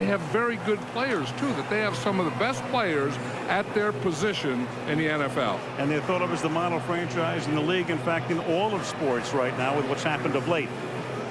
have very good players, too, that they have some of the best players at their position in the NFL. And they're thought of as the model franchise in the league, in fact, in all of sports right now with what's happened of late.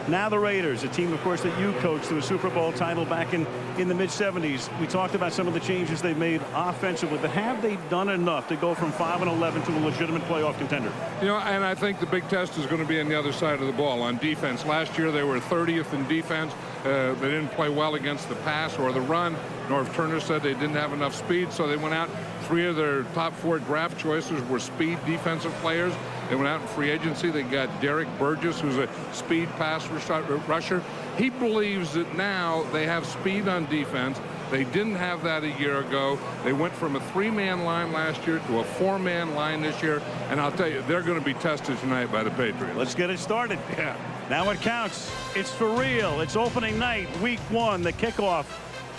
Now the Raiders, a team, of course, that you coached to a Super Bowl title back in the mid-70s. We talked about some of the changes they've made offensively, but have they done enough to go from 5-11 to a legitimate playoff contender? You know, and I think the big test is going to be on the other side of the ball on defense. Last year they were 30th in defense. They didn't play well against the pass or the run. Norv Turner said they didn't have enough speed, so they went out. 3 of their top 4 draft choices were speed defensive players. They went out in free agency. They got Derek Burgess, who's a speed pass rusher. He believes that now they have speed on defense. They didn't have that a year ago. They went from a 3-man line last year to a 4-man line this year. And I'll tell you, they're going to be tested tonight by the Patriots. Let's get it started. Yeah. Now it counts. It's for real. It's opening night, week 1, the kickoff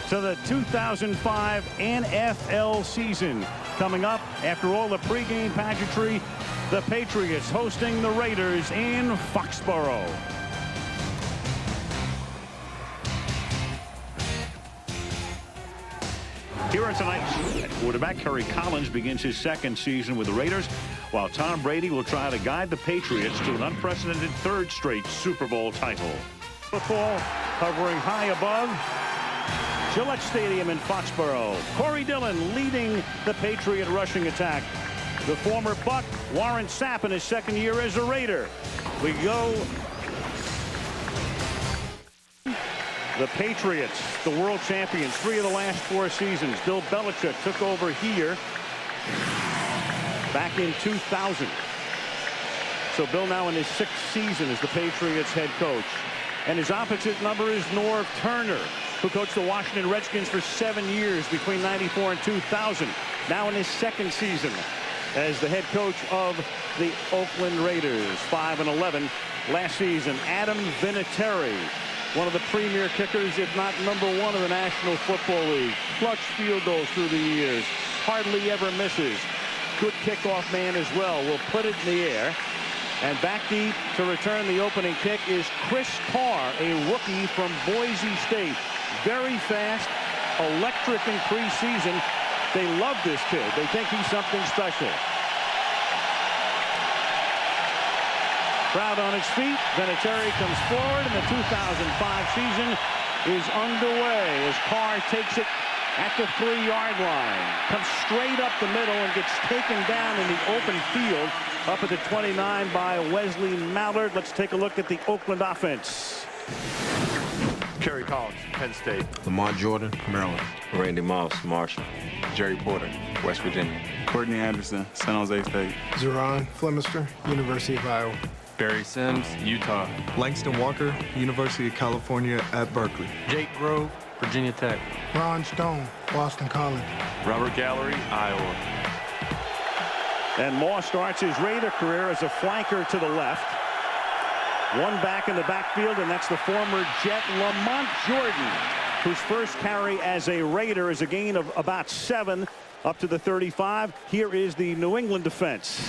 to the 2005 NFL season. Coming up after all the pregame pageantry, the Patriots hosting the Raiders in Foxborough. Here are tonight's quarterback. Kerry Collins begins his 2nd season with the Raiders, while Tom Brady will try to guide the Patriots to an unprecedented 3rd straight Super Bowl title. Football hovering high above Gillette Stadium in Foxborough. Corey Dillon leading the Patriot rushing attack. The former Buck, Warren Sapp, in his 2nd year as a Raider. We go. The Patriots, the world champions, 3 of the last 4 seasons. Bill Belichick took over here back in 2000. So Bill now in his 6th season as the Patriots head coach. And his opposite number is Norv Turner, who coached the Washington Redskins for 7 years between 94 and 2000. Now in his 2nd season as the head coach of the Oakland Raiders, 5-11 last season. Adam Vinatieri, one of the premier kickers, if not number 1 in the National Football League. Clutch field goals through the years. Hardly ever misses. Good kickoff man as well. Will put it in the air. And back deep to return the opening kick is Chris Carr, a rookie from Boise State. Very fast, electric in preseason. They love this kid. They think he's something special. Crowd on its feet. Vinatieri comes forward, and the 2005 season is underway as Carr takes it at the 3-yard line. Comes straight up the middle and gets taken down in the open field up at the 29 by Wesley Mallard. Let's take a look at the Oakland offense. Kerry Collins, Penn State. Lamar Jordan, Maryland. Randy Moss, Marshall. Jerry Porter, West Virginia. Courtney Anderson, San Jose State. Zeron Flemister, University of Iowa. Barry Sims, Utah. Langston Walker, University of California at Berkeley. Jake Grove, Virginia Tech. Ron Stone, Boston College. Robert Gallery, Iowa. And Moss starts his Raider career as a flanker to the left. One back in the backfield, and that's the former Jet Lamont Jordan, whose first carry as a Raider is a gain of about 7 up to the 35. Here is the New England defense.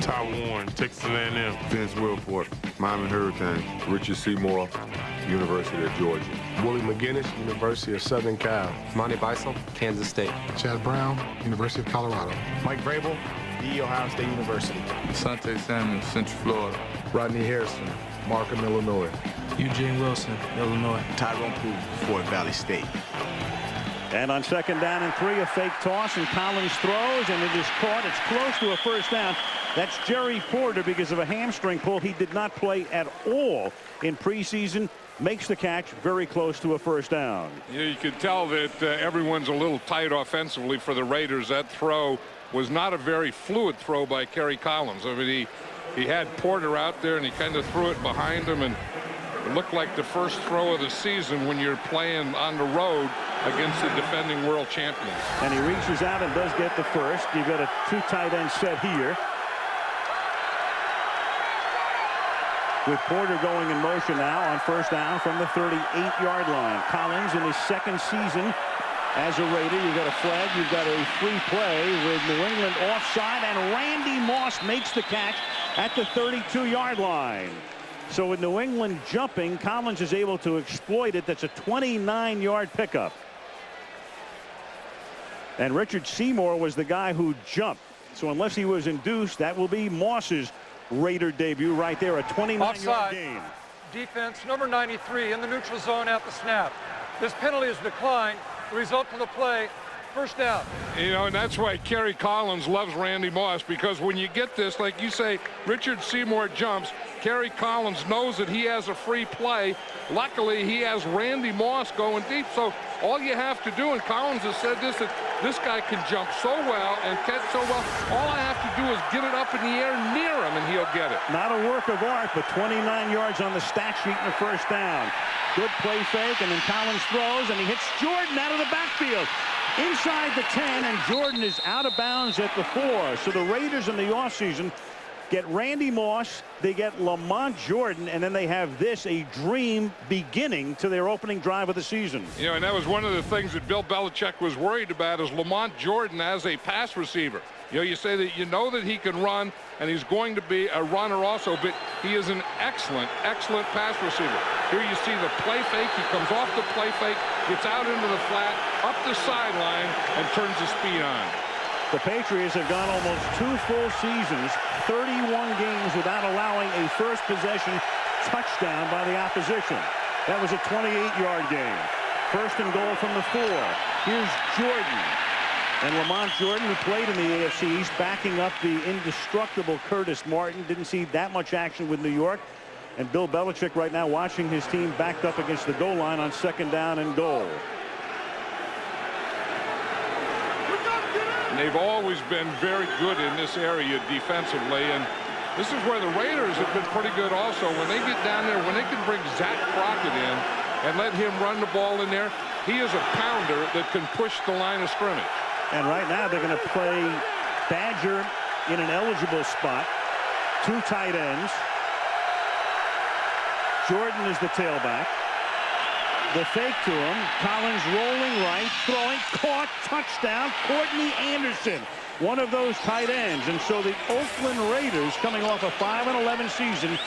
Ty Warren, Texas A&M. Vince Wilfork, Miami Hurricanes. Richard Seymour, University of Georgia. Willie McGinnis, University of Southern Cal. Monty Beisel, Kansas State. Chad Brown, University of Colorado. Mike Vrabel, The Ohio State University. Asante Samuel, Central Florida. Rodney Harrison, Markham, Illinois. Eugene Wilson, Illinois. Tyrone Poole, Fort Valley State. And on 2nd down and 3, a fake toss, and Collins throws, and it is caught. It's close to a first down. That's Jerry Porter because of a hamstring pull. He did not play at all in preseason. Makes the catch, very close to a first down. Yeah, you could tell that everyone's a little tight offensively for the Raiders. That throw was not a very fluid throw by Kerry Collins. I mean, he had Porter out there, and he kind of threw it behind him, and it looked like the first throw of the season when you're playing on the road against the defending world champions. And he reaches out and does get the first. You've got a 2 tight end set here, with Porter going in motion now on first down from the 38-yard line. Collins in his 2nd season as a Raider. You've got a flag. You've got a free play with New England offside, and Randy Moss makes the catch at the 32-yard line. So with New England jumping, Collins is able to exploit it. That's a 29-yard pickup. And Richard Seymour was the guy who jumped. So unless he was induced, that will be Moss's Raider debut right there, a 29-yard gain. Defense number 93 in the neutral zone at the snap. This penalty is declined. The result of the play, first down. You know, and that's why Kerry Collins loves Randy Moss, because when you get this, like you say, Richard Seymour jumps, Kerry Collins knows that he has a free play. Luckily, he has Randy Moss going deep, so all you have to do, and Collins has said this, that this guy can jump so well and catch so well, all I have to do is get it up in the air near him and he'll get it. Not a work of art, but 29 yards on the stat sheet and a first down. Good play fake, and then Collins throws, and he hits Jordan out of the backfield. Inside the 10, and Jordan is out of bounds at the 4. So the Raiders in the offseason get Randy Moss, they get Lamont Jordan, and then they have this, a dream beginning to their opening drive of the season. You know, and that was one of the things that Bill Belichick was worried about, is Lamont Jordan as a pass receiver. You know, you say that you know that he can run, and he's going to be a runner also, but he is an excellent, excellent pass receiver. Here you see the play fake. He comes off the play fake, gets out into the flat, up the sideline, and turns the speed on. The Patriots have gone almost 2 full seasons, 31 games without allowing a first possession touchdown by the opposition. That was a 28-yard game. First and goal from the 4. Here's Jordan. And Lamont Jordan, who played in the AFC East, backing up the indestructible Curtis Martin. Didn't see that much action with New York. And Bill Belichick right now watching his team backed up against the goal line on second down and goal. And they've always been very good in this area defensively, and this is where the Raiders have been pretty good also. When they get down there, when they can bring Zach Crockett in and let him run the ball in there, he is a pounder that can push the line of scrimmage. And right now they're going to play Badger in an eligible spot. 2 tight ends. Jordan is the tailback. The fake to him. Collins rolling right, throwing, caught, touchdown. Courtney Anderson, one of those tight ends. And so the Oakland Raiders, coming off a 5-11 season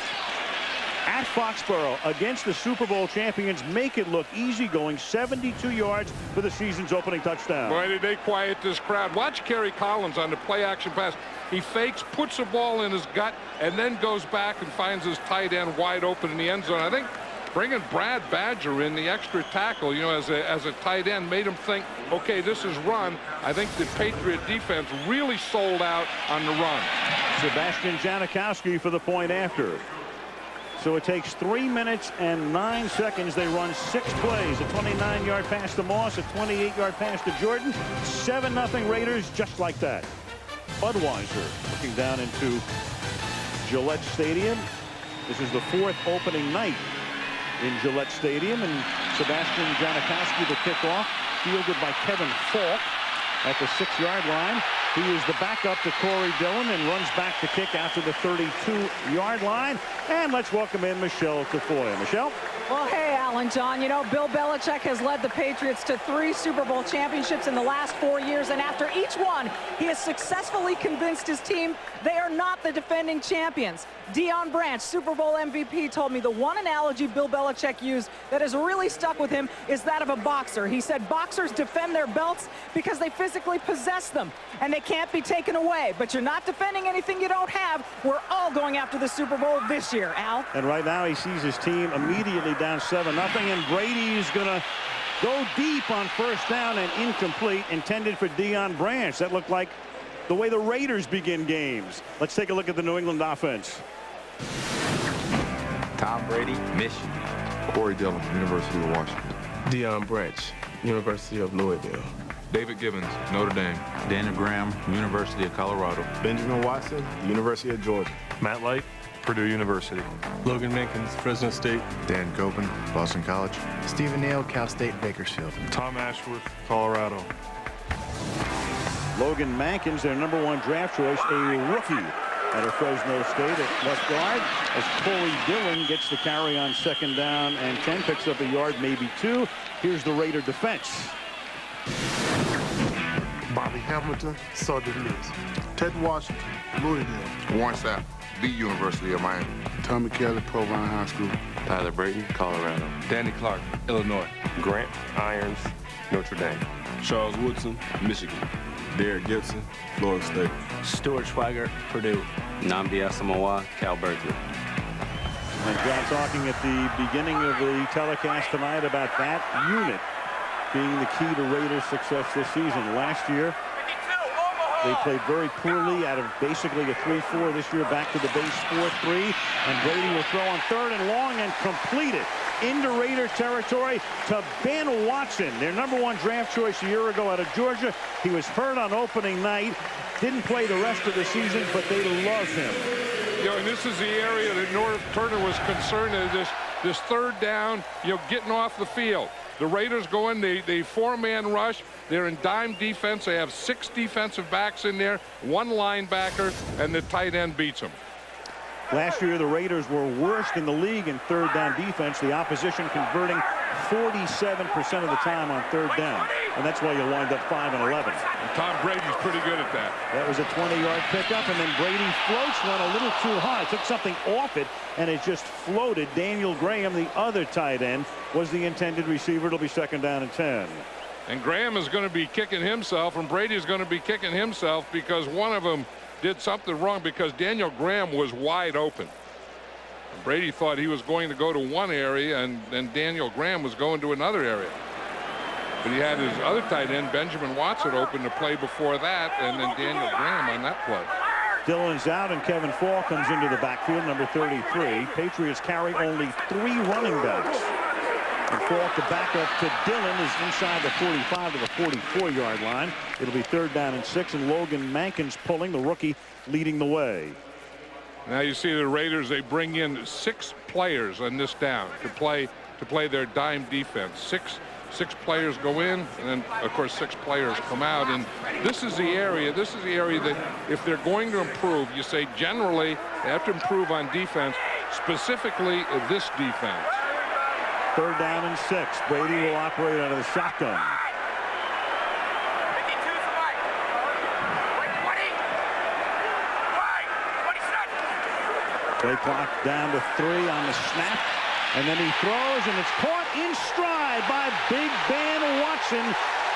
at Foxborough against the Super Bowl champions, make it look easy going. 72 yards for the season's opening touchdown. Boy, did they quiet this crowd. Watch Kerry Collins on the play action pass. He fakes, puts the ball in his gut, and then goes back and finds his tight end wide open in the end zone. I think bringing Brad Badger in, the extra tackle, you know, as a tight end, made him think, okay, this is run. I think the Patriot defense really sold out on the run. Sebastian Janikowski for the point after. So it takes 3 minutes and 9 seconds. They run 6 plays. A 29-yard pass to Moss, a 28-yard pass to Jordan. 7-0 Raiders, just like that. Budweiser looking down into Gillette Stadium. This is the 4th opening night in Gillette Stadium, and Sebastian Janikowski the kickoff, fielded by Kevin Falk at the 6-yard line. He is the backup to Corey Dillon and runs back to kick after the 32-yard line. And let's welcome in Michelle Tafoya. Michelle? Well, hey, Alan, John, you know, Bill Belichick has led the Patriots to 3 Super Bowl championships in the last 4 years, and after each one, he has successfully convinced his team they are not the defending champions. Deion Branch, Super Bowl MVP, told me the one analogy Bill Belichick used that has really stuck with him is that of a boxer. He said boxers defend their belts because they physically possess them, and they can't be taken away. But you're not defending anything you don't have. We're all going after the Super Bowl this year, Al. And right now he sees his team immediately down 7-0, and Brady is going to go deep on first down and incomplete, intended for Deion Branch. That looked like the way the Raiders begin games. Let's take a look at the New England offense. Tom Brady, Michigan. Corey Dillon, University of Washington. Deion Branch, University of Louisville. David Gibbons, Notre Dame. Daniel Graham, University of Colorado. Benjamin Watson, University of Georgia. Matt Light, Purdue University. Logan Minkins, Fresno State. Dan Copen, Boston College. Stephen Neal, Cal State Bakersfield. Tom Ashworth, Colorado. Logan Mankins, their #1 draft choice, a rookie out of Fresno State at left guard, as Corey Dillon gets the carry on second down and 10, picks up a yard, maybe 2. Here's the Raider defense. Bobby Hamilton, Southern Miss. Ted Washington, Louisville. Warren Sapp, the University of Miami. Tommy Kelly, Provine High School. Tyler Brady, Colorado. Danny Clark, Illinois. Grant Irons, Notre Dame. Charles Woodson, Michigan. Derek Gibson, Florida State. Stuart Schweiger, Purdue. Nnamdi Asamoah, Cal Berkeley. And John talking at the beginning of the telecast tonight about that unit being the key to Raiders' success this season. Last year, they played very poorly out of basically a 3-4. This year, back to the base 4-3. And Brady will throw on 3rd and long and complete it into Raider territory to Ben Watson, their #1 draft choice a year ago out of Georgia. He was hurt on opening night. Didn't play the rest of the season, but they love him. You know, and this is the area that Norv Turner was concerned with, this 3rd down, you know, getting off the field. The Raiders go in, they 4-man rush. They're in dime defense. They have 6 defensive backs in there, 1 linebacker, and the tight end beats them. Last year, the Raiders were worst in the league in 3rd down defense. The opposition converting 47% of the time on 3rd down. And that's why you wind up 5 and 11. And Tom Brady's pretty good at that. That was a 20-yard pickup, and then Brady floats one a little too high. Took something off it, and it just floated. Daniel Graham, the other tight end, was the intended receiver. It'll be 2nd down and 10. And Graham is going to be kicking himself, and Brady's going to be kicking himself because one of them did something wrong, because Daniel Graham was wide open. And Brady thought he was going to go to one area, and Daniel Graham was going to another area. But he had his other tight end, Benjamin Watson, open to play before that, and then Daniel Graham on that play. Dillon's out, and Kevin Fall comes into the backfield, number 33. Patriots carry only 3 running backs. And Falk, the backup to Dillon, is inside the 45 to the 44-yard line. It'll be 3rd down and 6, and Logan Mankins pulling, the rookie leading the way. Now you see the Raiders, they bring in 6 players on this down to play their dime defense. Six players go in, and then of course 6 players come out. And this is the area that if they're going to improve, you say generally they have to improve on defense, specifically this defense. 3rd down and 6. Brady will operate out of the shotgun. Play clock down to 3 on the snap. And then he throws, and it's caught in stride by Big Ben Watson.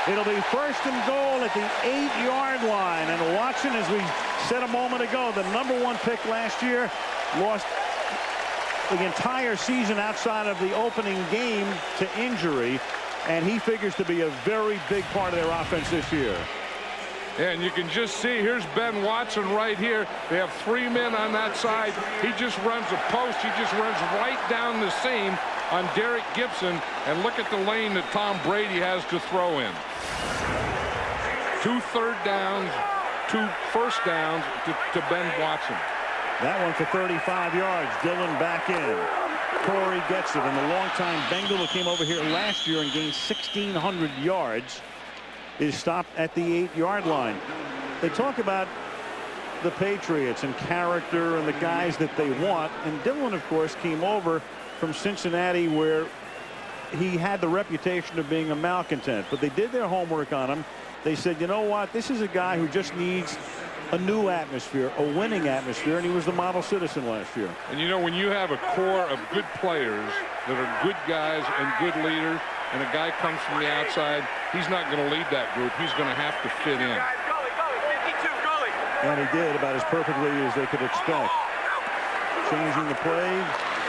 It'll be 1st and goal at the 8-yard line. And Watson, as we said a moment ago, the #1 pick last year, lost the entire season outside of the opening game to injury. And he figures to be a very big part of their offense this year. And you can just see, here's Ben Watson right here. They have 3 men on that side. He just runs a post. He just runs right down the seam on Derek Gibson. And look at the lane that Tom Brady has to throw in. 2 3rd downs, 2 1st downs to Ben Watson. That one for 35 yards. Dillon back in. Corey gets it. And the longtime Bengal who came over here last year and gained 1,600 yards is stopped at the 8-yard line. They talk about the Patriots and character and the guys that they want. And Dillon, of course, came over from Cincinnati, where he had the reputation of being a malcontent. But they did their homework on him. They said, you know what, this is a guy who just needs a new atmosphere, a winning atmosphere, and he was the model citizen last year. And you know, when you have a core of good players that are good guys and good leaders, and a guy comes from the outside, he's not going to lead that group. He's going to have to fit in. And he did about as perfectly as they could expect. Changing the play,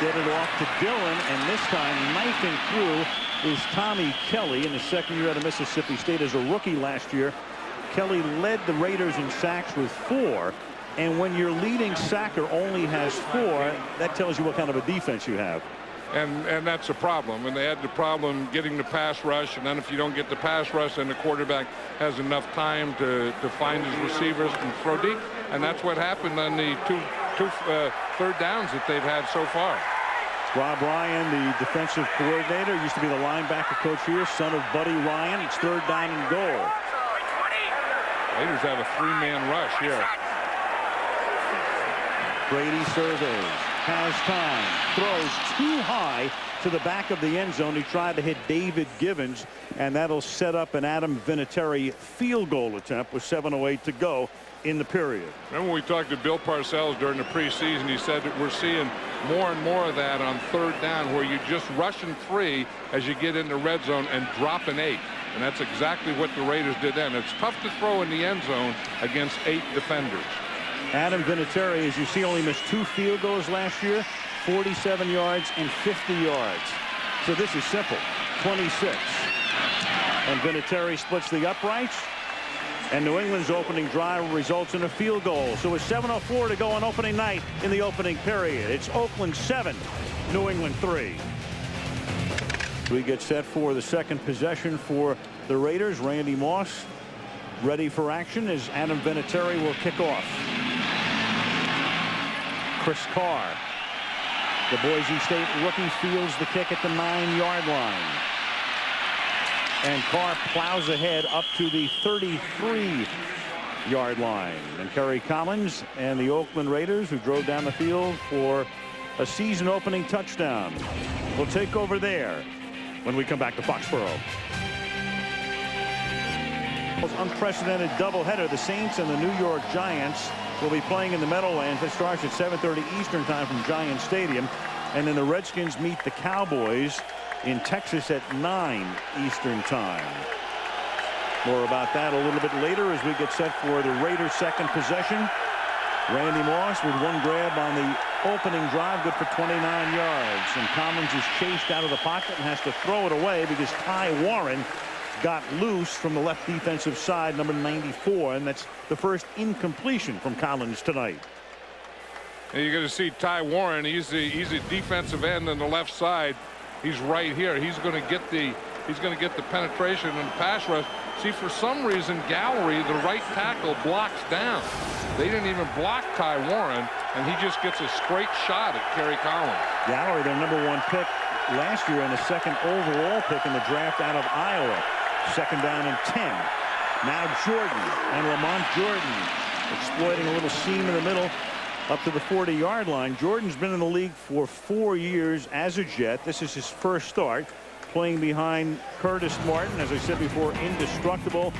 get it off to Dillon, and this time knifing through is Tommy Kelly in his 2nd year out of Mississippi State as a rookie last year. Kelly led the Raiders in sacks with 4, and when your leading sacker only has 4, that tells you what kind of a defense you have. And that's a problem. And they had the problem getting the pass rush, and then if you don't get the pass rush, then the quarterback has enough time to find his receivers and throw deep. And that's what happened on the two 3rd downs that they've had so far. Rob Ryan, the defensive coordinator, used to be the linebacker coach here, son of Buddy Ryan. It's 3rd down and goal. Raiders have a 3-man rush here. Brady surveys, has time, throws too high to the back of the end zone. He tried to hit David Givens, and that'll set up an Adam Vinatieri field goal attempt with 7:08 to go in the period. Remember when we talked to Bill Parcells during the preseason, he said that we're seeing more and more of that on third down, where you're just rushing 3 as you get in the red zone and dropping 8. And that's exactly what the Raiders did then. It's tough to throw in the end zone against 8 defenders. Adam Vinatieri, as you see, only missed 2 field goals last year, 47 yards and 50 yards. So this is simple, 26. And Vinatieri splits the uprights. And New England's opening drive results in a field goal. So with 7:04 to go on opening night in the opening period. It's Oakland 7, New England 3. We get set for the second possession for the Raiders. Randy Moss ready for action as Adam Vinatieri will kick off. Chris Carr, the Boise State rookie, fields the kick at the 9-yard line. And Carr plows ahead up to the 33-yard line. And Kerry Collins and the Oakland Raiders, who drove down the field for a season-opening touchdown, will take over there when we come back to Foxborough. Unprecedented doubleheader. The Saints and the New York Giants will be playing in the Meadowlands. It starts at 7:30 Eastern time from Giant Stadium. And then the Redskins meet the Cowboys in Texas at 9 Eastern time. More about that a little bit later as we get set for the Raiders' second possession. Randy Moss with one grab on the opening drive, good for 29 yards. And Collins is chased out of the pocket and has to throw it away because Ty Warren got loose from the left defensive side, number 94, and that's the first incompletion from Collins tonight. And you're going to see Ty Warren. He's a defensive end on the left side. He's right here. He's going to get the penetration and pass rush. See, for some reason, Gallery, the right tackle, blocks down. They didn't even block Ty Warren, and he just gets a straight shot at Kerry Collins. Gallery, their #1 pick last year and the second overall pick in the draft out of Iowa. Second down and 10. Now Jordan, and Lamont Jordan exploiting a little seam in the middle up to the 40-yard line. Jordan's been in the league for 4 years as a Jet. This is his first start, playing behind Curtis Martin, as I said before, indestructible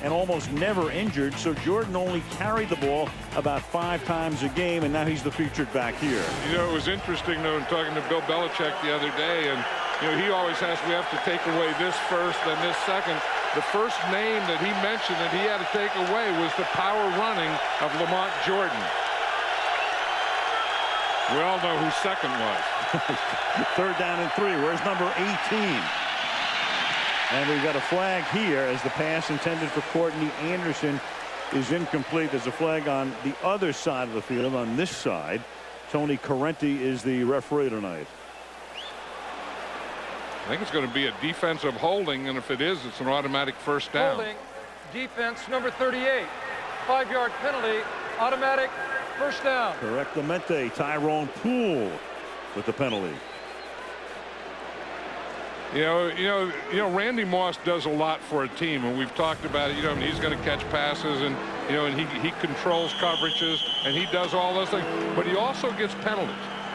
and almost never injured. So Jordan only carried the ball about 5 times a game, and now he's the featured back here. You know, it was interesting, though, in talking to Bill Belichick the other day, and you know, he always has, we have to take away this first and this second. The first name that he mentioned that he had to take away was the power running of Lamont Jordan. We all know who second was. Third down and 3. Where's number 18? And we've got a flag here as the pass intended for Courtney Anderson is incomplete. There's a flag on the other side of the field. On this side, Tony Correnti is the referee tonight. I think it's going to be a defensive holding, and if it is, it's an automatic first down. Holding, defense number 38. 5-yard penalty, automatic first down. Correctamente, Tyrone Poole with the penalty. You know, Randy Moss does a lot for a team, and we've talked about it. You know, he's going to catch passes, and you know, and he controls coverages, and he does all those things. But he also gets penalties.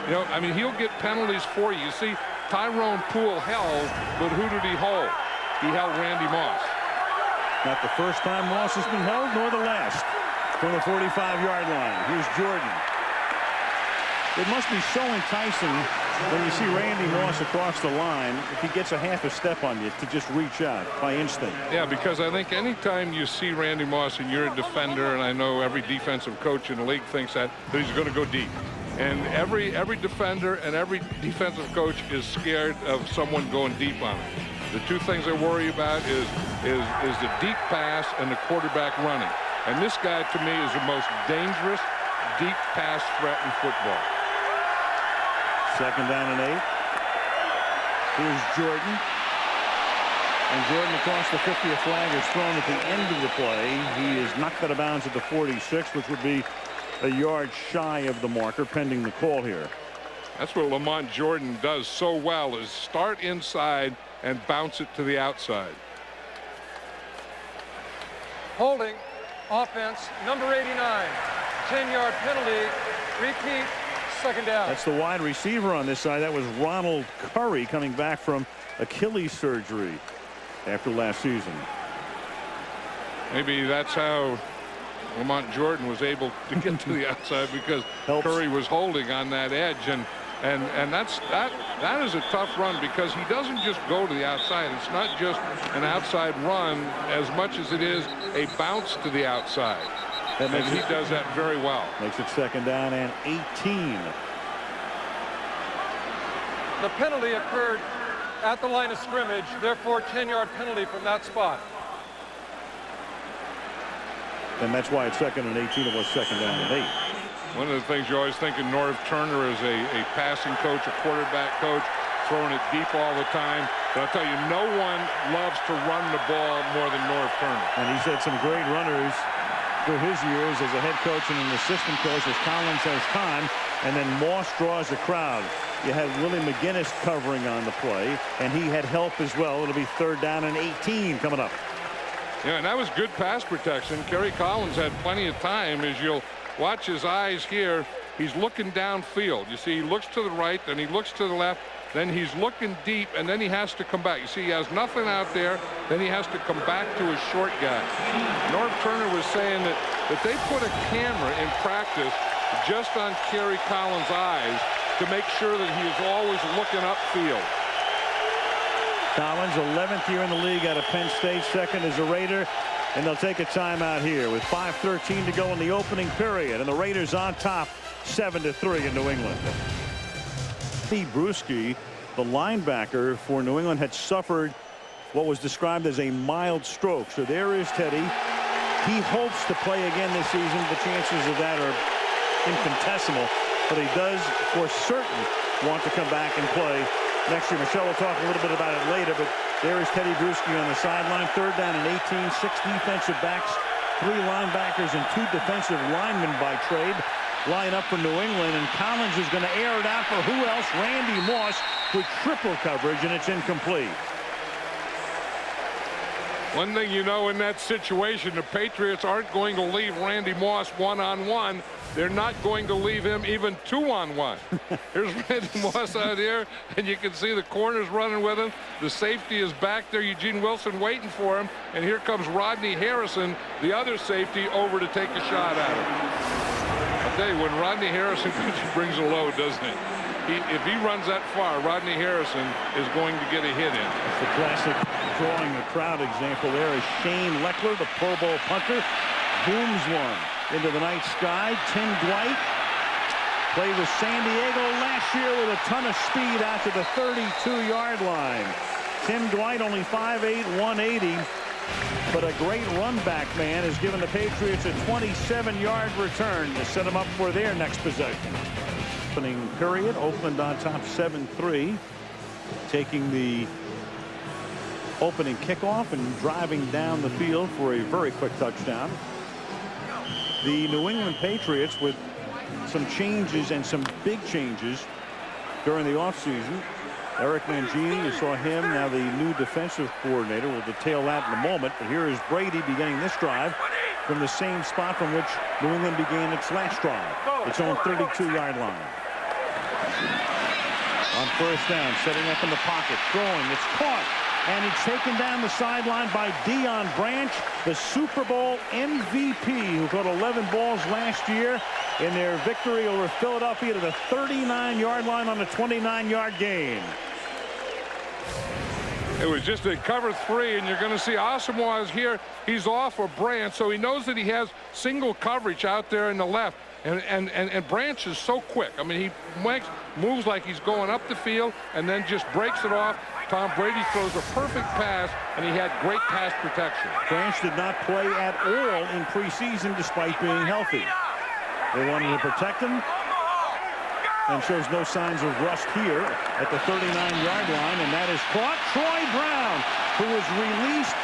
You know, I mean, he'll get penalties for you. You see, Tyrone Poole held, but who did he hold? He held Randy Moss. Not the first time Moss has been held, nor the last. From the 45-yard line, here's Jordan. It must be so enticing when you see Randy Moss across the line, if he gets a half a step on you, to just reach out by instinct. Yeah, because I think anytime you see Randy Moss and you're a defender, and I know every defensive coach in the league thinks that he's going to go deep. And every defender and every defensive coach is scared of someone going deep on it. The two things they worry about is the deep pass and the quarterback running. And this guy, to me, is the most dangerous deep pass threat in football. Second down and 8. Here's Jordan. And Jordan across the 50. A flag is thrown at the end of the play. He is knocked out of bounds at the 46, which would be a yard shy of the marker, pending the call here. That's what Lamont Jordan does so well, is start inside and bounce it to the outside. Holding, offense, number 89. 10-yard penalty, repeat, second down. That's the wide receiver on this side. That was Ronald Curry coming back from Achilles surgery after last season. Maybe that's how Lamont Jordan was able to get to the outside, because Curry was holding on that edge, and that is a tough run, because he doesn't just go to the outside. It's not just an outside run as much as it is a bounce to the outside. And he does that very well. Makes it second down and 18. The penalty occurred at the line of scrimmage, therefore 10-yard penalty from that spot. And that's why it's second and 18. It was second down and 8. One of the things you always think of Norv Turner as a passing coach, a quarterback coach, throwing it deep all the time. But I'll tell you, no one loves to run the ball more than Norv Turner. And he's had some great runners through his years as a head coach and an assistant coach as Collins has time. And then Moss draws a crowd. You had Willie McGinnis covering on the play, and he had help as well. It'll be third down and 18 coming up. Yeah, and that was good pass protection. Kerry Collins had plenty of time. As you'll watch his eyes here, he's looking downfield. You see, he looks to the right, then he looks to the left, then he's looking deep, and then he has to come back. You see, he has nothing out there, then he has to come back to his short guy. Norv Turner was saying that they put a camera in practice just on Kerry Collins' eyes to make sure that he is always looking upfield. Collins, 11th year in the league out of Penn State, second as a Raider, and they'll take a timeout here with 5:13 to go in the opening period, and the Raiders on top 7-3 in New England. Steve Bruschi, the linebacker for New England, had suffered what was described as a mild stroke. So there is Teddy. He hopes to play again this season. The chances of that are infinitesimal, but he does for certain want to come back and play next year. Michelle will talk a little bit about it later, but there is Teddy Bruschi on the sideline. Third down and 18, 6 defensive backs, 3 linebackers, and 2 defensive linemen by trade line up for New England, and Collins is going to air it out for who else? Randy Moss with triple coverage, and it's incomplete. One thing you know in that situation, the Patriots aren't going to leave Randy Moss one-on-one. They're not going to leave him even 2-on-1. Here's Randy Moss out here, and you can see the corners running with him. The safety is back there, Eugene Wilson waiting for him, and here comes Rodney Harrison, the other safety, over to take a shot at him. I'll tell you, when Rodney Harrison brings a load, doesn't it? If he runs that far, Rodney Harrison is going to get a hit in. The classic drawing the crowd example there is Shane Leckler, the Pro Bowl punter, booms one into the night sky. Tim Dwight played with San Diego last year with a ton of speed out to the 32-yard line. Tim Dwight only 5'8", 180, but a great run back man has given the Patriots a 27-yard return to set them up for their next possession. Opening period, Oakland on top 7-3, taking the opening kickoff and driving down the field for a very quick touchdown. The New England Patriots with some changes, and some big changes during the offseason. Eric Mangini, you saw him, now the new defensive coordinator. We'll detail that in a moment, but here is Brady beginning this drive from the same spot from which New England began its last drive, its own 32-yard line. On first down, setting up in the pocket, throwing, it's caught, and it's taken down the sideline by Deion Branch, the Super Bowl MVP, who caught 11 balls last year in their victory over Philadelphia to the 39-yard line on a 29-yard gain. It was just a cover 3, and you're going to see Asamoah is here. He's off of Branch, so he knows that he has single coverage out there in the left. And Branch is so quick. I mean, he moves like he's going up the field and then just breaks it off. Tom Brady throws a perfect pass, and he had great pass protection. Branch did not play at all in preseason despite being healthy. They wanted to protect him, and shows no signs of rust here at the 39-yard line, and that is caught. Troy Brown, who was released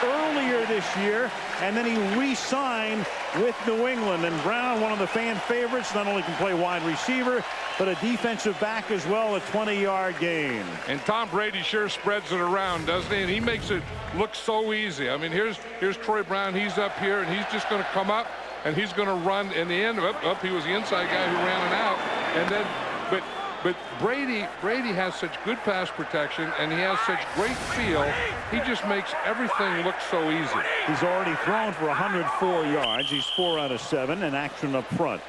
earlier this year, and then he re-signed with New England. And Brown, one of the fan favorites, not only can play wide receiver, but a defensive back as well, a 20-yard gain. And Tom Brady sure spreads it around, doesn't he? And he makes it look so easy. I mean, here's Troy Brown. He's up here, and he's just going to come up, and he's going to run in the end. He was the inside guy who ran it out, And then, but Brady has such good pass protection, and he has such great feel. He just makes everything look so easy. He's already thrown for 104 yards. He's 4 out of 7 in action up front.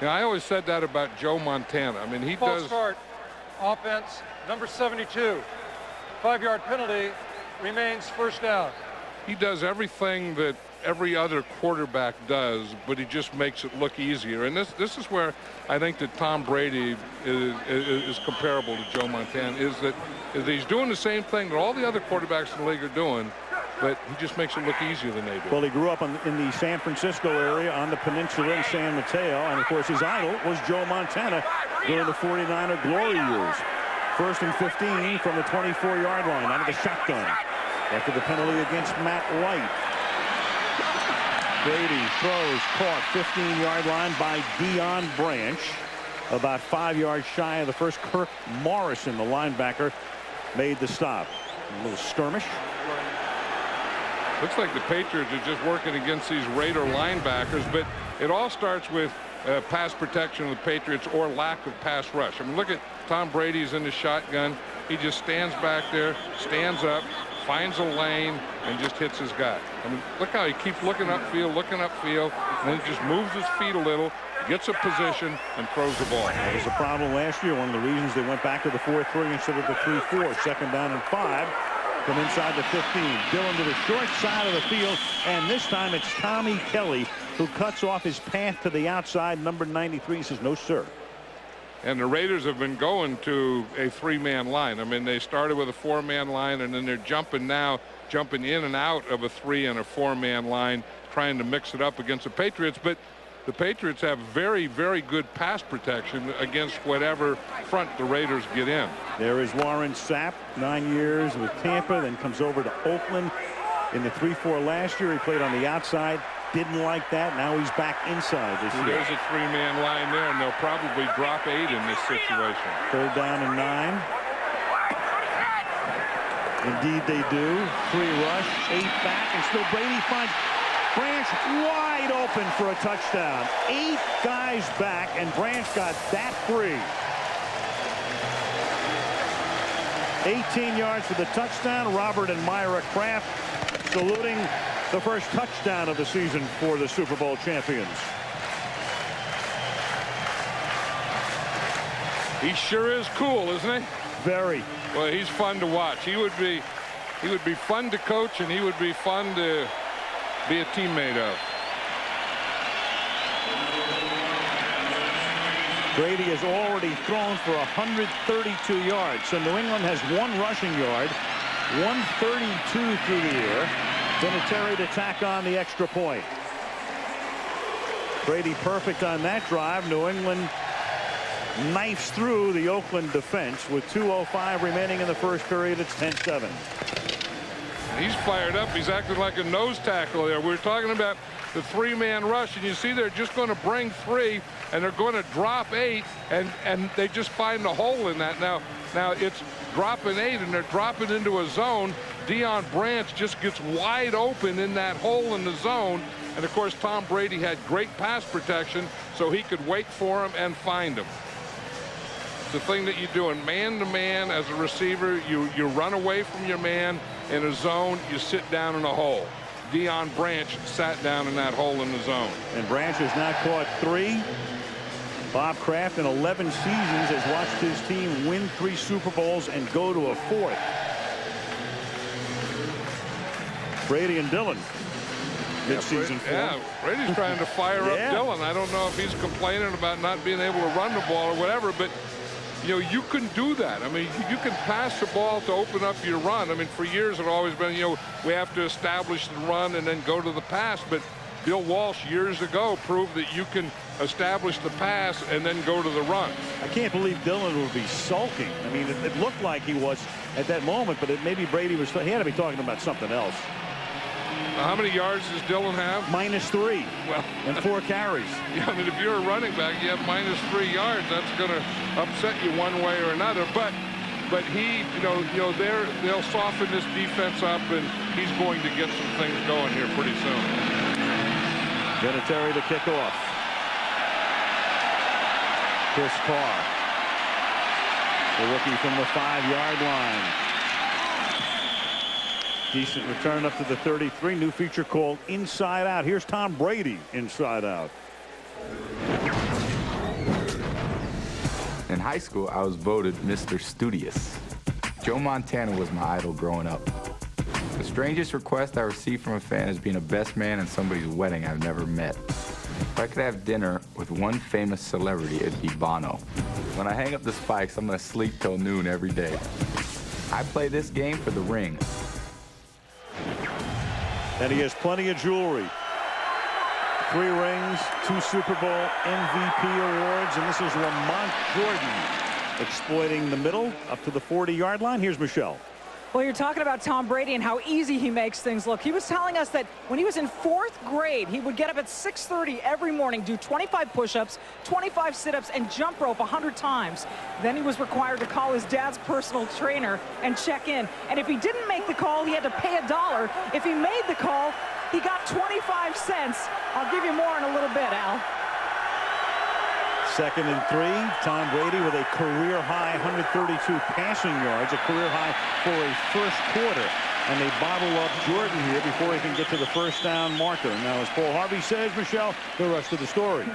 Yeah, I always said that about Joe Montana. I mean, he False does. start. Offense, number 72. 5-yard penalty, remains first down. He does everything that every other quarterback does, but he just makes it look easier. And this is where I think that Tom Brady is comparable to Joe Montana, is that he's doing the same thing that all the other quarterbacks in the league are doing, but he just makes it look easier than they do. Well, he grew up in the San Francisco area on the peninsula in San Mateo, and of course his idol was Joe Montana during the 49er glory years. 1st and 15 from the 24-yard line out of the shotgun after the penalty against Matt White. Brady throws, caught 15-yard line by Deion Branch, about 5 yards shy of the first. Kirk Morrison, the linebacker, made the stop. A little skirmish. Looks like the Patriots are just working against these Raider linebackers, but it all starts with pass protection of the Patriots or lack of pass rush. I mean, look at Tom Brady's in the shotgun. He just stands back there, stands up, finds a lane, and just hits his guy. I mean, look how he keeps looking upfield, and then he just moves his feet a little, gets a position, and throws the ball. That was a problem last year. One of the reasons they went back to the 4-3 instead of the 3-4. 2nd down and 5 from inside the 15. Dillon to the short side of the field, and this time it's Tommy Kelly who cuts off his path to the outside. Number 93 says, no, sir. And the Raiders have been going to a 3-man line. I mean, they started with a 4-man line, and then they're jumping in and out of a 3 and a 4-man line, trying to mix it up against the Patriots. But the Patriots have very, very good pass protection against whatever front the Raiders get in. There is Warren Sapp, 9 years with Tampa, then comes over to Oakland in the 3-4 last year. He played on the outside. Didn't like that. Now he's back inside this year. There's a 3-man line there, and they'll probably drop 8 in this situation. 3rd down and 9. Indeed they do. 3 rush, 8 back, and still Brady finds Branch wide open for a touchdown. 8 guys back, and Branch got that free. 18 yards for the touchdown. Robert and Myra Kraft saluting the first touchdown of the season for the Super Bowl champions. He sure is cool, isn't he? Very. Well, he's fun to watch. He would be fun to coach, and he would be fun to be a teammate of. Brady has already thrown for 132 yards. So New England has 1 rushing yard, 132 through the air. Vinatieri to tack on the extra point. Brady perfect on that drive. New England knifes through the Oakland defense with 2:05 remaining in the first period. It's 10-7. He's fired up. He's acting like a nose tackle there. We're talking about the 3-man rush, and you see they're just going to bring 3, and they're going to drop 8, and they just find a hole in that. Now it's dropping 8, and they're dropping into a zone. Deion Branch just gets wide open in that hole in the zone, and of course Tom Brady had great pass protection, so he could wait for him and find him. It's the thing that you do in man-to-man as a receiver. You run away from your man in a zone, you sit down in a hole. Deion Branch sat down in that hole in the zone. And Branch has now caught 3. Bob Kraft in 11 seasons has watched his team win 3 Super Bowls and go to a 4th. Brady and Dillon. Mid-season form. Yeah, Brady's trying to fire up Dillon. I don't know if he's complaining about not being able to run the ball or whatever, but you know, you can do that. I mean, you can pass the ball to open up your run. I mean, for years it's always been, you know, we have to establish the run and then go to the pass. But Bill Walsh years ago proved that you can establish the pass and then go to the run. I can't believe Dillon would be sulking. I mean, it looked like he was at that moment, but maybe Brady was, he had to be talking about something else. How many yards does Dillon have? -3. Well, and 4 carries. Yeah, I mean, if you're a running back, you have -3 yards. That's going to upset you one way or another. But he, you know, they'll soften this defense up, and he's going to get some things going here pretty soon. Vinatieri to kick off. Chris Carr, the rookie from the 5-yard line. Decent return up to the 33. New feature called Inside Out. Here's Tom Brady, Inside Out. In high school, I was voted Mr. Studious. Joe Montana was my idol growing up. The strangest request I received from a fan is being a best man at somebody's wedding I've never met. If I could have dinner with one famous celebrity, it'd be Bono. When I hang up the spikes, I'm gonna sleep till noon every day. I play this game for the ring. And he has plenty of jewelry. 3 rings, 2 Super Bowl MVP awards, and this is Lamont Jordan exploiting the middle up to the 40-yard line. Here's Michelle. Well, you're talking about Tom Brady and how easy he makes things look. He was telling us that when he was in 4th grade, he would get up at 6:30 every morning, do 25 push-ups, 25 sit-ups, and jump rope 100 times. Then he was required to call his dad's personal trainer and check in. And if he didn't make the call, he had to pay $1. If he made the call, he got 25 cents. I'll give you more in a little bit, Al. 2nd and 3. Tom Brady with a career-high 132 passing yards, a career-high for a first quarter. And they bottle up Jordan here before he can get to the first down marker. Now, as Paul Harvey says, Michelle, the rest of the story.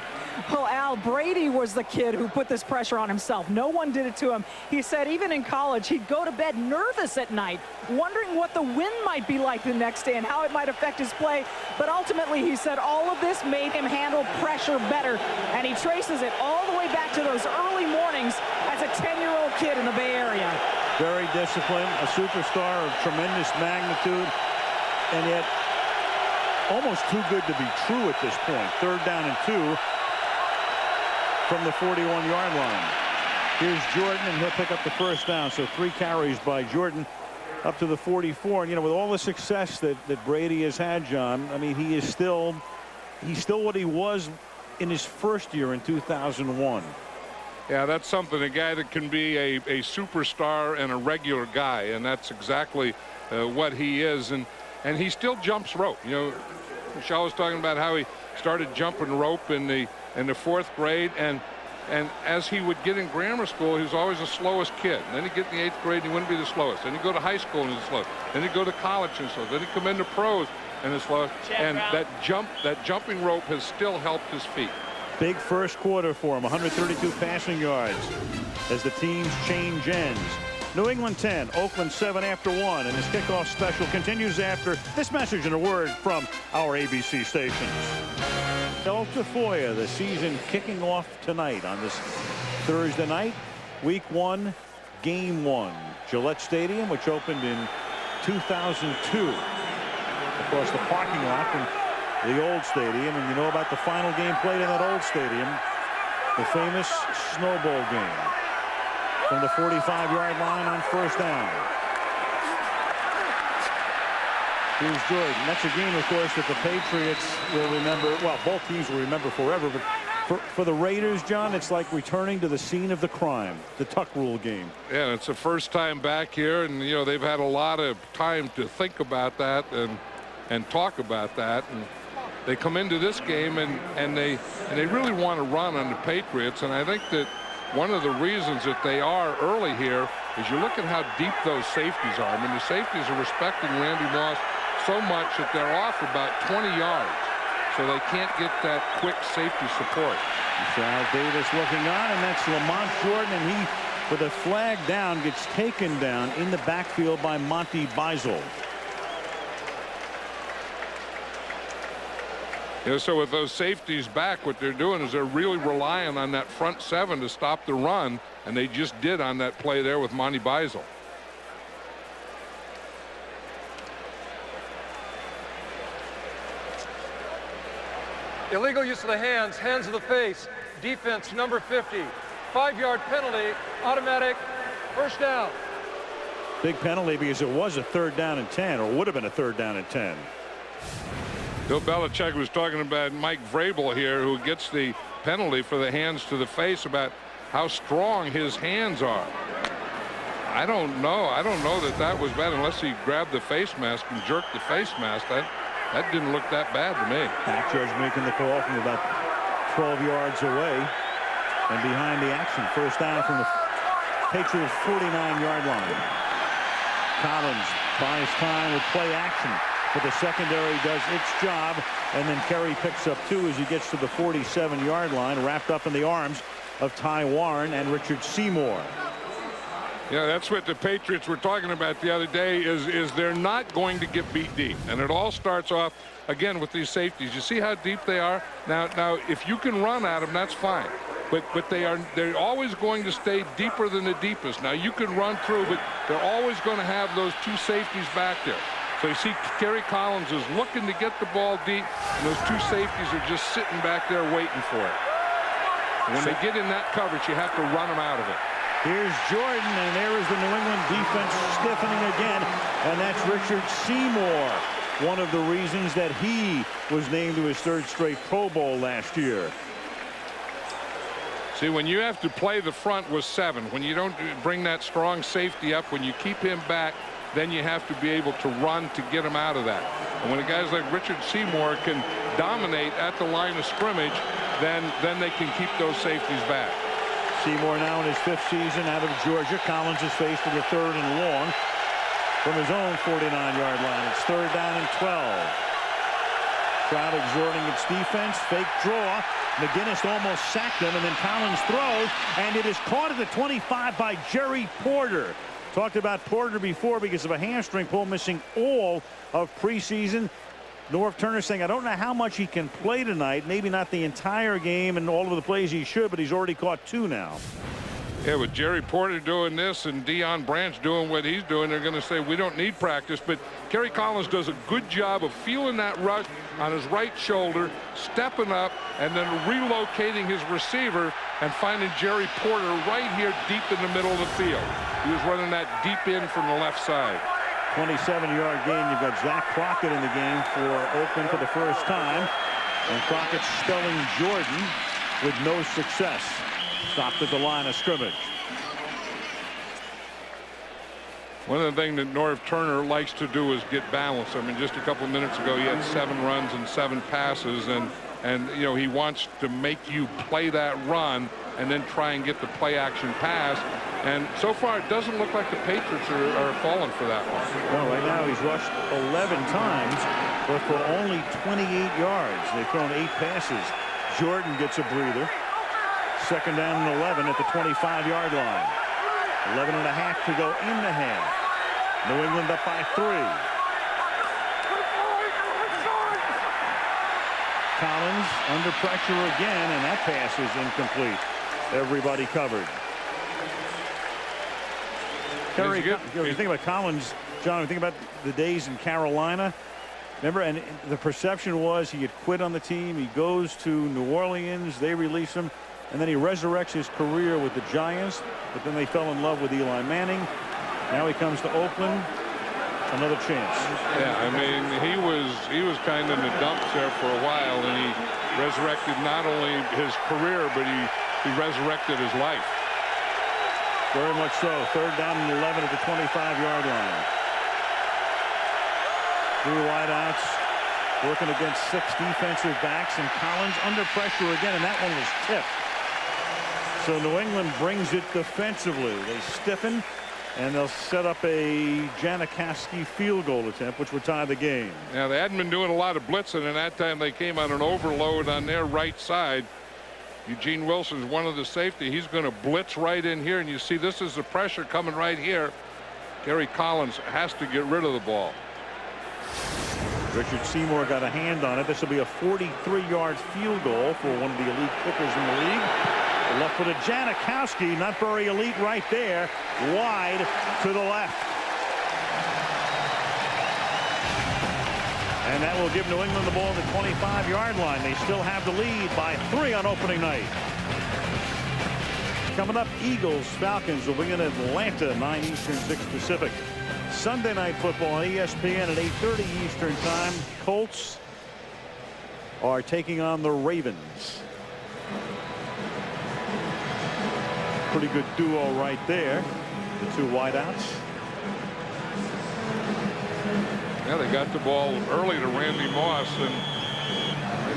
Well, Al, Brady was the kid who put this pressure on himself. No one did it to him. He said even in college, he'd go to bed nervous at night, wondering what the wind might be like the next day and how it might affect his play. But ultimately, he said all of this made him handle pressure better. And he traces it all the way back to those early mornings as a 10-year-old kid in the Bay Area. Very disciplined, a superstar of tremendous magnitude, and yet almost too good to be true at this point. 3rd down and 2. From the 41-yard line. Here's Jordan, and he'll pick up the first down. So 3 carries by Jordan up to the 44. And, you know, with all the success that Brady has had, John, I mean, he's still what he was in his first year in 2001. Yeah, that's something, a guy that can be a superstar and a regular guy, and that's exactly what he is. And he still jumps rope. You know, Michelle was talking about how he started jumping rope in the 4th grade, and as he would get in grammar school, he was always the slowest kid. And then he'd get in the 8th grade and he wouldn't be the slowest. Then he'd go to high school and he's the slowest. Then he'd go to college and slow. Then he'd come into pros and the slowest. And that jumping rope has still helped his feet. Big first quarter for him, 132 passing yards as the teams change ends. New England 10, Oakland 7 after 1, and this kickoff special continues after this message and a word from our ABC stations. El Tafoya, the season kicking off tonight on this Thursday night. Week 1, Game 1. Gillette Stadium, which opened in 2002. Across the parking lot from the old stadium. And you know about the final game played in that old stadium. The famous snowball game. From the 45-yard line on first down. Here's Jordan. That's a game, of course, that the Patriots will remember. Well, both teams will remember forever. But for the Raiders, John, it's like returning to the scene of the crime, the Tuck Rule game. Yeah, it's the first time back here, and you know they've had a lot of time to think about that and talk about that. And they come into this game and they really want to run on the Patriots, and I think that one of the reasons that they are early here is you look at how deep those safeties are. I mean, the safeties are respecting Randy Moss so much that they're off about 20 yards, so they can't get that quick safety support. Al Davis looking on, and that's Lamont Jordan, and he, with a flag down, gets taken down in the backfield by Monty Beisel. Yeah, so with those safeties back, what they're doing is they're really relying on that front 7 to stop the run, and they just did on that play there with Monty Beisel. Illegal use of the hands, hands of the face, defense number 50. 5-yard penalty, automatic, first down. Big penalty because it was a 3rd down and 10, or would have been a 3rd down and 10. Bill Belichick was talking about Mike Vrabel here, who gets the penalty for the hands to the face, about how strong his hands are. I don't know that was bad unless he grabbed the face mask and jerked the face mask. That didn't look that bad to me. Back George making the call from about 12 yards away. And behind the action, first down from the Patriots 49-yard line. Collins buys time with play action, but the secondary does its job, and then Kerry picks up 2 as he gets to the 47-yard line, wrapped up in the arms of Ty Warren and Richard Seymour. Yeah, that's what the Patriots were talking about the other day, is they're not going to get beat deep. And it all starts off, again, with these safeties. You see how deep they are? Now if you can run at them, that's fine. But they're always going to stay deeper than the deepest. Now, you can run through, but they're always going to have those 2 safeties back there. So you see Kerry Collins is looking to get the ball deep, and those 2 safeties are just sitting back there waiting for it. When they get in that coverage, you have to run them out of it. Here's Jordan, and there is the New England defense stiffening again, and that's Richard Seymour. One of the reasons that he was named to his 3rd straight Pro Bowl last year. See, when you have to play the front with 7, when you don't bring that strong safety up, when you keep him back, then you have to be able to run to get him out of that. And when guys like Richard Seymour can dominate at the line of scrimmage, then they can keep those safeties back. Seymour now in his 5th season out of Georgia. Collins is faced with a 3rd and long from his own 49-yard line. It's 3rd down and 12. Crowd exhorting its defense. Fake draw. McGinnis almost sacked him, and then Collins throws, and it is caught at the 25 by Jerry Porter. Talked about Porter before because of a hamstring pull, missing all of preseason. Norv Turner saying, I don't know how much he can play tonight. Maybe not the entire game and all of the plays he should, but he's already caught 2 now. Yeah, with Jerry Porter doing this and Deion Branch doing what he's doing, they're going to say we don't need practice. But Kerry Collins does a good job of feeling that rush on his right shoulder, stepping up, and then relocating his receiver and finding Jerry Porter right here deep in the middle of the field. He was running that deep in from the left side. 27-yard gain. You've got Zach Crockett in the game for Oakland for the first time. And Crockett spelling Jordan with no success. Stopped at the line of scrimmage. One of the things that Norv Turner likes to do is get balance. I mean, just a couple of minutes ago, he had 7 runs and 7 passes, and you know, he wants to make you play that run and then try and get the play action pass. And so far, it doesn't look like the Patriots are falling for that one. Well, right now he's rushed 11 times, but for only 28 yards. They've thrown 8 passes. Jordan gets a breather. 2nd down and 11 at the 25-yard line. 11 and a half to go in the half. New England up by 3. Collins under pressure again, and that pass is incomplete. Everybody covered. Kerry, you think about Collins, John, you think about the days in Carolina. Remember, and the perception was he had quit on the team. He goes to New Orleans. They release him. And then he resurrects his career with the Giants. But then they fell in love with Eli Manning. Now he comes to Oakland. Another chance. Yeah, I mean, he was kind of in the dumps there for a while, and he resurrected not only his career, but he resurrected his life. Very much so. 3rd down and 11 at the 25-yard line. 3 wideouts working against 6 defensive backs, and Collins under pressure again, and that one was tipped. So New England brings it defensively. They stiffen, and they'll set up a Janikowski field goal attempt, which would tie the game. Now, they hadn't been doing a lot of blitzing, and that time they came on an overload on their right side. Eugene Wilson's one of the safety. He's going to blitz right in here, and you see this is the pressure coming right here. Kerry Collins has to get rid of the ball. Richard Seymour got a hand on it. This will be a 43-yard field goal for one of the elite kickers in the league. The left-footed Janikowski, not very elite right there, wide to the left. And that will give New England the ball at the 25-yard line. They still have the lead by 3 on opening night. Coming up, Eagles, Falcons will be in Atlanta, 9 Eastern, 6 Pacific. Sunday night football on ESPN at 8:30 Eastern time. Colts are taking on the Ravens. Pretty good duo right there. The 2 wideouts. Yeah, they got the ball early to Randy Moss, and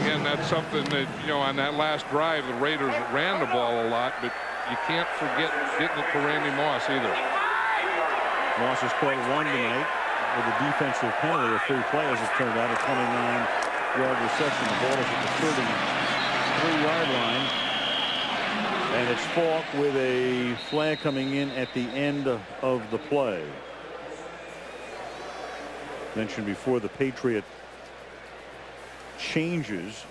again, that's something that, you know, on that last drive, the Raiders ran the ball a lot, but you can't forget getting it to Randy Moss either. Moss has caught one tonight with a defensive penalty, a free play, as it turned out, a 29-yard reception. The ball is at the 33-yard line. And it's Falk with a flag coming in at the end of the play. Mentioned before, the Patriot changes,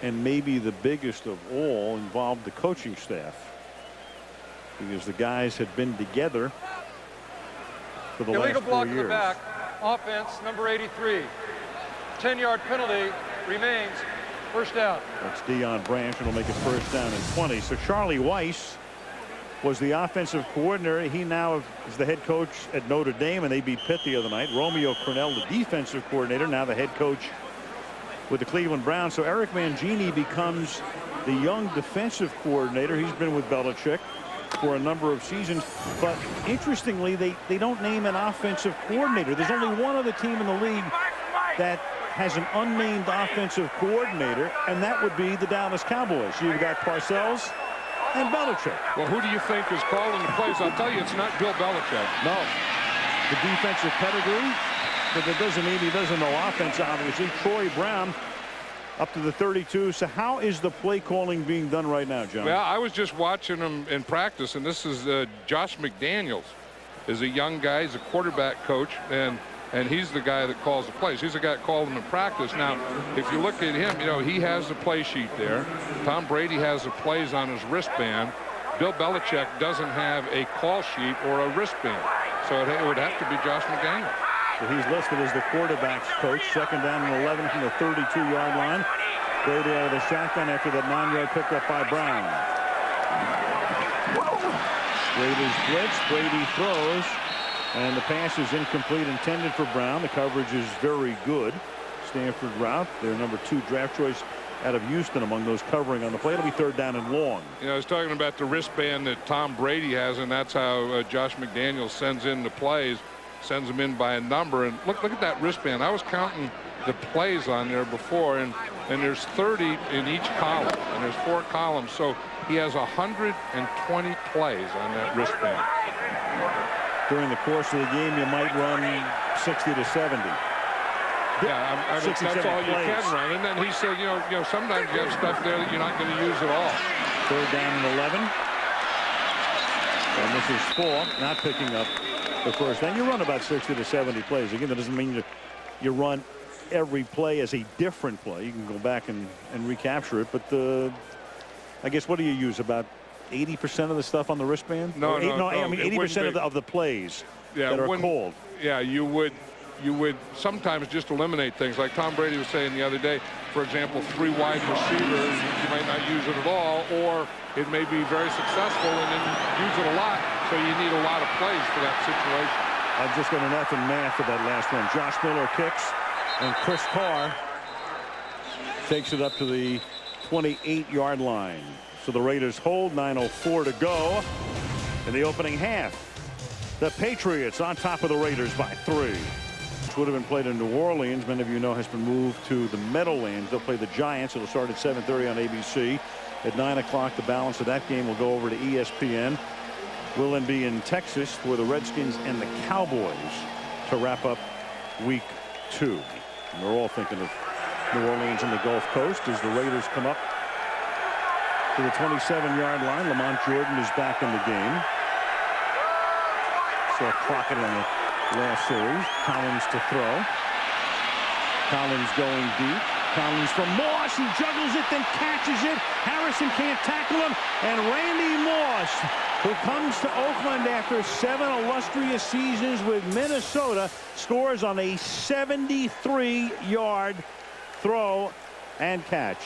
and maybe the biggest of all, involved the coaching staff, because the guys had been together for the illegal last 4 block years. in the back. Offense number 83. 10-yard penalty remains. First down. That's Deion Branch. It'll make it first down and 20. So Charlie Weiss was the offensive coordinator. He now is the head coach at Notre Dame, and they beat Pitt the other night. Romeo Crennel, the defensive coordinator, now the head coach with the Cleveland Browns. So Eric Mangini becomes the young defensive coordinator. He's been with Belichick for a number of seasons. But interestingly, they don't name an offensive coordinator. There's only one other team in the league that has an unnamed offensive coordinator, and that would be the Dallas Cowboys. You've got Parcells and Belichick. Well, who do you think is calling the plays? I'll tell you, it's not Bill Belichick. No. The defensive pedigree, but that doesn't mean he doesn't know offense, obviously. Troy Brown up to the 32. So how is the play calling being done right now, John? Well, I was just watching him in practice, and this is Josh McDaniels is a young guy. He's a quarterback coach, and he's the guy that calls the plays. He's the guy that called them in practice. Now, if you look at him, you know, he has the play sheet there. Tom Brady has the plays on his wristband. Bill Belichick doesn't have a call sheet or a wristband. So it would have to be Josh McDaniels. So he's listed as the quarterback's coach. Second down and 11 from the 32-yard line. Brady out of the shotgun after that 9-yard pickup by Brown. Raiders blitz. Brady throws. And the pass is incomplete, intended for Brown. The coverage is very good. Stanford route, their number 2 draft choice out of Houston among those covering on the play. It'll be third down and long. You know, I was talking about the wristband that Tom Brady has, and that's how Josh McDaniels sends in the plays, sends them in by a number. And look at that wristband. I was counting the plays on there before, and there's 30 in each column, and there's 4 columns. So he has 120 plays on that wristband. During the course of the game, you might run 60 to 70. Yeah, I mean, that's all you can run. And then he said, you know, sometimes you have stuff there that you're not going to use at all. Third down and 11. And this is Falk not picking up the first down. You run about 60 to 70 plays. Again, that doesn't mean you run every play as a different play. You can go back and recapture it. But I guess, what do you use, about 80% of the stuff on the wristband? No, I mean 80% of the plays that are called. Yeah, you would sometimes just eliminate things like Tom Brady was saying the other day. For example, 3 wide receivers, you might not use it at all, or it may be very successful and then use it a lot. So you need a lot of plays for that situation. I've just got an F in math for that last one. Josh Miller kicks, and Chris Carr takes it up to the 28-yard line. So the Raiders hold, 9:04 to go in the opening half. The Patriots on top of the Raiders by 3. Which would have been played in New Orleans. Many of you know has been moved to the Meadowlands. They'll play the Giants. It'll start at 7:30 on ABC. At 9 o'clock, the balance of that game will go over to ESPN. We'll then be in Texas for the Redskins and the Cowboys to wrap up week 2. And we're all thinking of New Orleans and the Gulf Coast as the Raiders come up to the 27-yard line. Lamont Jordan is back in the game. Saw Crockett on the last series. Collins to throw. Collins going deep. Collins from Moss. He juggles it, then catches it. Harrison can't tackle him. And Randy Moss, who comes to Oakland after 7 illustrious seasons with Minnesota, scores on a 73-yard throw and catch.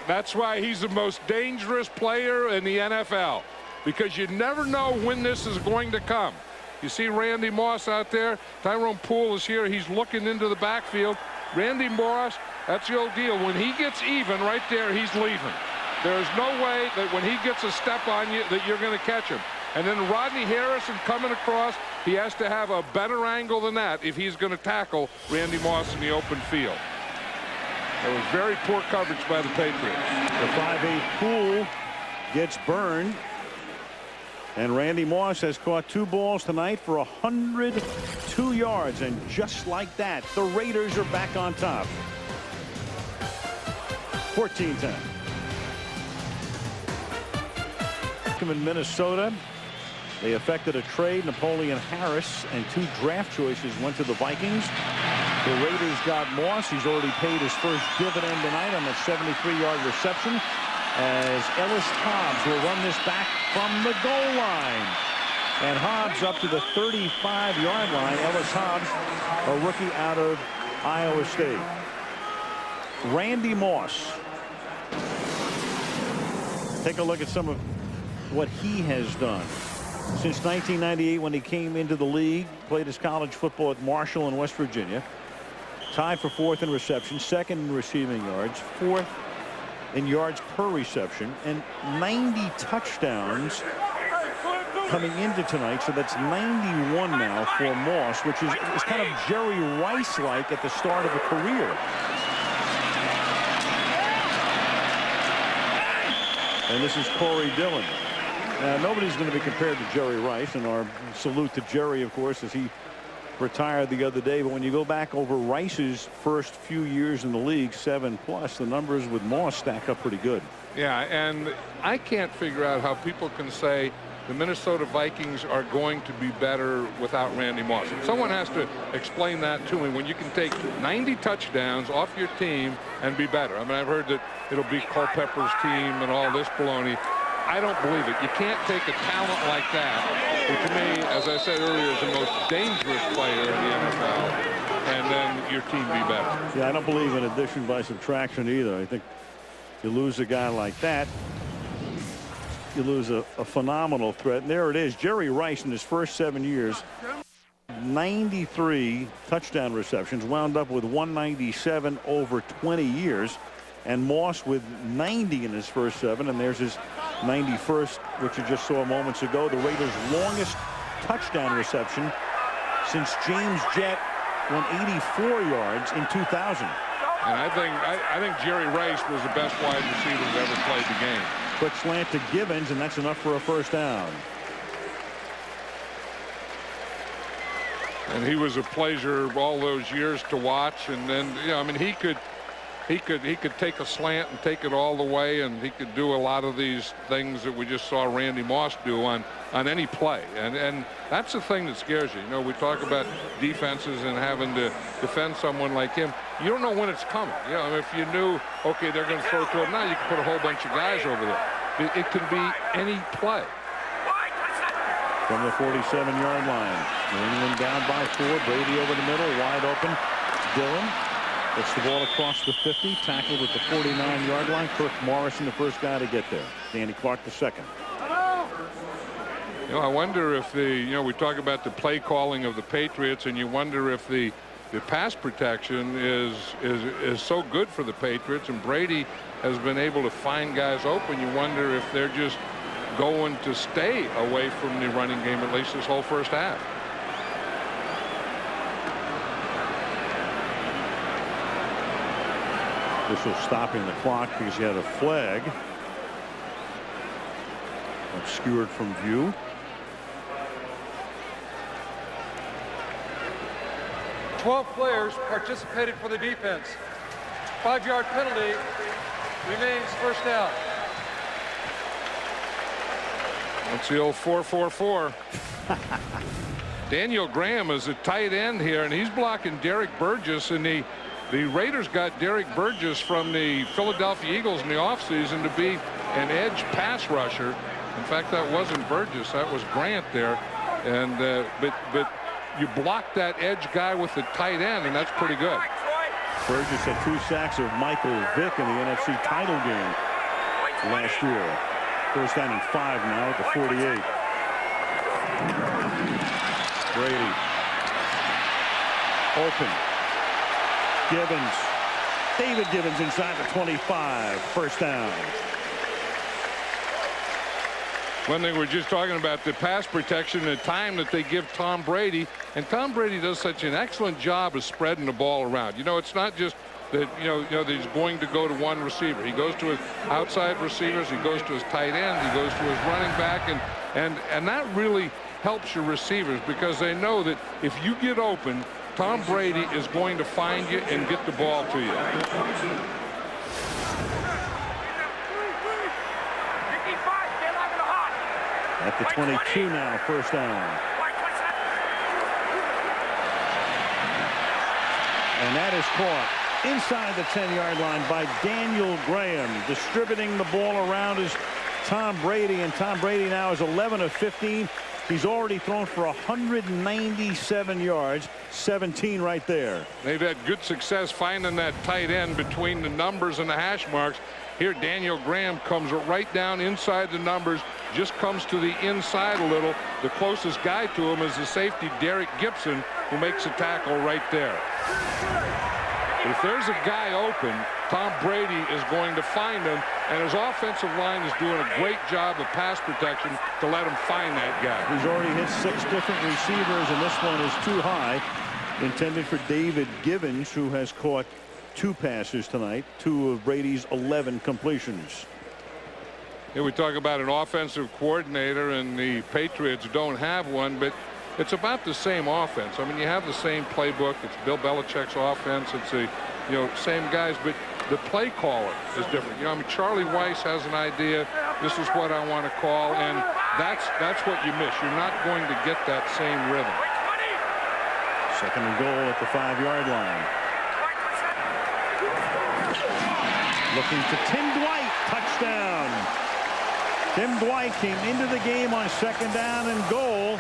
That's why he's the most dangerous player in the NFL, because you never know when this is going to come. You see Randy Moss out there. Tyrone Poole is here. He's looking into the backfield. Randy Moss, that's the old deal. When he gets even right there, he's leaving. There's no way that when he gets a step on you that you're going to catch him. And then Rodney Harrison coming across, he has to have a better angle than that if he's going to tackle Randy Moss in the open field. There was very poor coverage by the Patriots. The 5'8" Poole gets burned. And Randy Moss has caught 2 balls tonight for 102 yards. And just like that, the Raiders are back on top. 14-10. In Minnesota, they effected a trade. Napoleon Harris and 2 draft choices went to the Vikings. The Raiders got Moss. He's already paid his first dividend tonight on that 73-yard reception, as Ellis Hobbs will run this back from the goal line. And Hobbs up to the 35-yard line. Ellis Hobbs, a rookie out of Iowa State. Randy Moss. Take a look at some of what he has done. Since 1998, when he came into the league, played his college football at Marshall in West Virginia. Tied for 4th in reception, 2nd in receiving yards, 4th in yards per reception, and 90 touchdowns coming into tonight. So that's 91 now for Moss, which is kind of Jerry Rice-like at the start of a career. And this is Corey Dillon. Now, nobody's going to be compared to Jerry Rice, and our salute to Jerry, of course, as he retired the other day. But when you go back over Rice's first few years in the league, 7+, the numbers with Moss stack up pretty good. Yeah, and I can't figure out how people can say the Minnesota Vikings are going to be better without Randy Moss. Someone has to explain that to me, when you can take 90 touchdowns off your team and be better. I mean, I've heard that it'll be Culpepper's team and all this baloney. I don't believe it. You can't take a talent like that, who to me, as I said earlier, is the most dangerous player in the NFL, and then your team be better. Yeah, I don't believe in addition by subtraction either. I think you lose a guy like that, you lose a phenomenal threat. And there it is. Jerry Rice in his first 7 years, 93 touchdown receptions, wound up with 197 over 20 years. And Moss with 90 in his first 7, and there's his 91st, which you just saw moments ago. The Raiders' longest touchdown reception since James Jett went 84 yards in 2000. And I think Jerry Rice was the best wide receiver that ever played the game. Quick slant to Givens, and that's enough for a first down. And he was a pleasure all those years to watch. And then, you know, I mean, he could take a slant and take it all the way, and he could do a lot of these things that we just saw Randy Moss do on any play. And that's the thing that scares you. You know, we talk about defenses and having to defend someone like him. You don't know when it's coming. You know, if you knew, okay, they're going to throw to him now, you can put a whole bunch of guys over there. It can be any play. From the 47-yard line, New England down by 4. Brady over the middle, wide open. Dillon gets the ball across the 50, tackled at the 49-yard line. Kirk Morrison, the first guy to get there. Danny Clark, the second. You know, I wonder if we talk about the play calling of the Patriots, and you wonder if the pass protection is so good for the Patriots, and Brady has been able to find guys open. You wonder if they're just going to stay away from the running game at least this whole first half. Official stopping the clock because he had a flag obscured from view. Twelve players participated for the defense. 5-yard penalty remains first down. That's the old 4-4-4. Daniel Graham is a tight end here, and he's blocking Derek Burgess, and the Raiders got Derek Burgess from the Philadelphia Eagles in the offseason to be an edge pass rusher. In fact, that wasn't Burgess, that was Grant there. And but you block that edge guy with the tight end, and that's pretty good. Burgess had 2 sacks of Michael Vick in the NFC title game last year. First down and 5 now at the 48. Brady. Open. Givens. David Givens inside the 25. First down. When they were just talking about the pass protection and the time that they give Tom Brady, and Tom Brady does such an excellent job of spreading the ball around. You know, it's not just that that he's going to go to one receiver. He goes to his outside receivers. He goes to his tight end. He goes to his running back, and that really helps your receivers because they know that if you get open, Tom Brady is going to find you and get the ball to you. At the 22 now, first down. And that is caught inside the 10-yard line by Daniel Graham. Distributing the ball around is Tom Brady, and Tom Brady now is 11 of 15. He's already thrown for 197 yards, 17 right there. They've had good success finding that tight end between the numbers and the hash marks. Here, Daniel Graham comes right down inside the numbers, just comes to the inside a little. The closest guy to him is the safety, Derek Gibson, who makes a tackle right there. If there's a guy open, Tom Brady is going to find him, and his offensive line is doing a great job of pass protection to let him find that guy. He's already hit 6 different receivers, and this one is too high. Intended for David Givens, who has caught 2 passes tonight, 2 of Brady's 11 completions. Here we talk about an offensive coordinator, and the Patriots don't have one, but it's about the same offense. I mean, you have the same playbook. It's Bill Belichick's offense. It's the same guys, but the play caller is different. I mean, Charlie Weiss has an idea. This is what I want to call, and that's what you miss. You're not going to get that same rhythm. Second and goal at the 5-yard line. Looking to Tim Dwight, touchdown. Tim Dwight came into the game on second down and goal,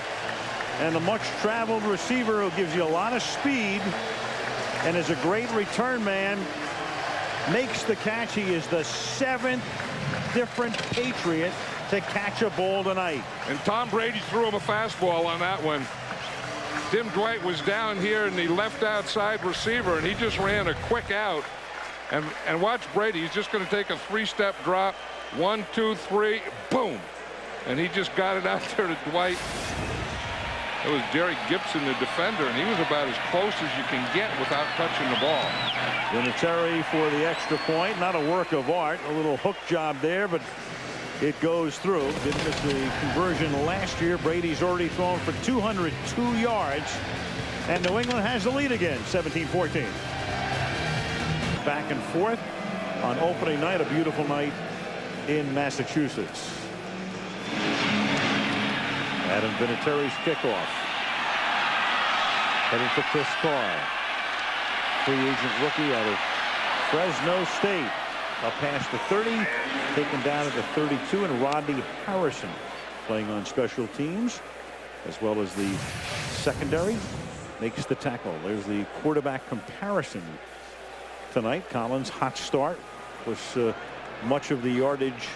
and a much traveled receiver who gives you a lot of speed and is a great return man makes the catch. He is the 7th different Patriot to catch a ball tonight. And Tom Brady threw him a fastball on that one. Tim Dwight was down here in the left outside receiver, and he just ran a quick out. And watch Brady. He's just going to take a 3-step drop. 1, 2, 3, boom. And he just got it out there to Dwight. It was Derek Gibson, the defender, and he was about as close as you can get without touching the ball. Vinatieri for the extra point. Not a work of art. A little hook job there, but it goes through. Didn't miss the conversion last year. Brady's already thrown for 202 yards. And New England has the lead again, 17-14. Back and forth on opening night. A beautiful night in Massachusetts. Adam Vinatieri's kickoff. Heading to Chris Carr. Free agent rookie out of Fresno State. Up past the 30. Taken down at the 32. And Rodney Harrison playing on special teams as well as the secondary. Makes the tackle. There's the quarterback comparison tonight. Collins, hot start. Was much of the yardage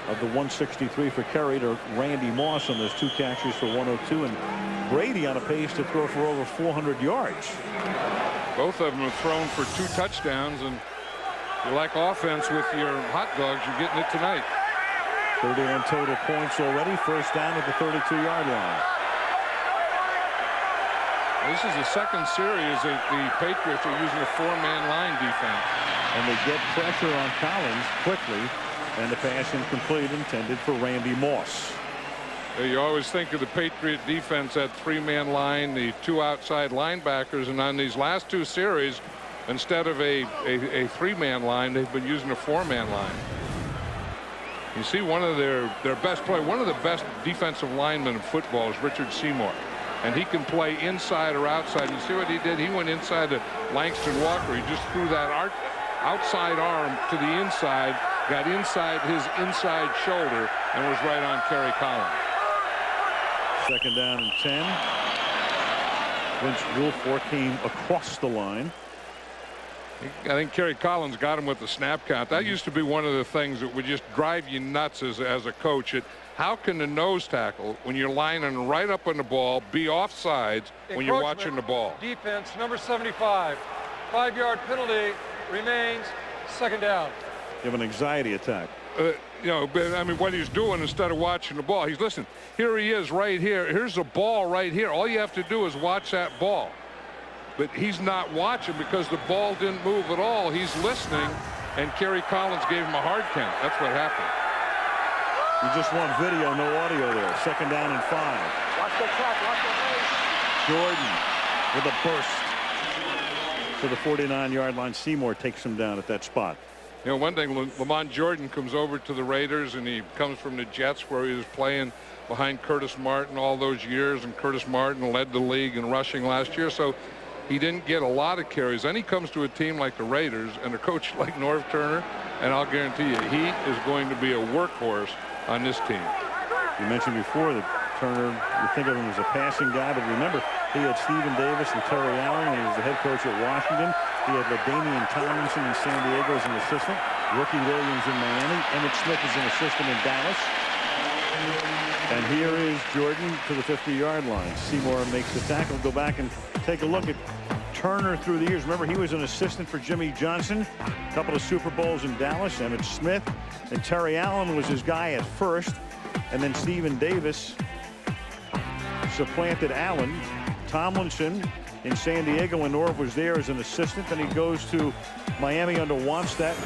of the 163 for Kerry to Randy Moss on those 2 catches for 102, and Brady on a pace to throw for over 400 yards. Both of them have thrown for 2 touchdowns, and you like offense with your hot dogs, you're getting it tonight. 31 total points already. First down at the 32-yard line. This is the second series that the Patriots are using a 4-man line defense. And they get pressure on Collins quickly. And the pass incomplete, intended for Randy Moss. You always think of the Patriot defense, that 3-man line, the 2 outside linebackers, and on these last 2 series, instead of a 3-man line, they've been using a 4-man line. You see one of their best play, one of the best defensive linemen in football is Richard Seymour. And he can play inside or outside. You see what he did? He went inside to Langston Walker. He just threw that outside arm to the inside, got inside his inside shoulder, and was right on Kerry Collins. Second down and 10. Vince Wilfork came across the line. I think Kerry Collins got him with the snap count. That used to be one of the things that would just drive you nuts as a coach. How can the nose tackle, when you're lining right up on the ball, be offsides when you're watching the ball? Defense, number 75. 5-yard penalty remains. Second down. You have an anxiety attack. But I mean, what he's doing instead of watching the ball, he's listen. Here he is right here. Here's the ball right here. All you have to do is watch that ball. but he's not watching because the ball didn't move at all. He's listening, and Kerry Collins gave him a hard count. That's what happened. You just want video, no audio there. 2nd down and 5. Watch the track, watch the race. Jordan with a burst to the 49-yard line. Seymour takes him down at that spot. You know, one thing, Lamont Jordan comes over to the Raiders, and he comes from the Jets, where he was playing behind Curtis Martin all those years, and Curtis Martin led the league in rushing last year, so he didn't get a lot of carries. Then he comes to a team like the Raiders and a coach like Norv Turner, and I'll guarantee you he is going to be a workhorse on this team. You mentioned before that Turner, you think of him as a passing guy, but remember, he had Stephen Davis and Terry Allen when he was the head coach at Washington. He had LaDainian Tomlinson in San Diego as an assistant. Ricky Williams in Miami. Emmitt Smith is an assistant in Dallas. And here is Jordan to the 50-yard line. Seymour makes the tackle. Go back and take a look at Turner through the years. Remember, he was an assistant for Jimmy Johnson. A couple of Super Bowls in Dallas. Emmitt Smith and Terry Allen was his guy at first. And then Stephen Davis supplanted Allen. Tomlinson in San Diego when Norv was there as an assistant. Then he goes to Miami under Wannstedt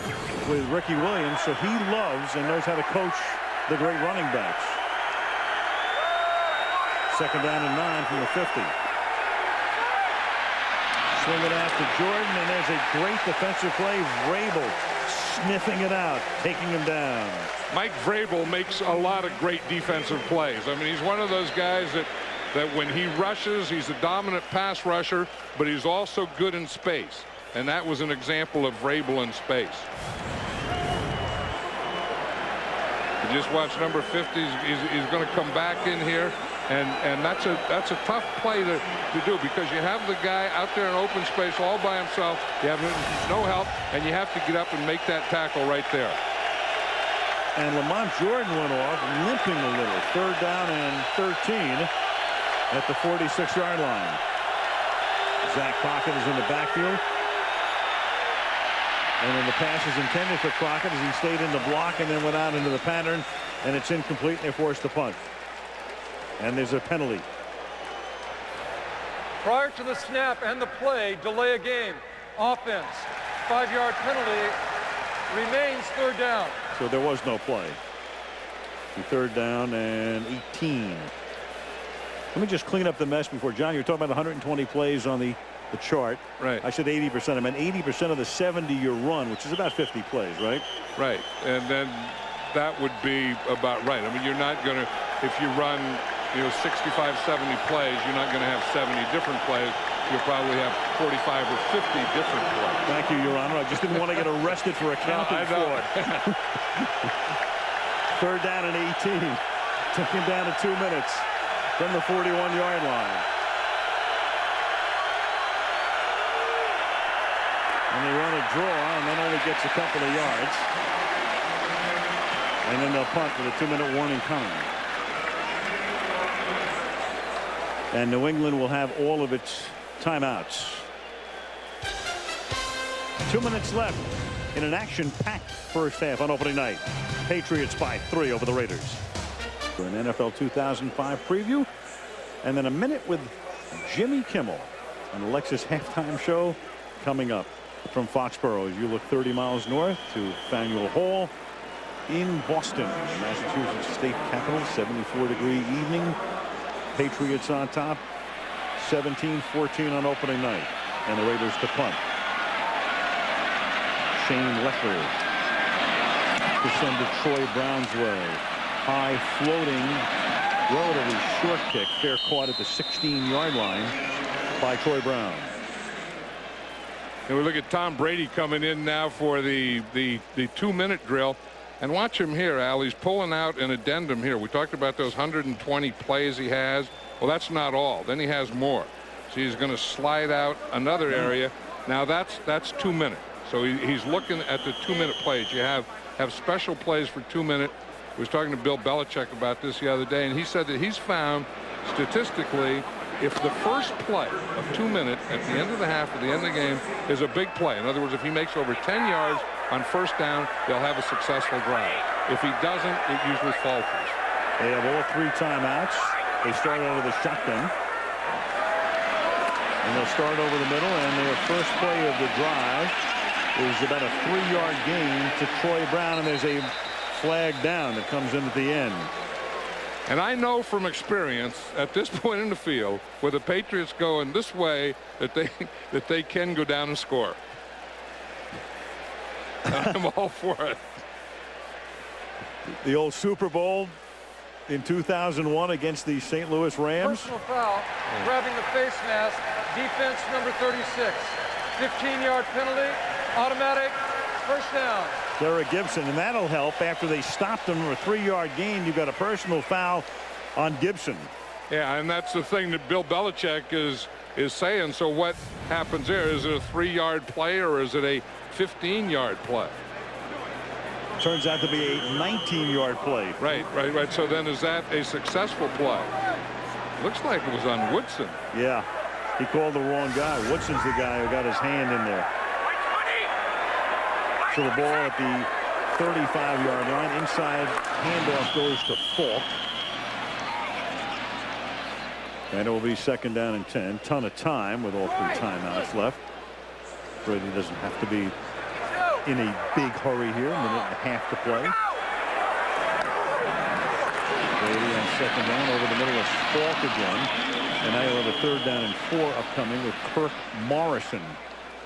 with Ricky Williams. So he loves and knows how to coach the great running backs. 2nd down and 9 from the 50. Swing it out to Jordan, and there's a great defensive play. Vrabel sniffing it out, taking him down. Mike Vrabel makes a lot of great defensive plays. I mean, he's one of those guys that when he rushes, he's a dominant pass rusher, but he's also good in space. And that was an example of Vrabel in space. You just watch number 50. He's going to come back in here. And that's a tough play to do, because you have the guy out there in open space all by himself. You have no help, and you have to get up and make that tackle right there. And Lamont Jordan went off, limping a little. 3rd down and 13 at the 46-yard line. Zach Crockett is in the backfield. And then the pass is intended for Crockett as he stayed in the block and then went out into the pattern, and it's incomplete, and they're forced to punt. And there's a penalty. Prior to the snap and the play, delay a game. Offense. 5-yard penalty. Remains 3rd down. So there was no play. 3rd down and 18. Let me just clean up the mess before, John, you were talking about 120 plays on the chart. Right. I said 80%. I meant 80% of the 70-year run, which is about 50 plays, right? Right. And then that would be about right. I mean, you're not going to, if you run, 65, 70 plays, you're not going to have 70 different plays. You'll probably have 45 or 50 different plays. Thank you, Your Honor. I just didn't want to get arrested for accounting fraud. 3rd down and 18. Taking down to 2 minutes from the 41-yard line. And they run a draw, and then only gets a couple of yards. And then they'll punt with a 2-minute warning coming. And New England will have all of its timeouts. 2 minutes left in an action-packed first half on opening night. Patriots by 3 over the Raiders. For an NFL 2005 preview, and then a minute with Jimmy Kimmel on the Lexus halftime show coming up from Foxborough as you look 30 miles north to Faneuil Hall in Boston, Massachusetts state capital. 74-degree evening. Patriots on top, 17-14 on opening night, and the Raiders to punt. Shane Lecker to send to Troy Brown's way. High floating, relatively short kick, fair caught at the 16-yard line by Troy Brown. And we look at Tom Brady coming in now for the 2-minute drill. And watch him here, Al. He's pulling out an addendum here. We talked about those 120 plays he has. Well, that's not all. Then he has more. So he's going to slide out another area. Now that's 2 minutes. So he's looking at the 2-minute plays. You have special plays for 2 minutes. I was talking to Bill Belichick about this the other day, and he said that he's found statistically, if the first play of 2 minutes at the end of the half or the end of the game is a big play. In other words, if he makes over 10 yards on first down, they'll have a successful drive. If he doesn't, it usually falters. They have all 3 timeouts. They start out of the shotgun. And they'll start over the middle, and their first play of the drive is about a 3-yard gain to Troy Brown, and there's a flag down that comes in at the end. And I know from experience at this point in the field, with the Patriots going this way, that they can go down and score. I'm all for it. The old Super Bowl in 2001 against the St. Louis Rams. Personal foul, grabbing the face mask, defense number 36. 15-yard penalty, automatic, first down. Derek Gibson, and that'll help after they stopped him for a 3-yard gain. You've got a personal foul on Gibson. Yeah, and that's the thing that Bill Belichick is saying. So what happens there? Is it a 3-yard play or is it a 15-yard play? Turns out to be a 19-yard play. Right. So then is that a successful play? Looks like it was on Woodson. Yeah, he called the wrong guy. Woodson's the guy who got his hand in there. So the ball at the 35-yard line. Inside handoff goes to Falk. And it will be 2nd down and 10. Ton of time with all 3 timeouts left. Brady doesn't have to be in a big hurry here. 1.5 to play. Brady on 2nd down over the middle of Falk again. And now you'll have a 3rd down and 4 upcoming with Kirk Morrison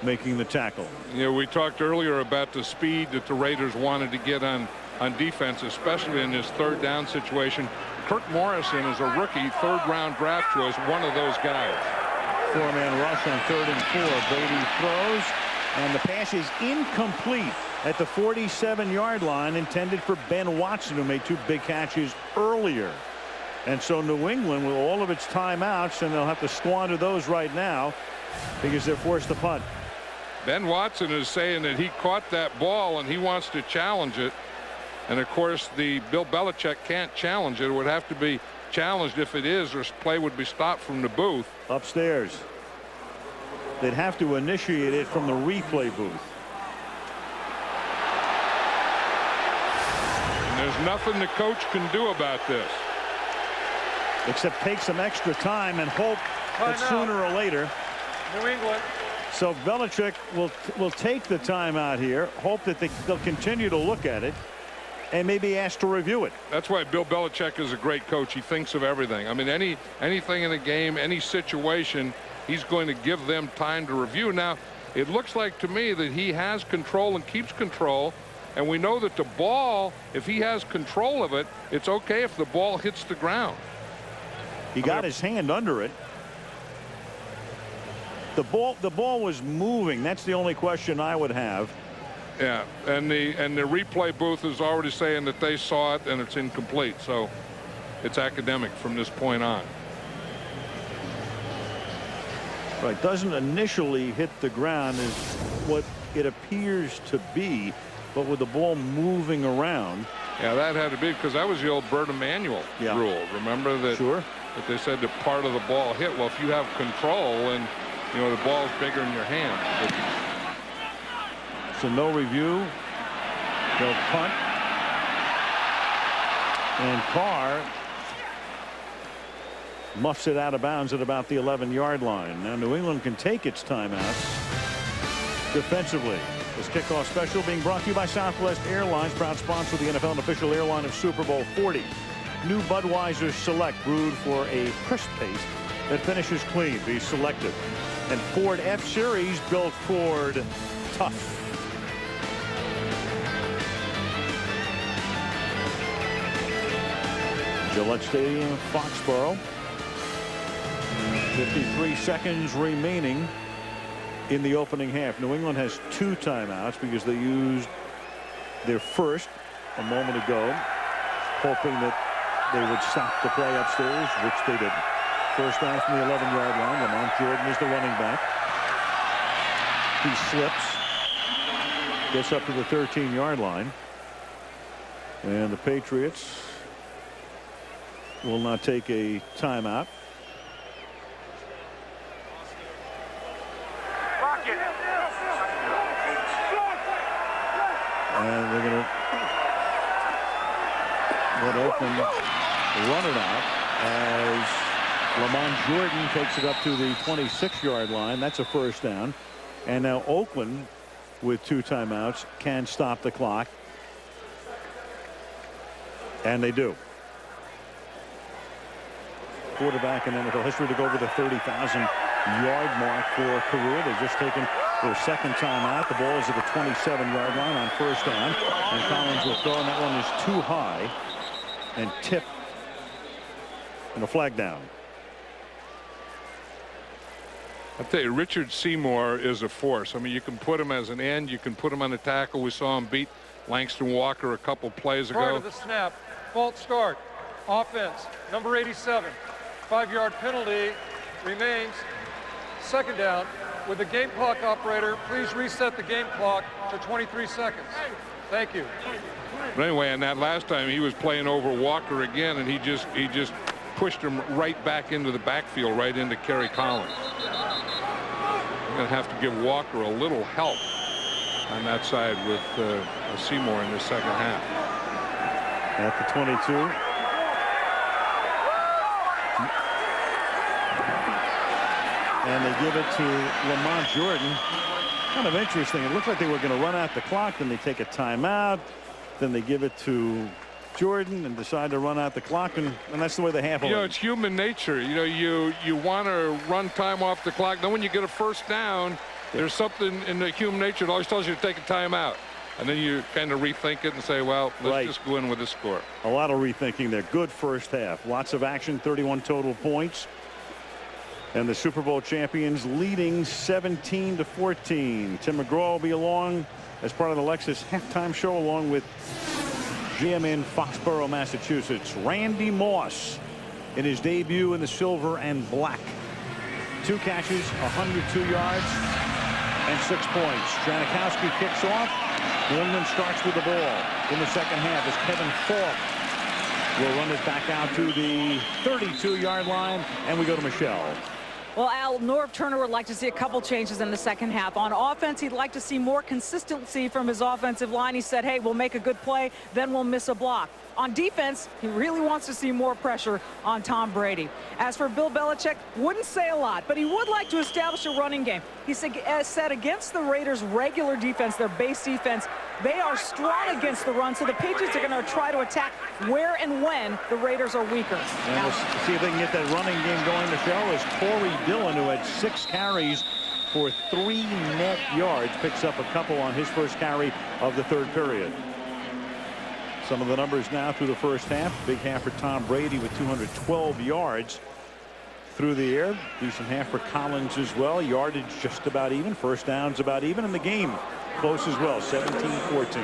making the tackle. You know, we talked earlier about the speed that the Raiders wanted to get on defense, especially in this 3rd down situation. Kirk Morrison is a rookie 3rd-round draft choice, one of those guys. 4-man rush on 3rd and 4. Brady throws, and the pass is incomplete at the 47-yard line, intended for Ben Watson, who made 2 big catches earlier. And so New England, with all of its timeouts, and they'll have to squander those right now because they're forced to punt. Ben Watson is saying that he caught that ball and he wants to challenge it. And of course, the Bill Belichick can't challenge it. It would have to be challenged if it is, or play would be stopped from the booth. Upstairs. They'd have to initiate it from the replay booth. And there's nothing the coach can do about this. Except take some extra time and hope that sooner or later. New England. So Belichick will take the timeout here, hope that they'll continue to look at it, and maybe ask to review it. That's why Bill Belichick is a great coach. He thinks of everything. I mean, anything in a game, any situation, he's going to give them time to review. Now, it looks like to me that he has control and keeps control. And we know that the ball, if he has control of it, it's okay if the ball hits the ground. He got his hand under it. The ball was moving. That's the only question I would have. Yeah, and the replay booth is already saying that they saw it and it's incomplete. So it's academic from this point on. Right, doesn't initially hit the ground is what it appears to be, but with the ball moving around. Yeah, that had to be because that was the old Bert Emanuel rule. Remember that? Sure. That they said that part of the ball hit. Well, if you have control and you know the ball's bigger in your hand. So no review. They'll punt. And Carr muffs it out of bounds at about the 11-yard line. Now New England can take its timeouts defensively. This kickoff special being brought to you by Southwest Airlines, proud sponsor of the NFL and official airline of Super Bowl 40. New Budweiser Select, brewed for a crisp taste that finishes clean. Be selective. And Ford F-Series, built Ford tough. Gillette Stadium, Foxborough. 53 seconds remaining in the opening half. New England has 2 timeouts because they used their first a moment ago, hoping that they would stop the play upstairs, which they didn't. First down from the 11-yard line. Lamont Jordan is the running back. He slips, gets up to the 13-yard line, and the Patriots will not take a timeout. And they're going to let Oakland run it out as Lamont Jordan takes it up to the 26-yard line. That's a first down. And now Oakland, with 2 timeouts, can stop the clock. And they do. Quarterback in NFL history to go over the 30,000-yard mark for a career. They've just taken their second time out. The ball is at the 27-yard line on first down. And Collins will throw, and that one is too high and tipped. And a flag down. I'll tell you, Richard Seymour is a force. I mean, you can put him as an end. You can put him on a tackle. We saw him beat Langston Walker a couple plays ago. Prior to the snap, false start. Offense, number 87. 5-yard penalty remains. Second down. With the game clock operator, please reset the game clock to 23 seconds. Thank you. But anyway, and that last time he was playing over Walker again, and he just pushed him right back into the backfield, right into Kerry Collins. I'm going to have to give Walker a little help on that side with Seymour in the second half. At the 22. And they give it to Lamont Jordan. Kind of interesting. It looked like they were going to run out the clock. Then they take a timeout. Then they give it to Jordan and decide to run out the clock, and that's the way they have it. You know, it's human nature. You know, you want to run time off the clock. Then when you get a first down, there's something in the human nature that always tells you to take a timeout. And then you kind of rethink it and say, well, let's just go in with this score. A lot of rethinking there. Good first half. Lots of action, 31 total points. And the Super Bowl champions leading 17-14. Tim McGraw will be along as part of the Lexus halftime show, along with GM in Foxborough, Massachusetts. Randy Moss in his debut in the silver and black. 2 catches, 102 yards, and 6 points. Janikowski kicks off. New England starts with the ball in the second half as Kevin Falk will run it back out to the 32-yard line, and we go to Michelle. Well, Al, Norv Turner would like to see a couple changes in the second half. On offense, he'd like to see more consistency from his offensive line. He said, hey, we'll make a good play, then we'll miss a block. On defense, he really wants to see more pressure on Tom Brady. As for Bill Belichick, wouldn't say a lot, but he would like to establish a running game. He said against the Raiders' regular defense, their base defense, they are strong against the run, so the Patriots are going to try to attack where and when the Raiders are weaker. And we'll see if they can get that running game going, Michelle, as Corey Dillon, who had 6 carries for 3 net yards, picks up a couple on his first carry of the third period. Some of the numbers now through the first half. Big half for Tom Brady with 212 yards through the air. Decent half for Collins as well. Yardage just about even. First downs about even. And the game close as well, 17-14.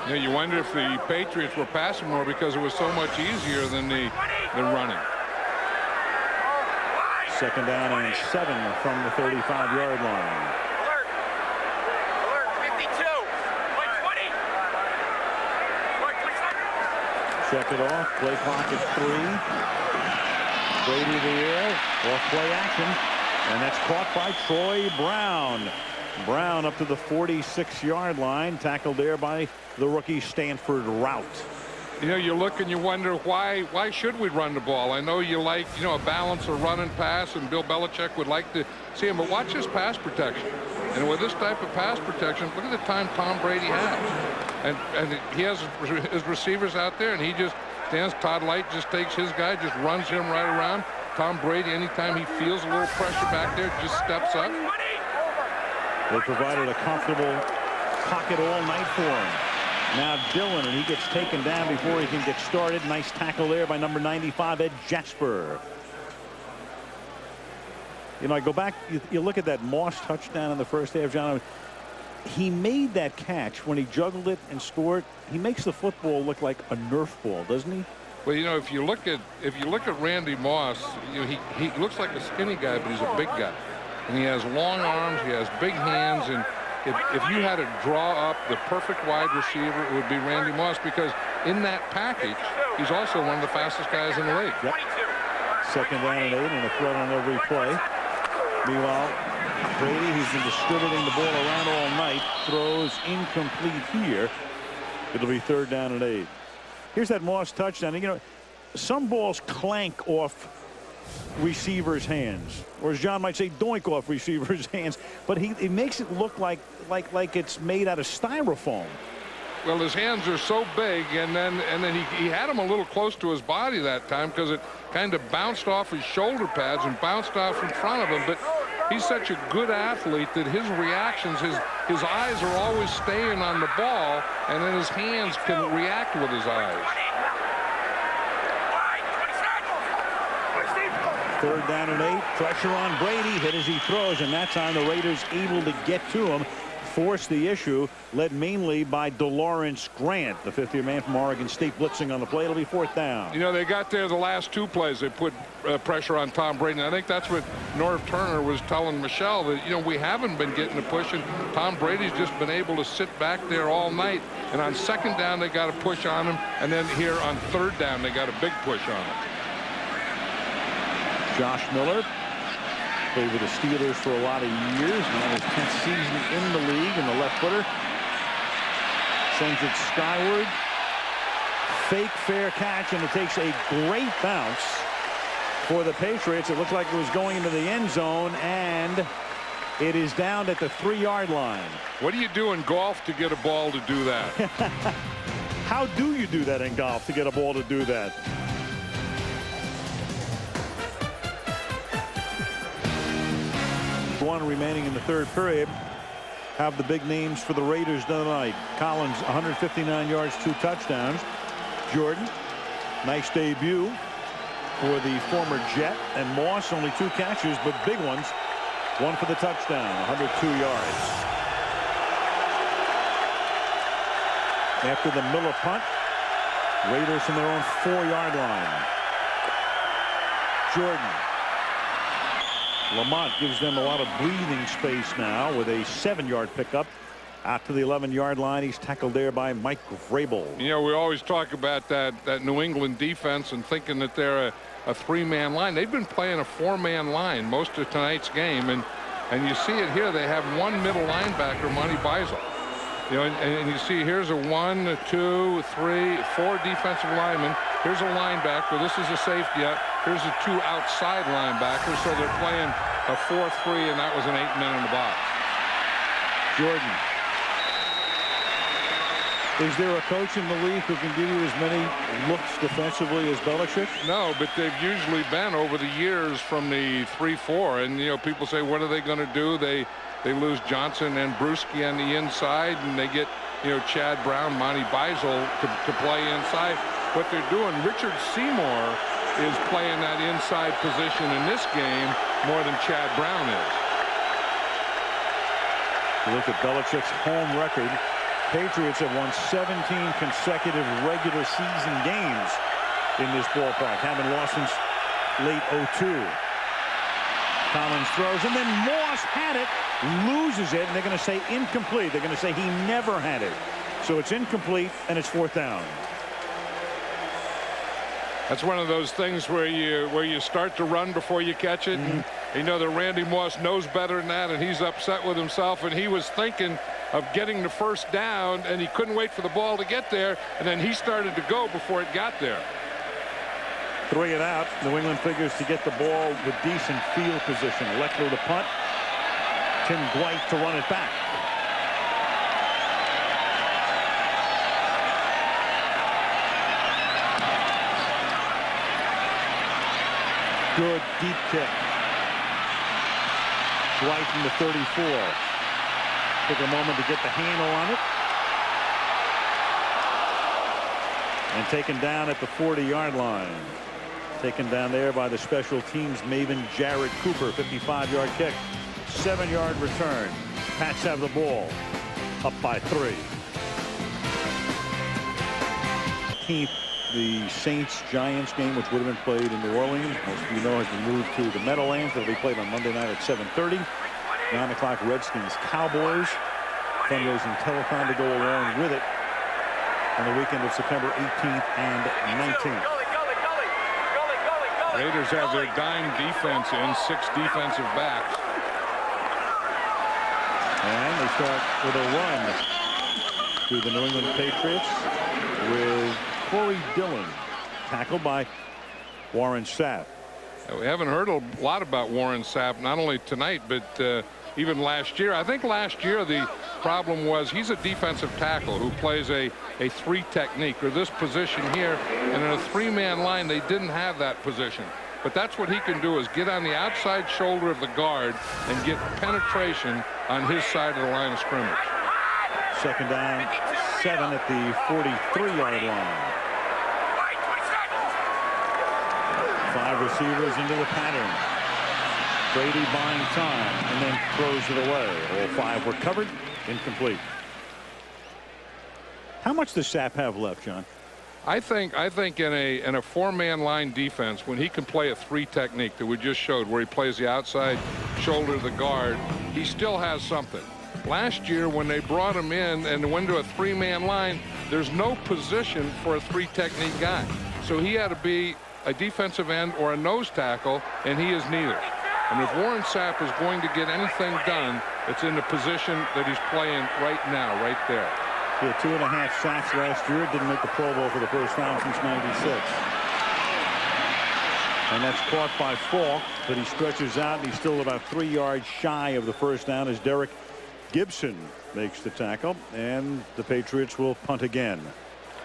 You know, you wonder if the Patriots were passing more because it was so much easier than the running. Second down and 7 from the 35-yard line. Check it off. Play clock at 3. Brady in the air. Off play action. And that's caught by Troy Brown. Brown up to the 46-yard line. Tackled there by the rookie Stanford Rout. You know, you look and you wonder why should we run the ball? I know you like, you know, a balance of run and pass, and Bill Belichick would like to see him, but watch his pass protection. And with this type of pass protection, look at the time Tom Brady has. And he has his receivers out there, and he just stands. Todd Light just takes his guy, just runs him right around. Tom Brady, anytime he feels a little pressure back there, just steps up. They provided a comfortable pocket all night for him. Now Dillon, and he gets taken down before he can get started. Nice tackle there by number 95, Ed Jasper. You know, I go back, you look at that Moss touchdown in the first half, John. He made that catch when he juggled it and scored. He makes the football look like a Nerf ball, doesn't he? Well, you know, if you look at Randy Moss, you know, he looks like a skinny guy, but he's a big guy, and he has long arms, he has big hands, and if you had to draw up the perfect wide receiver, it would be Randy Moss, because in that package, he's also one of the fastest guys in the league. Yep. Second down and 8, and a threat on every play. Meanwhile, Brady, who's been distributing the ball around all night, throws incomplete here. It'll be third down and 8. Here's that Moss touchdown. You know, some balls clank off receivers' hands, or as John might say, doink off receivers' hands. But he makes it look like it's made out of styrofoam. Well, his hands are so big, and then he had them a little close to his body that time because it kind of bounced off his shoulder pads and bounced off in front of him. But he's such a good athlete that his reactions, his eyes are always staying on the ball, and then his hands can react with his eyes. 3rd down and 8. Pressure on Brady. Hit as he throws, and that time the Raiders able to get to him. Forced the issue, led mainly by DeLawrence Grant, the 5th-year man from Oregon State, blitzing on the play. It'll be 4th down. You know, they got there the last 2 plays. They put pressure on Tom Brady. And I think that's what Norv Turner was telling Michelle, that, you know, we haven't been getting the push, and Tom Brady's just been able to sit back there all night. And on 2nd down, they got a push on him. And then here on 3rd down, they got a big push on him. Josh Miller played with the Steelers for a lot of years. Now his 10th season in the league, and the left footer sends it skyward. Fake fair catch, and it takes a great bounce for the Patriots. It looked like it was going into the end zone, and it is down at the 3-yard line. What do you do in golf to get a ball to do that? How do you do that in golf to get a ball to do that? One remaining in the 3rd period. Have the big names for the Raiders tonight. Collins, 159 yards, 2 touchdowns. Jordan, nice debut for the former Jet. And Moss, only 2 catches, but big ones. 1 for the touchdown, 102 yards. After the Miller punt, Raiders from their own 4-yard line. Jordan. Lamont gives them a lot of breathing space now with a 7-yard pickup out to the 11-yard line. He's tackled there by Mike Vrabel. You know, we always talk about that New England defense and thinking that they're a 3-man line. They've been playing a 4-man line most of tonight's game, and you see it here. They have 1 middle linebacker, Monty Beisel. You know, and you see here's a 1, 2, 3, 4 defensive linemen. Here's a linebacker. This is a safety. Here's the 2 outside linebackers. So they're playing a 4-3, and that was an 8-man in the box. Jordan. Is there a coach in the league who can give you as many looks defensively as Belichick? No, but they've usually been over the years from the 3-4. And, you know, people say, what are they going to do? They lose Johnson and Bruschi on the inside, and they get, you know, Chad Brown, Monty Beisel to play inside. What they're doing, Richard Seymour is playing that inside position in this game more than Chad Brown is. Look at Belichick's home record. Patriots have won 17 consecutive regular season games in this ballpark. Haven't lost since late 02. Collins throws, and then Moss had it, loses it, and they're going to say incomplete. They're going to say he never had it. So it's incomplete, and it's 4th down. That's one of those things where you start to run before you catch it. And you know that Randy Moss knows better than that, and he's upset with himself, and he was thinking of getting the 1st down, and he couldn't wait for the ball to get there, and then he started to go before it got there. 3 and out. New England figures to get the ball with decent field position. Leckler to punt. Tim Dwight to run it back. Good deep kick. Dwight from the 34. Took a moment to get the handle on it. And taken down at the 40-yard line. Taken down there by the special teams maven Jared Cooper. 55-yard kick. 7-yard return. Pats have the ball. Up by 3. The Saints-Giants game, which would have been played in New Orleans, most of you know, has been moved to the Meadowlands. It'll be played on Monday night at 7:30. 9 o'clock, Redskins-Cowboys. Fundraising telethon to go along with it on the weekend of September 18th and 19th. Raiders have their dime defense in, 6 defensive backs. And they start with a run to the New England Patriots with Corey Dillon, tackled by Warren Sapp. We haven't heard a lot about Warren Sapp, not only tonight, but even last year. I think last year the problem was he's a defensive tackle who plays a three technique, or this position here, and in a three-man line they didn't have that position. But that's what he can do, is get on the outside shoulder of the guard and get penetration on his side of the line of scrimmage. Second down, 7 at the 43-yard line. 5 receivers into the pattern. Brady buying time and then throws it away. All 5 were covered. Incomplete. How much does Sapp have left, John? I think in a four-man line defense, when he can play a three technique that we just showed, where he plays the outside shoulder of the guard, he still has something. Last year, when they brought him in and went to a three-man line, there's no position for a three technique guy. So he had to be a defensive end or a nose tackle, and he is neither. And if Warren Sapp is going to get anything done, it's in the position that he's playing right now, right there. He had 2.5 sacks last year. Didn't make the Pro Bowl for the first time since '96. And that's caught by Falk, but he stretches out, and he's still about 3 yards shy of the first down as Derek Gibson makes the tackle, and the Patriots will punt again.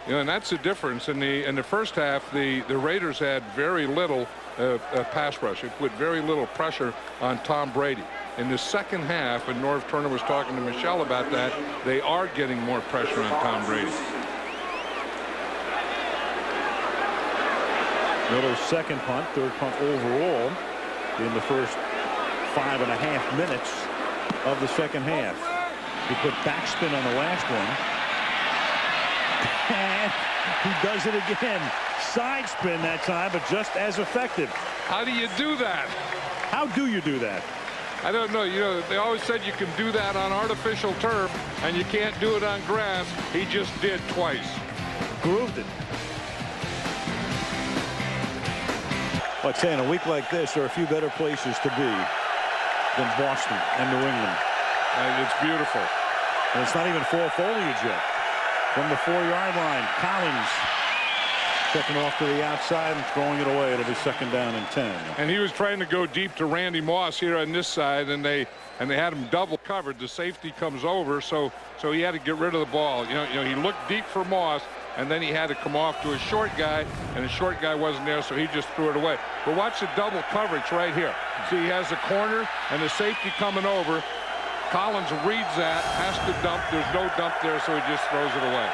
You know, and that's the difference. In the first half, the Raiders had very little pass rush. It put very little pressure on Tom Brady. In the second half, and Norv Turner was talking to Michelle about that, they are getting more pressure on Tom Brady. Miller's second punt, third punt overall in the first 5.5 minutes of the second half. He put backspin on the last one. And he does it again. Side spin that time, but just as effective. How do you do that? How do you do that? I don't know. You know, they always said you can do that on artificial turf, and you can't do it on grass. He just did twice. Grooved it. I'd say in a week like this, there are a few better places to be than Boston and New England. And it's beautiful. And it's not even fall foliage yet. From the 4-yard line, Collins checking off to the outside and throwing it away. It'll be second down and 10. And he was trying to go deep to Randy Moss here on this side, and they had him double covered. The safety comes over, so he had to get rid of the ball. You know, he looked deep for Moss, and then he had to come off to a short guy, and the short guy wasn't there, so he just threw it away. But watch the double coverage right here. See, he has the corner and the safety coming over. Collins reads that, has to dump. There's no dump there, so he just throws it away.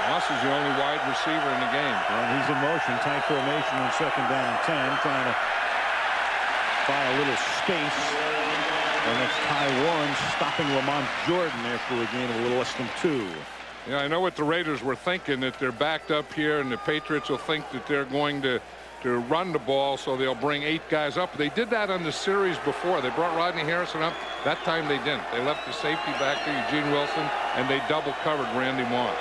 Moss is the only wide receiver in the game. And he's in motion, tight formation on second down and 10, trying to find a little space. And that's Ty Warren stopping Lamont Jordan after a gain of a little less than 2. Yeah, I know what the Raiders were thinking, that they're backed up here, and the Patriots will think that they're going to run the ball, so they'll bring 8 guys up. They did that on the series before. They brought Rodney Harrison up. That time they didn't. They left the safety back to Eugene Wilson, and they double covered Randy Moss.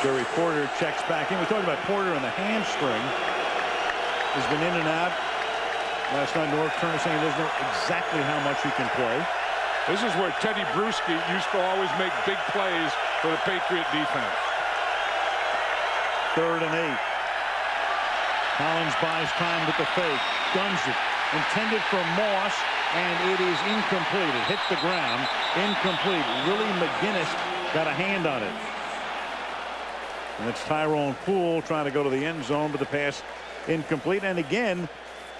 Jerry Porter checks back in. We talked about Porter and the hamstring. He's been in and out. Last night, Norv Turner saying he doesn't know exactly how much he can play. This is where Teddy Bruschi used to always make big plays for the Patriot defense. 3rd and 8. Collins buys time with the fake. Guns it. Intended for Moss, and it is incomplete. It hit the ground. Incomplete. Willie McGinnis got a hand on it. And it's Tyrone Poole trying to go to the end zone, but the pass incomplete. And again,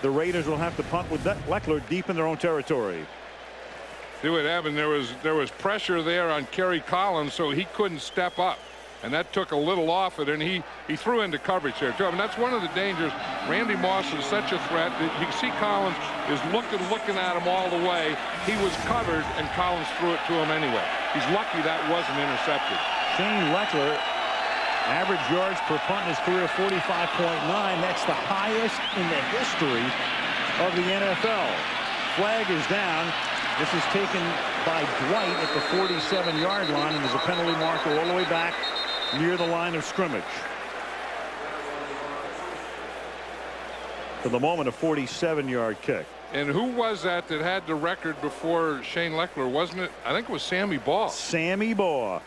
the Raiders will have to punt with Leckler deep in their own territory. See what happened? There was pressure there on Kerry Collins, so he couldn't step up. And that took a little off it, and he threw into coverage there, too. I mean, that's one of the dangers. Randy Moss is such a threat that you can see Collins is looking at him all the way. He was covered, and Collins threw it to him anyway. He's lucky that wasn't intercepted. Shane Leckler, average yards per punt in his career 45.9. That's the highest in the history of the NFL. Flag is down. This is taken by Dwight at the 47-yard line, and there's a penalty marker all the way back near the line of scrimmage. For the moment, a 47-yard kick. And who was that had the record before Shane Leckler, wasn't it? I think it was Sammy Baugh. Sammy Baugh.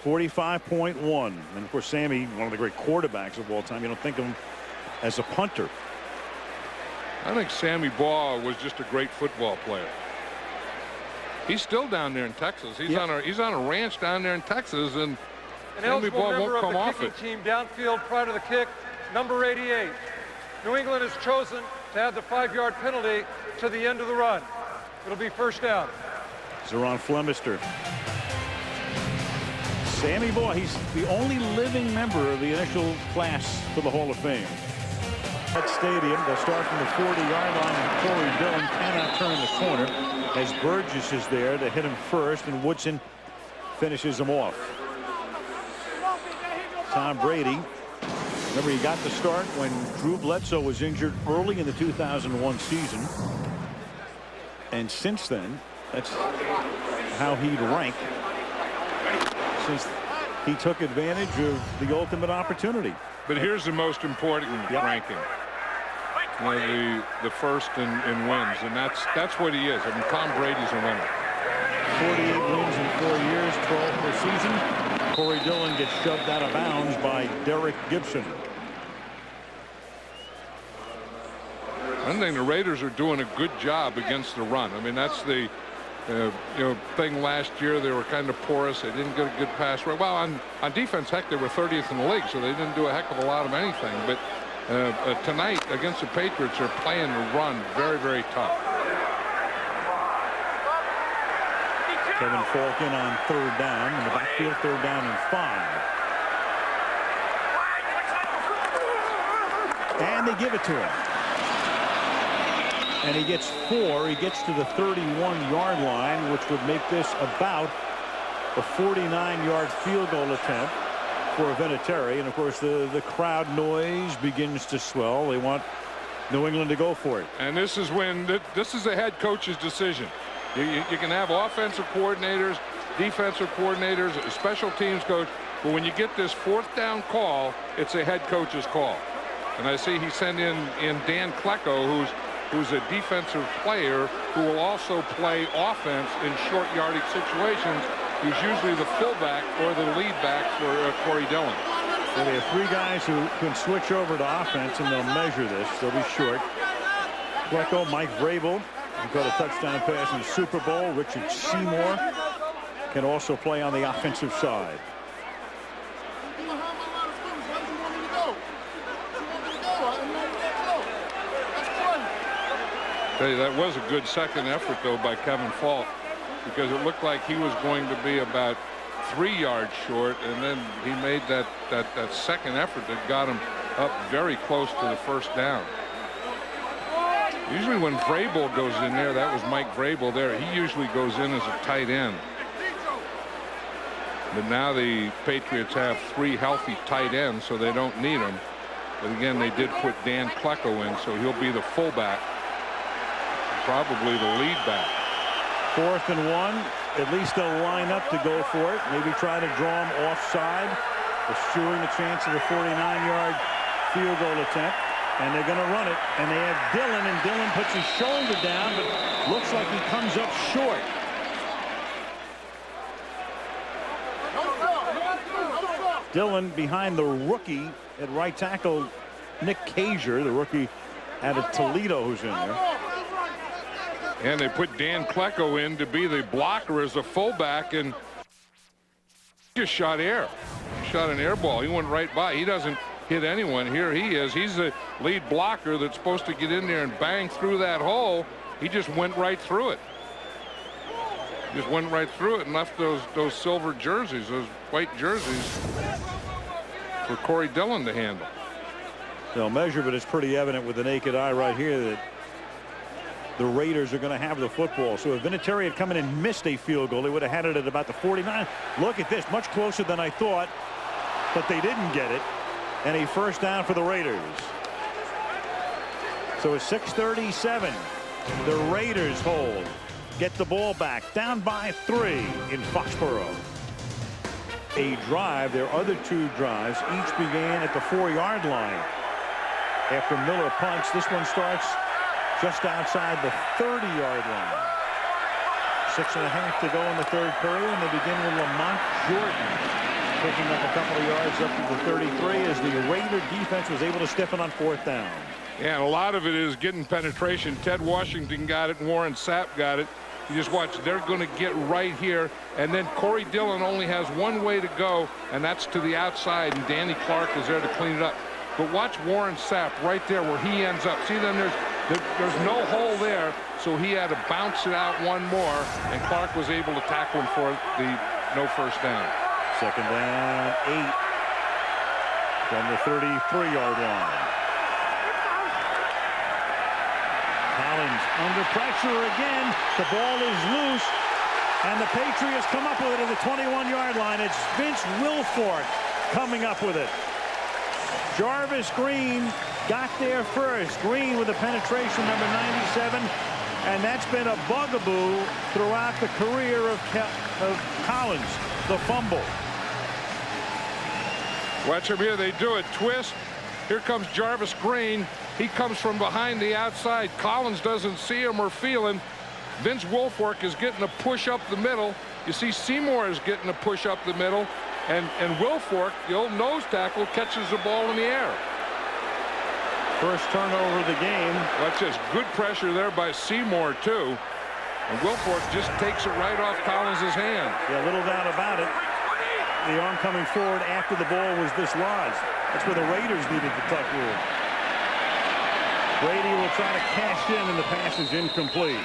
45.1. And of course, Sammy, one of the great quarterbacks of all time. You don't think of him as a punter. I think Sammy Baugh was just a great football player. He's still down there in Texas. He's on a ranch down there in Texas, and An Sammy eligible Baugh member won't of come the off kicking it. team downfield prior to the kick, number 88. New England has chosen to add the 5-yard penalty to the end of the run. It'll be first down. Zeron Flemister. Sammy Baugh, he's the only living member of the initial class for the Hall of Fame. At Stadium, they'll start from the 40-yard line, and Corey Dillon cannot turn the corner as Burgess is there to hit him first, and Woodson finishes him off. Tom Brady, remember, he got the start when Drew Bledsoe was injured early in the 2001 season, and since then, that's how he'd rank since he took advantage of the ultimate opportunity. But here's the most important ranking. You know, the first in wins, and that's what he is. I mean, Tom Brady's a winner. 48 wins in 4 years, 12 per season. Corey Dillon gets shoved out of bounds by Derek Gibson. I think the Raiders are doing a good job against the run. I mean, that's the thing last year. They were kind of porous. They didn't get a good pass rate. Well, on defense, heck, they were 30th in the league, so they didn't do a heck of a lot of anything. But tonight against the Patriots, they're playing the run very, very tough. Kevin Falcon on third down in the backfield, third down and 5. And they give it to him. And he gets 4. He gets to the 31-yard line, which would make this about a 49-yard field goal attempt for Vinatieri. And of course, the crowd noise begins to swell. They want New England to go for it. And this is when this is a head coach's decision. You can have offensive coordinators, defensive coordinators, a special teams coach, but when you get this fourth down call, it's a head coach's call. And I see he sent in Dan Klecko, who's a defensive player who will also play offense in short yardage situations. He's usually the fullback or the lead back for Corey Dillon. So they have 3 guys who can switch over to offense, and they'll measure this. They'll be short. Klecko, Mike Vrabel, who got a touchdown pass in the Super Bowl. Richard Seymour can also play on the offensive side. That was a good second effort, though, by Kevin Falk, because it looked like he was going to be about 3 yards short, and then he made that second effort that got him up very close to the first down. Usually when Vrabel goes in there, that was Mike Vrabel there, he usually goes in as a tight end. But now the Patriots have 3 healthy tight ends, so they don't need them. But again, they did put Dan Klecko in, so he'll be the fullback, probably the lead back. 4th and 1. At least they'll line up to go for it. Maybe try to draw him offside, eschewing the chance of a 49-yard field goal attempt. And they're going to run it. And they have Dillon, and Dillon puts his shoulder down, but looks like he comes up short. Dillon behind the rookie at right tackle, Nick Cager, the rookie out of Toledo, who's in there. And they put Dan Klecko in to be the blocker as a fullback, and just shot air. He shot an air ball. He went right by. He doesn't hit anyone. Here he is. He's the lead blocker that's supposed to get in there and bang through that hole. He just went right through it. Just went right through it and left those silver jerseys, those white jerseys, for Corey Dillon to handle. They'll measure, but it's pretty evident with the naked eye right here that the Raiders are going to have the football. So if Vinatieri had come in and missed a field goal, they would have had it at about the 49. Look at this, much closer than I thought, but they didn't get it. And a first down for the Raiders. So it's 6:37. The Raiders hold. Get the ball back. Down by 3 in Foxborough. A drive, their other 2 drives, each began at the 4-yard line. After Miller punts, this one starts just outside the 30-yard line. 6.5 to go in the third period, and they begin with Lamont Jordan picking up a couple of yards up to the 33 as the Raider defense was able to step in on 4th down. Yeah, and a lot of it is getting penetration. Ted Washington got it, and Warren Sapp got it. You just watch, they're going to get right here, and then Corey Dillon only has one way to go, and that's to the outside, and Danny Clark is there to clean it up. But watch Warren Sapp right there where he ends up. See, then there's no hole there, so he had to bounce it out one more, and Clark was able to tackle him for the no first down. 2nd down, 8 from the 33-yard line. Collins under pressure again. The ball is loose, and the Patriots come up with it at the 21-yard line. It's Vince Wilfork coming up with it. Jarvis Green got there first. Green with the penetration, number 97, and that's been a bugaboo throughout the career of Collins, the fumble. Watch him here. They do it. Twist. Here comes Jarvis Green. He comes from behind the outside. Collins doesn't see him or feel him. Vince Wilfork is getting a push up the middle. You see Seymour is getting a push up the middle. And Wilfork, the old nose tackle, catches the ball in the air. First turnover of the game. Watch this. Good pressure there by Seymour, too. And Wilfork just takes it right off Collins' hand. Yeah, little doubt about it. The arm coming forward after the ball was dislodged. That's where the Raiders needed the tuck rule. Brady will try to cash in, and the pass is incomplete.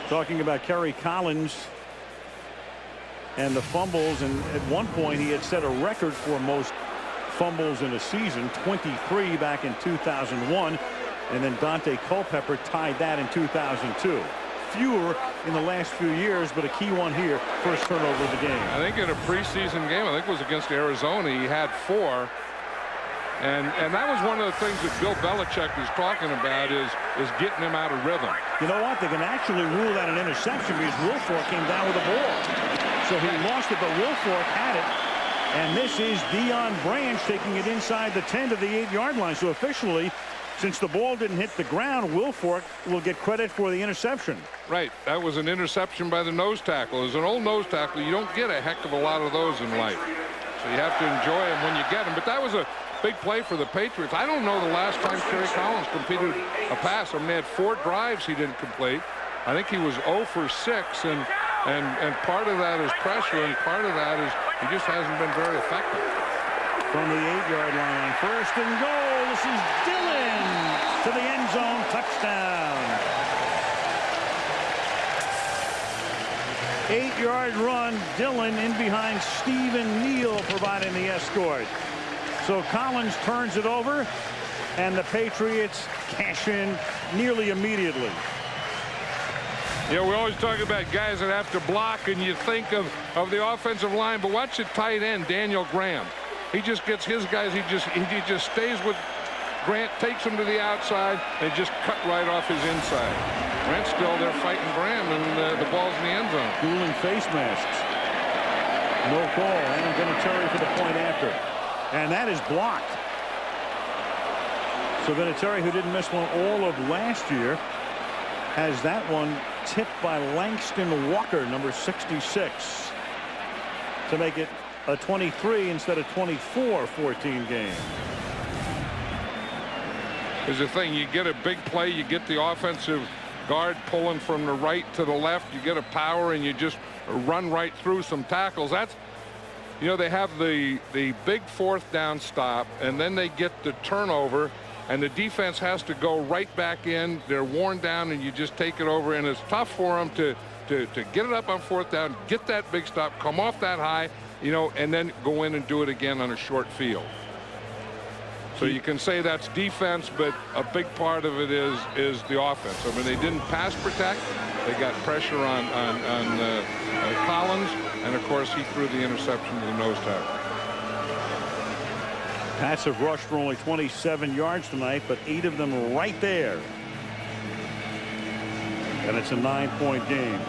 Talking about Kerry Collins and the fumbles, and at one point he had set a record for most fumbles in a season, 23 back in 2001, and then Dante Culpepper tied that in 2002. Fewer in the last few years, but a key one here. First turnover of the game. I think in a preseason game, I think it was against Arizona, he had 4. And that was one of the things that Bill Belichick was talking about is getting him out of rhythm. You know what? They can actually rule that an interception because Wilfork came down with the ball. So he lost it, but Wilfork had it. And this is Deion Branch taking it inside the 10 to the 8-yard line. So officially, since the ball didn't hit the ground, Wilfork will get credit for the interception. Right. That was an interception by the nose tackle. As an old nose tackle, you don't get a heck of a lot of those in life. So you have to enjoy them when you get them. But that was a big play for the Patriots. I don't know the last time Kerry Collins completed a pass. I mean, they had 4 drives he didn't complete. I think he was 0 for 6, and part of that is pressure, and part of that is he just hasn't been very effective. From the 8-yard line, 1st and goal. This is Dillon to the end zone, touchdown. 8-yard run. Dillon in behind Stephen Neal providing the escort. So Collins turns it over, and the Patriots cash in nearly immediately. Yeah, we always talk about guys that have to block, and you think of the offensive line, but watch the tight end, Daniel Graham. He just gets his guys. He just stays with Grant, takes him to the outside, and just cut right off his inside. Grant's still there fighting Graham, and the ball's in the end zone. Dueling face masks. No call, and Vinatieri for the point after. And that is blocked. So Vinatieri, who didn't miss one all of last year, has that one tipped by Langston Walker, number 66, to make it a 23 instead of 24-14 game. Here's the thing, you get a big play, you get the offensive guard pulling from the right to the left, you get a power, and you just run right through some tackles. That's, you know, they have the big 4th down stop, and then they get the turnover, and the defense has to go right back in. They're worn down, and you just take it over, and it's tough for them to get it up on 4th down, get that big stop, come off that high, you know, and then go in and do it again on a short field. So you can say that's defense, but a big part of it is the offense. I mean, they didn't pass protect. They got pressure on Collins, and of course he threw the interception to the nose tackle. Pats have rushed for only 27 yards tonight, but 8 of them right there. And it's a 9-point game.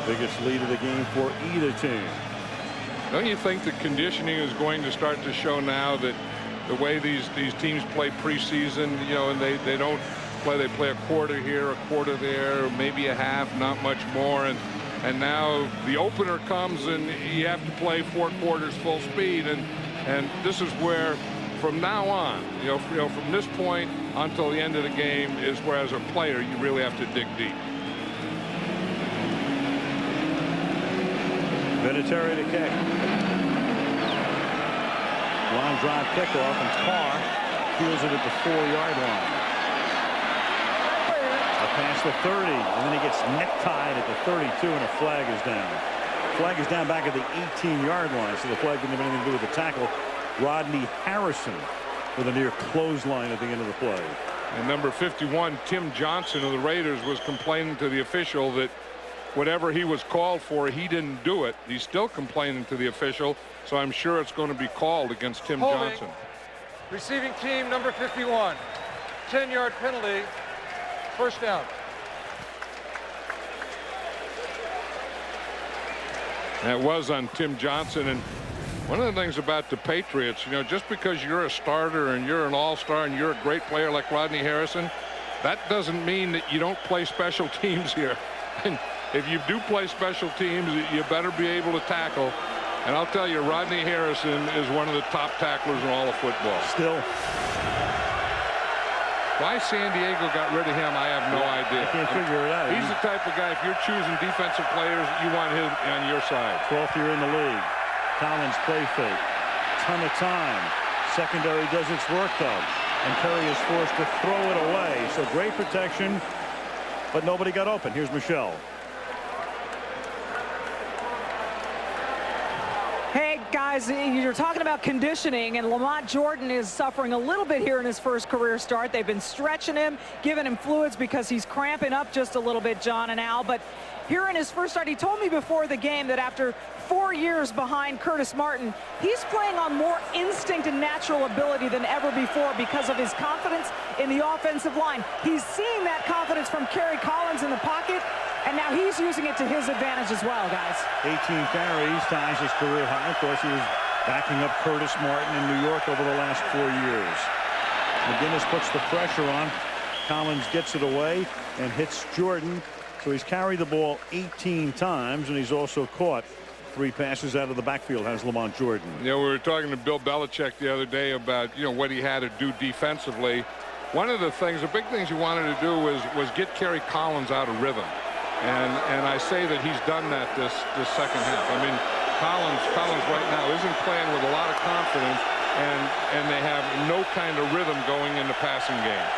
Biggest lead of the game for either team. Don't you think the conditioning is going to start to show now that the way these teams play preseason, you know, and they don't play. They play a quarter here, a quarter there, maybe a half, not much more. And now the opener comes and you have to play 4 quarters full speed. And this is where, from now on, from this point until the end of the game is where, as a player, you really have to dig deep. Vinatieri to kick. Long drive kickoff, and Carr fields it at the 4-yard line. Past the 30, and then he gets necktied at the 32, and a flag is down. Flag is down back at the 18-yard line, so the flag didn't have anything to do with the tackle. Rodney Harrison with a near clothesline at the end of the play. And number 51, Tim Johnson of the Raiders, was complaining to the official that whatever he was called for, he didn't do it. He's still complaining to the official, so I'm sure it's going to be called against Tim Johnson. Receiving team number 51, 10-yard penalty. First down. That was on Tim Johnson. And one of the things about the Patriots, just because you're a starter and you're an all-star and you're a great player like Rodney Harrison, that doesn't mean that you don't play special teams here. And if you do play special teams, you better be able to tackle. And I'll tell you, Rodney Harrison is one of the top tacklers in all of football. Still. Why San Diego got rid of him, I have no idea. I can't figure it out. He's the type of guy, if you're choosing defensive players, you want him on your side. 12th year in the league. Collins play fake. Ton of time. Secondary does its work, though. And Kerry is forced to throw it away. So great protection, but nobody got open. Here's Michelle. Hey, guys, you're talking about conditioning, and Lamont Jordan is suffering a little bit here in his first career start. They've been stretching him, giving him fluids because he's cramping up just a little bit, John and Al. But here in his first start, he told me before the game that after 4 years behind Curtis Martin, he's playing on more instinct and natural ability than ever before because of his confidence in the offensive line. He's seeing that confidence from Kerry Collins in the pocket, and now he's using it to his advantage as well, guys. 18 carries, ties his career high. Of course, he was backing up Curtis Martin in New York over the last 4 years. McGinnis puts the pressure on. Collins gets it away and hits Jordan. So he's carried the ball 18 times, and he's also caught 3 passes out of the backfield, has Lamont Jordan. We were talking to Bill Belichick the other day about, what he had to do defensively. One of the things, the big things he wanted to do was get Kerry Collins out of rhythm. And I say that he's done that this second half. I mean, Collins right now isn't playing with a lot of confidence, and they have no kind of rhythm going in the passing game.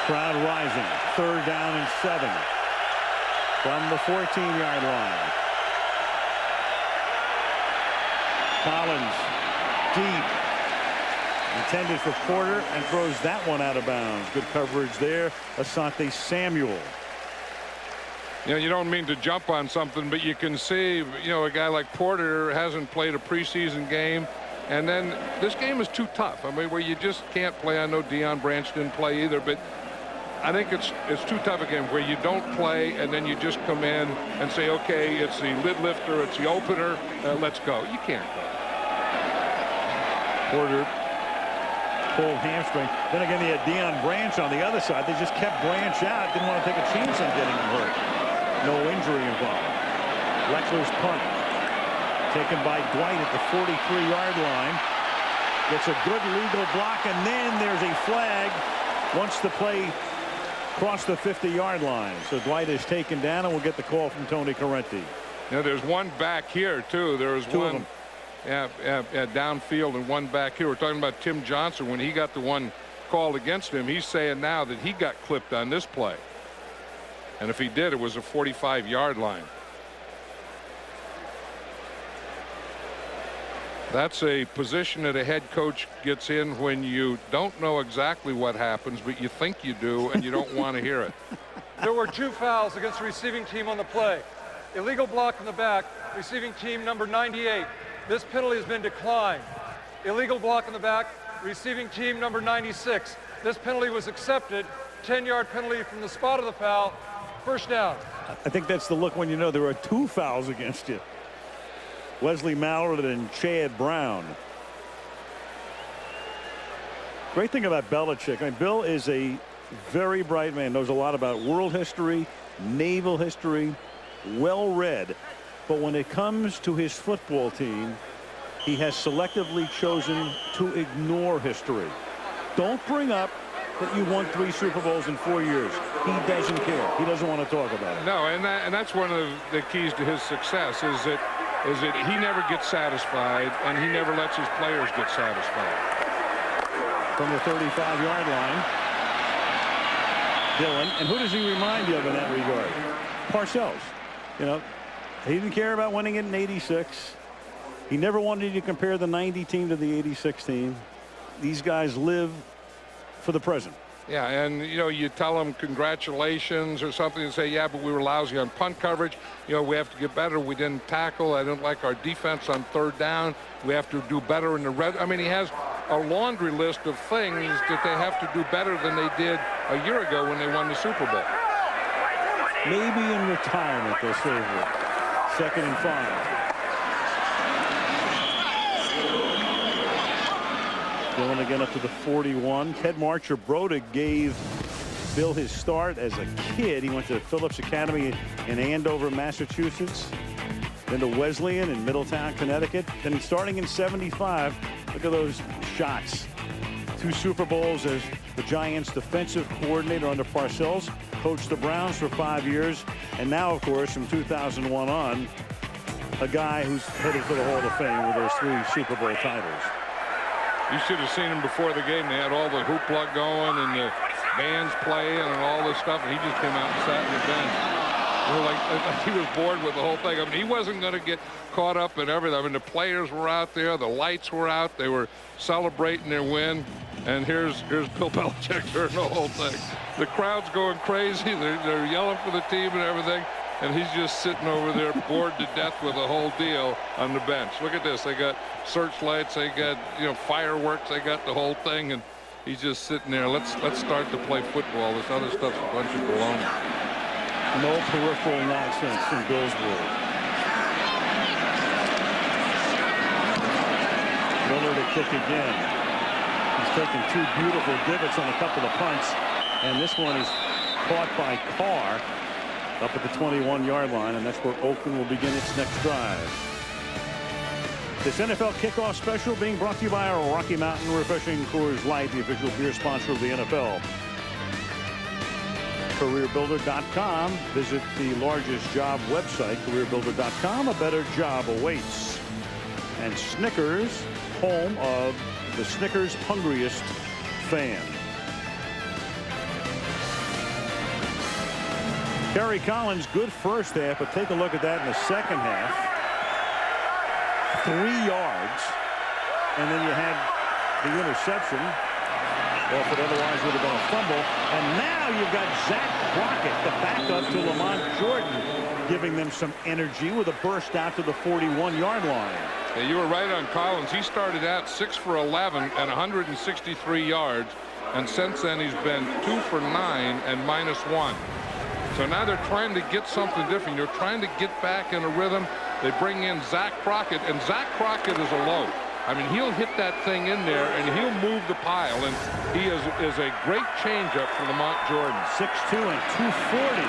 Crowd rising. 3rd down and 7 from the 14-yard line. Collins deep. Intended for Porter and throws that one out of bounds. Good coverage there. Asante Samuel. You don't mean to jump on something, but you can see, a guy like Porter hasn't played a preseason game. And then this game is too tough. I mean, where you just can't play. I know Deion Branch didn't play either, but I think it's too tough a game where you don't play and then you just come in and say, okay, it's the lid lifter, it's the opener, let's go. You can't go. Porter pulled hamstring. Then again, they had Deion Branch on the other side. They just kept Branch out. Didn't want to take a chance on getting him hurt. No injury involved. Lexler's punt taken by Dwight at the 43-yard line. Gets a good legal block, and then there's a flag once the play crossed the 50-yard line. So Dwight is taken down, and we'll get the call from Tony Correnti. There's one back here, too. There's Two one. Downfield and one back here. We're talking about Tim Johnson. When he got the one called against him, he's saying now that he got clipped on this play. And if he did, it was a 45-yard line. That's a position that a head coach gets in when you don't know exactly what happens, but you think you do, and you don't want to hear it. There were 2 fouls against the receiving team on the play. Illegal block in the back, receiving team number 98. This penalty has been declined. Illegal block in the back, receiving team number 96. This penalty was accepted. 10-yard penalty from the spot of the foul. First down. I think that's the look when you know there are 2 fouls against you. Wesley Mallard and Chad Brown. Great thing about Belichick, I mean, Bill is a very bright man, knows a lot about world history, naval history, well read. But when it comes to his football team, he has selectively chosen to ignore history. Don't bring up that you won 3 Super Bowls in 4 years. He doesn't care. He doesn't want to talk about it. No, and that's one of the keys to his success is that he never gets satisfied, and he never lets his players get satisfied. From the 35-yard line, Dillon. And who does he remind you of in that regard? Parcells. You know, he didn't care about winning it in '86. He never wanted you to compare the '90 team to the '86 team. These guys live for the present. Yeah, and, you know, you tell them congratulations or something and say, yeah, but we were lousy on punt coverage. You know, we have to get better. We didn't tackle. I didn't like our defense on 3rd down. We have to do better in the red. I mean, he has a laundry list of things that they have to do better than they did a year ago when they won the Super Bowl. Maybe in retirement they'll save it. 2nd and 5. Dillon again up to the 41. Ted Marcher-Broda gave Bill his start as a kid. He went to Phillips Academy in Andover, Massachusetts. Then to Wesleyan in Middletown, Connecticut. Then he's starting in '75. Look at those shots. 2 Super Bowls as the Giants defensive coordinator under Parcells. Coached the Browns for 5 years. And now, of course, from 2001 on, a guy who's headed for the Hall of Fame with those 3 Super Bowl titles. You should have seen him before the game. They had all the hoopla going and the bands playing and all this stuff, and he just came out and sat in the bench. You know, like he was bored with the whole thing. I mean, he wasn't going to get caught up in everything. I mean, the players were out there, the lights were out, they were celebrating their win, and here's Bill Belichick during the whole thing. The crowd's going crazy. They're yelling for the team and everything. And he's just sitting over there bored to death with the whole deal on the bench. Look at this. They got searchlights. They got, you know, fireworks. They got the whole thing. And he's just sitting there. Let's start to play football. This other stuff's a bunch of baloney. No peripheral nonsense from Bill's world. Miller to kick again. He's taken 2 beautiful divots on a couple of punts. And this one is caught by Carr up at the 21-yard line, and that's where Oakland will begin its next drive. This NFL kickoff special being brought to you by our Rocky Mountain Refreshing Coors Light, the official beer sponsor of the NFL. CareerBuilder.com. Visit the largest job website, CareerBuilder.com. A better job awaits. And Snickers, home of the Snickers hungriest fan. Kerry Collins, good first half, but take a look at that in the second half. 3 yards, and then you had the interception. Off it otherwise would have been a fumble. And now you've got Zach Crockett, the backup to Lamont Jordan, giving them some energy with a burst out to the 41-yard line. Yeah, you were right on Collins. He started out 6 for 11 and 163 yards, and since then he's been 2 for 9 and -1. So now they're trying to get something different. They're trying to get back in a rhythm. They bring in Zach Crockett, and Zach Crockett is a load. I mean, he'll hit that thing in there, and he'll move the pile, and he is a great changeup for Lamont Jordan. 6'2" and 240.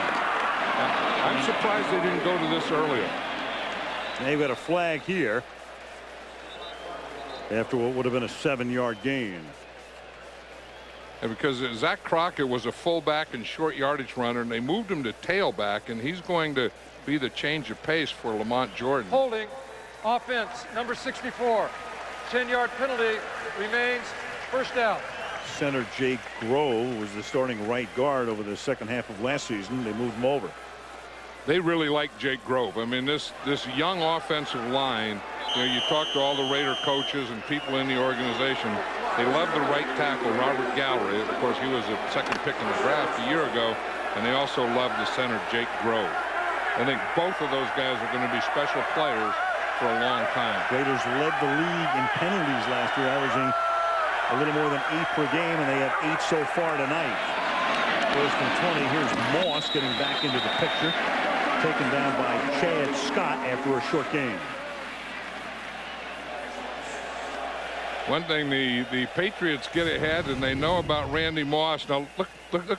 I'm surprised they didn't go to this earlier. They've got a flag here after what would have been a 7-yard gain. And because Zach Crockett was a fullback and short yardage runner, and they moved him to tailback, and he's going to be the change of pace for Lamont Jordan. Holding, offense, number 64. 10-yard penalty, remains, 1st down. Center Jake Grove was the starting right guard over the second half of last season. They moved him over. They really like Jake Grove. I mean, this young offensive line, you know, you talk to all the Raider coaches and people in the organization, they love the right tackle, Robert Gallery. Of course, he was a 2nd pick in the draft a year ago, and they also love the center, Jake Grove. I think both of those guys are going to be special players for a long time. Raiders led the league in penalties last year, averaging a little more than 8 per game, and they have 8 so far tonight. First and 20. Here's Moss getting back into the picture, taken down by Chad Scott after a short game. One thing, the Patriots get ahead, and they know about Randy Moss. Now, look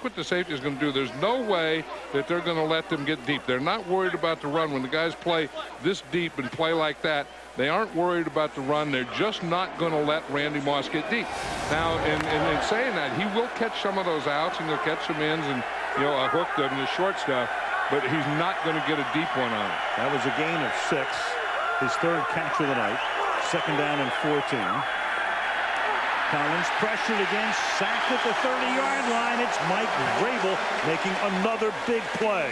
what the safety is going to do. There's no way that they're going to let them get deep. They're not worried about the run. When the guys play this deep and play like that, they aren't worried about the run. They're just not going to let Randy Moss get deep. Now, in saying that, he will catch some of those outs, and he'll catch some ins and, a hook them and the short stuff, but he's not going to get a deep one on it. That was a gain of 6. His third catch of the night. Second down and 14. Collins pressured again, sacked at the 30-yard line. It's Mike Vrabel making another big play.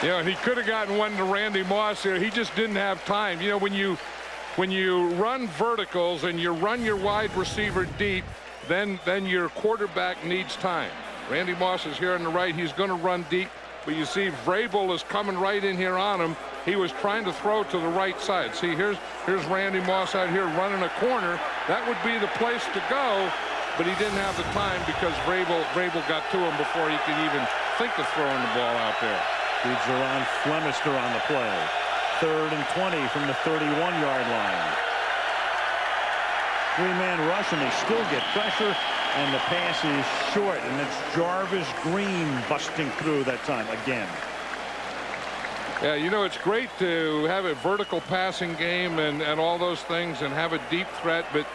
And he could have gotten one to Randy Moss here. He just didn't have time. When you run verticals and you run your wide receiver deep, then your quarterback needs time. Randy Moss is here on the right. He's going to run deep, but you see Vrabel is coming right in here on him. He was trying to throw to the right side. See, here's Randy Moss out here running a corner. That would be the place to go, but he didn't have the time because Vrabel got to him before he could even think of throwing the ball out there. Feeds around Flemister on the play. 3rd and 20 from the 31-yard line. 3-man rush, and they still get pressure, and the pass is short, and it's Jarvis Green busting through that time again. Yeah, it's great to have a vertical passing game and all those things and have a deep threat, but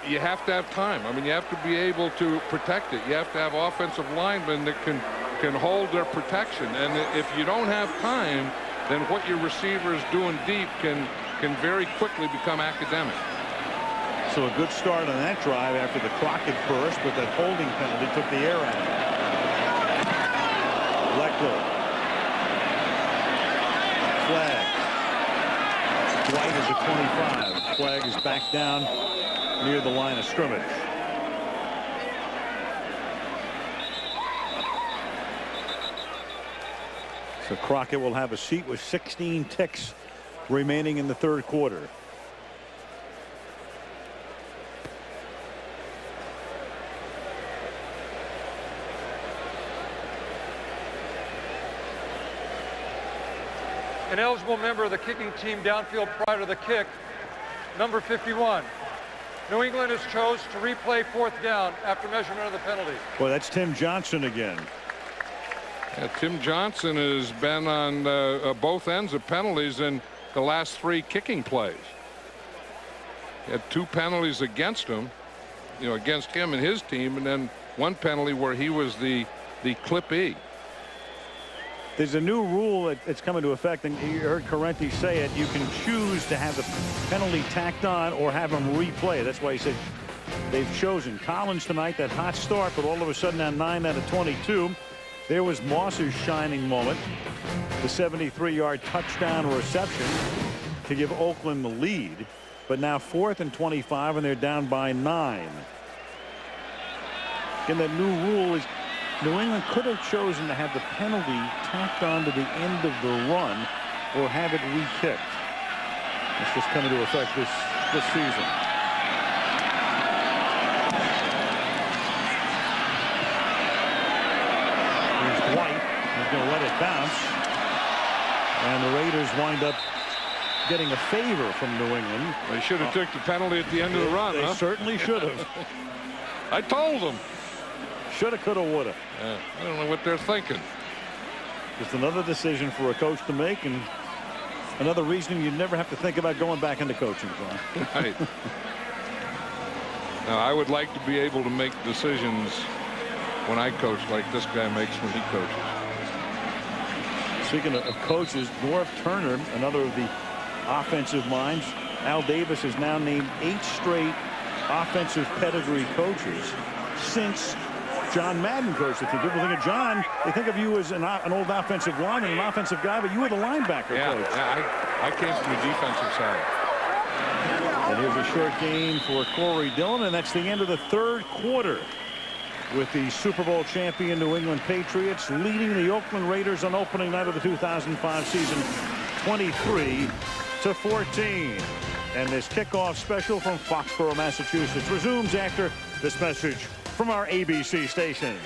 you have to have time. I mean, you have to be able to protect it. You have to have offensive linemen that can hold their protection. And if you don't have time, then what your receiver is doing deep can very quickly become academic. So a good start on that drive after the Crockett burst, but that holding penalty took the air out of it. Leckler. Flag. White is at 25. Flag is back down near the line of scrimmage. So Crockett will have a seat with 16 ticks remaining in the third quarter. An eligible member of the kicking team downfield prior to the kick, number 51. New England has chose to replay 4th down after measurement of the penalty. Well, that's Tim Johnson again. Yeah, Tim Johnson has been on both ends of penalties in the last 3 kicking plays. He had 2 penalties against him, against him and his team, and then 1 penalty where he was the clippee. There's a new rule that's come into effect, and you heard Correnti say it. You can choose to have the penalty tacked on or have them replay. That's why he said they've chosen Collins tonight, that hot start, but all of a sudden on 9 out of 22. There was Moss's shining moment, the 73-yard touchdown reception to give Oakland the lead. But now 4th and 25, and they're down by 9. And that new rule is New England could have chosen to have the penalty tacked on to the end of the run or have it re-kicked. It's just coming to effect this season. Here's White. He's going to let it bounce. And the Raiders wind up getting a favor from New England. They should have took the penalty at the end of the run. They certainly should have. I told them. Shoulda, coulda, woulda. Yeah, I don't know what they're thinking. Just another decision for a coach to make, and another reason you never have to think about going back into coaching. Right. Now, I would like to be able to make decisions when I coach like this guy makes when he coaches. Speaking of coaches, Norv Turner, another of the offensive minds. Al Davis has now named 8 straight offensive pedigree coaches since John Madden coached the team. People think of John, they think of you as an old offensive lineman, an offensive guy, but you were the linebacker coach. Yeah, I came from the defensive side. And here's a short gain for Corey Dillon, and that's the end of the third quarter with the Super Bowl champion New England Patriots leading the Oakland Raiders on opening night of the 2005 season 23-14. And this kickoff special from Foxborough, Massachusetts resumes after this message from our ABC stations.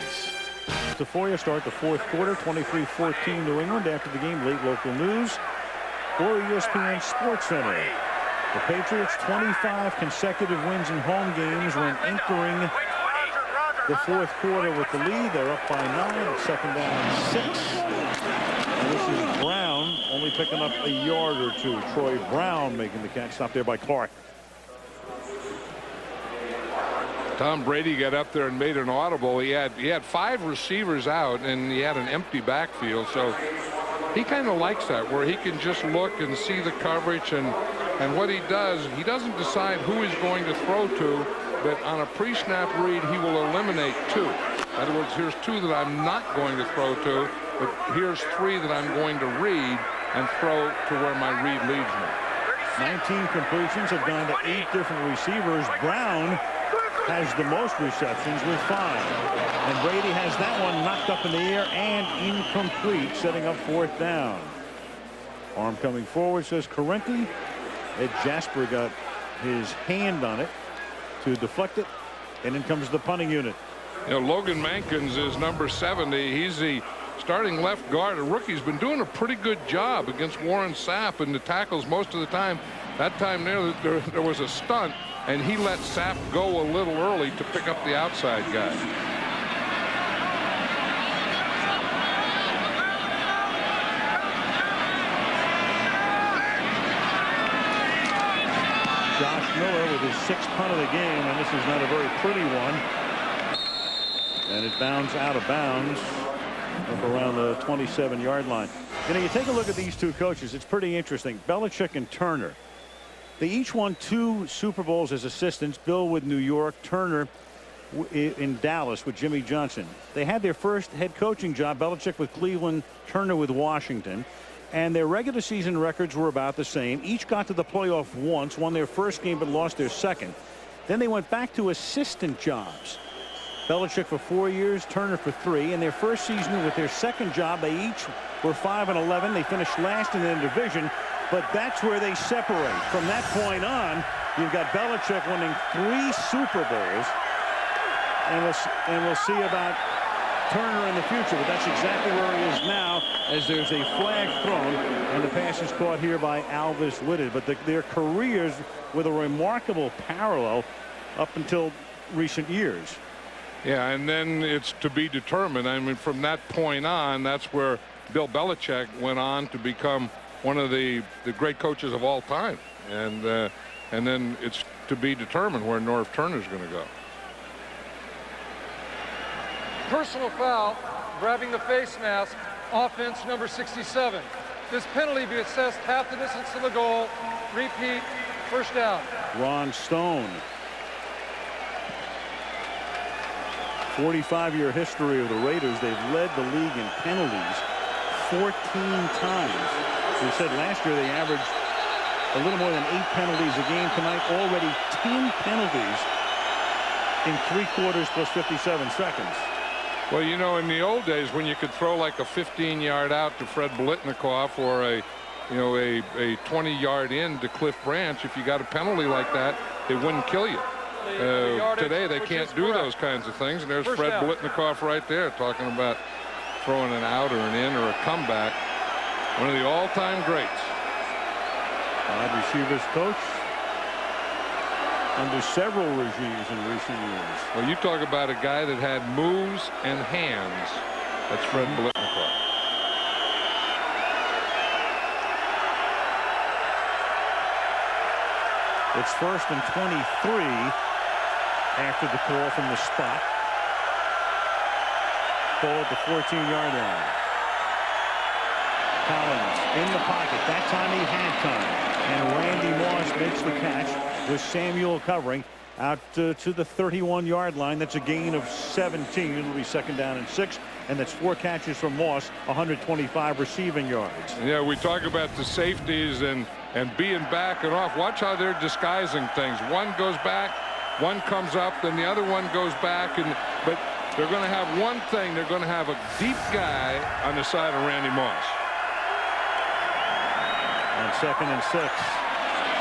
To Foyer start the fourth quarter, 23-14 New England. After the game, late local news for ESPN Sports Center. The Patriots 25 consecutive wins in home games when entering the fourth quarter with the lead. They're up by 9. It's second down and 6. And this is Brown only picking up a yard or two. Troy Brown making the catch. Stopped there by Clark. Tom Brady got up there and made an audible. He had 5 receivers out and he had an empty backfield. So he kind of likes that, where he can just look and see the coverage, and what he does, he doesn't decide who he's going to throw to, but on a pre-snap read he will eliminate 2. In other words, here's 2 that I'm not going to throw to, but here's 3 that I'm going to read and throw to where my read leads me. 19 completions have gone to 8 different receivers. Brown has the most receptions with 5. And Brady has that one knocked up in the air and incomplete, setting up 4th down. Arm coming forward, says Correnti. Ed Jasper got his hand on it to deflect it, and in comes the punting unit. You know, Logan Mankins is number 70. He's the starting left guard. A rookie's been doing a pretty good job against Warren Sapp in the tackles most of the time. That time there was a stunt, and he let Sapp go a little early to pick up the outside guy. Josh Miller with his 6th punt of the game, and this is not a very pretty one. And it bounds out of bounds up around the 27-yard line. You know, you take a look at these 2 coaches, it's pretty interesting. Belichick and Turner. They each won 2 Super Bowls as assistants. Bill with New York, Turner in Dallas with Jimmy Johnson. They had their first head coaching job, Belichick with Cleveland, Turner with Washington. And their regular season records were about the same. Each got to the playoff once, won their first game but lost their second. Then they went back to assistant jobs. Belichick for 4 years, Turner for 3. In their first season with their second job, they each were 5-11. They finished last in their division, but that's where they separate. From that point on, you've got Belichick winning 3 Super Bowls, and we'll see about Turner in the future, but that's exactly where he is now, as there's a flag thrown, and the pass is caught here by Alvis Whitted. But their careers with a remarkable parallel up until recent years. Yeah, and then it's to be determined. I mean, from that point on, that's where Bill Belichick went on to become one of the great coaches of all time. And then it's to be determined where Norv Turner's going to go. Personal foul, grabbing the face mask, offense number 67. This penalty be assessed half the distance to the goal. Repeat, first down. Ron Stone. 45-year history of the Raiders. They've led the league in penalties 14 times. We said last year they averaged a little more than 8 penalties a game. Tonight already 10 penalties in 3 quarters plus 57 seconds. Well, you know, in the old days when you could throw like a 15-yard out to Fred Biletnikoff or a 20-yard in to Cliff Branch, if you got a penalty like that, they wouldn't kill you. Today they can't do those kinds of things, and there's Fred Biletnikoff right there talking about throwing an out or an in or a comeback. One of the all-time greats. 5 receivers coach under several regimes in recent years. Well, you talk about a guy that had moves and hands. That's Fred Biletnikoff. It's 1st and 23 after the call from the spot. Ball at the 14-yard line. Collins in the pocket. That time he had time. And Randy Moss makes the catch with Samuel covering out to the 31-yard line. That's a gain of 17. It'll be second down and 6. And that's 4 catches from Moss, 125 receiving yards. Yeah, we talk about the safeties and being back and off. Watch how they're disguising things. One goes back, one comes up, then the other one goes back. But they're going to have one thing. They're going to have a deep guy on the side of Randy Moss. On second and 6.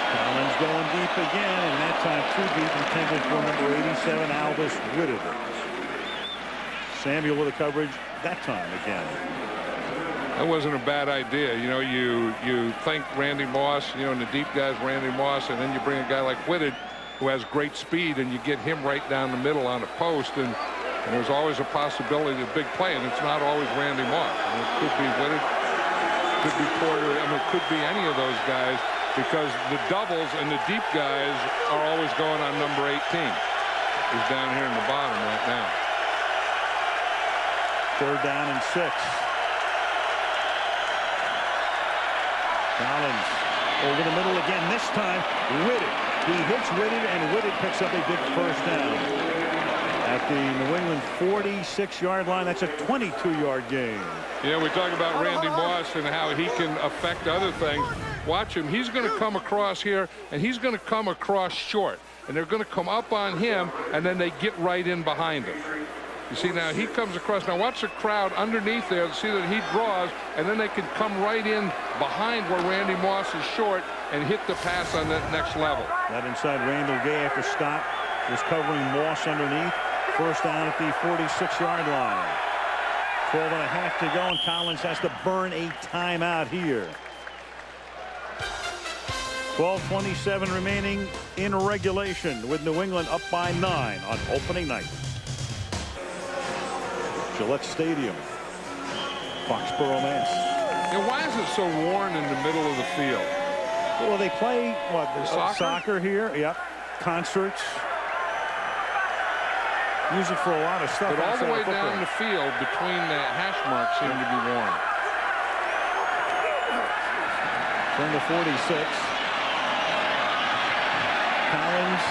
Collins going deep again, and that time too deep, intended for number 87, Alvis Whitted. Samuel with the coverage that time again. That wasn't a bad idea. You know, you think Randy Moss, you know, and the deep guys, Randy Moss, and then you bring a guy like Whitted who has great speed, and you get him right down the middle on a post, and there's always a possibility of big play, and it's not always Randy Moss. I mean, it could be Whitted, could be Porter, I mean, it could be any of those guys, because the doubles and the deep guys are always going on number 18. He's down here in the bottom right now. 3rd down and 6. Collins over the middle again. This time, Whitted. He hits Whitted, and Whitted picks up a big first down. At the New England 46-yard line, that's a 22-yard gain. Yeah, we talk about Randy Moss and how he can affect other things. Watch him. He's going to come across here, and he's going to come across short. And they're going to come up on him, and then they get right in behind him. You see, now he comes across. Now watch the crowd underneath there. See that he draws, and then they can come right in behind where Randy Moss is short and hit the pass on that next level. That inside Randall Gay after Scott was covering Moss underneath. First down at the 46-yard line. 12.5 to go, and Collins has to burn a timeout here. 12:27 remaining in regulation, with New England up by 9 on opening night. Gillette Stadium, Foxborough, Mass. And why is it so worn in the middle of the field? Well, they play what, soccer here. Yep, concerts. Use it for a lot of stuff. But all the way down the field between the hash marks seem to be worn. From the 46. Collins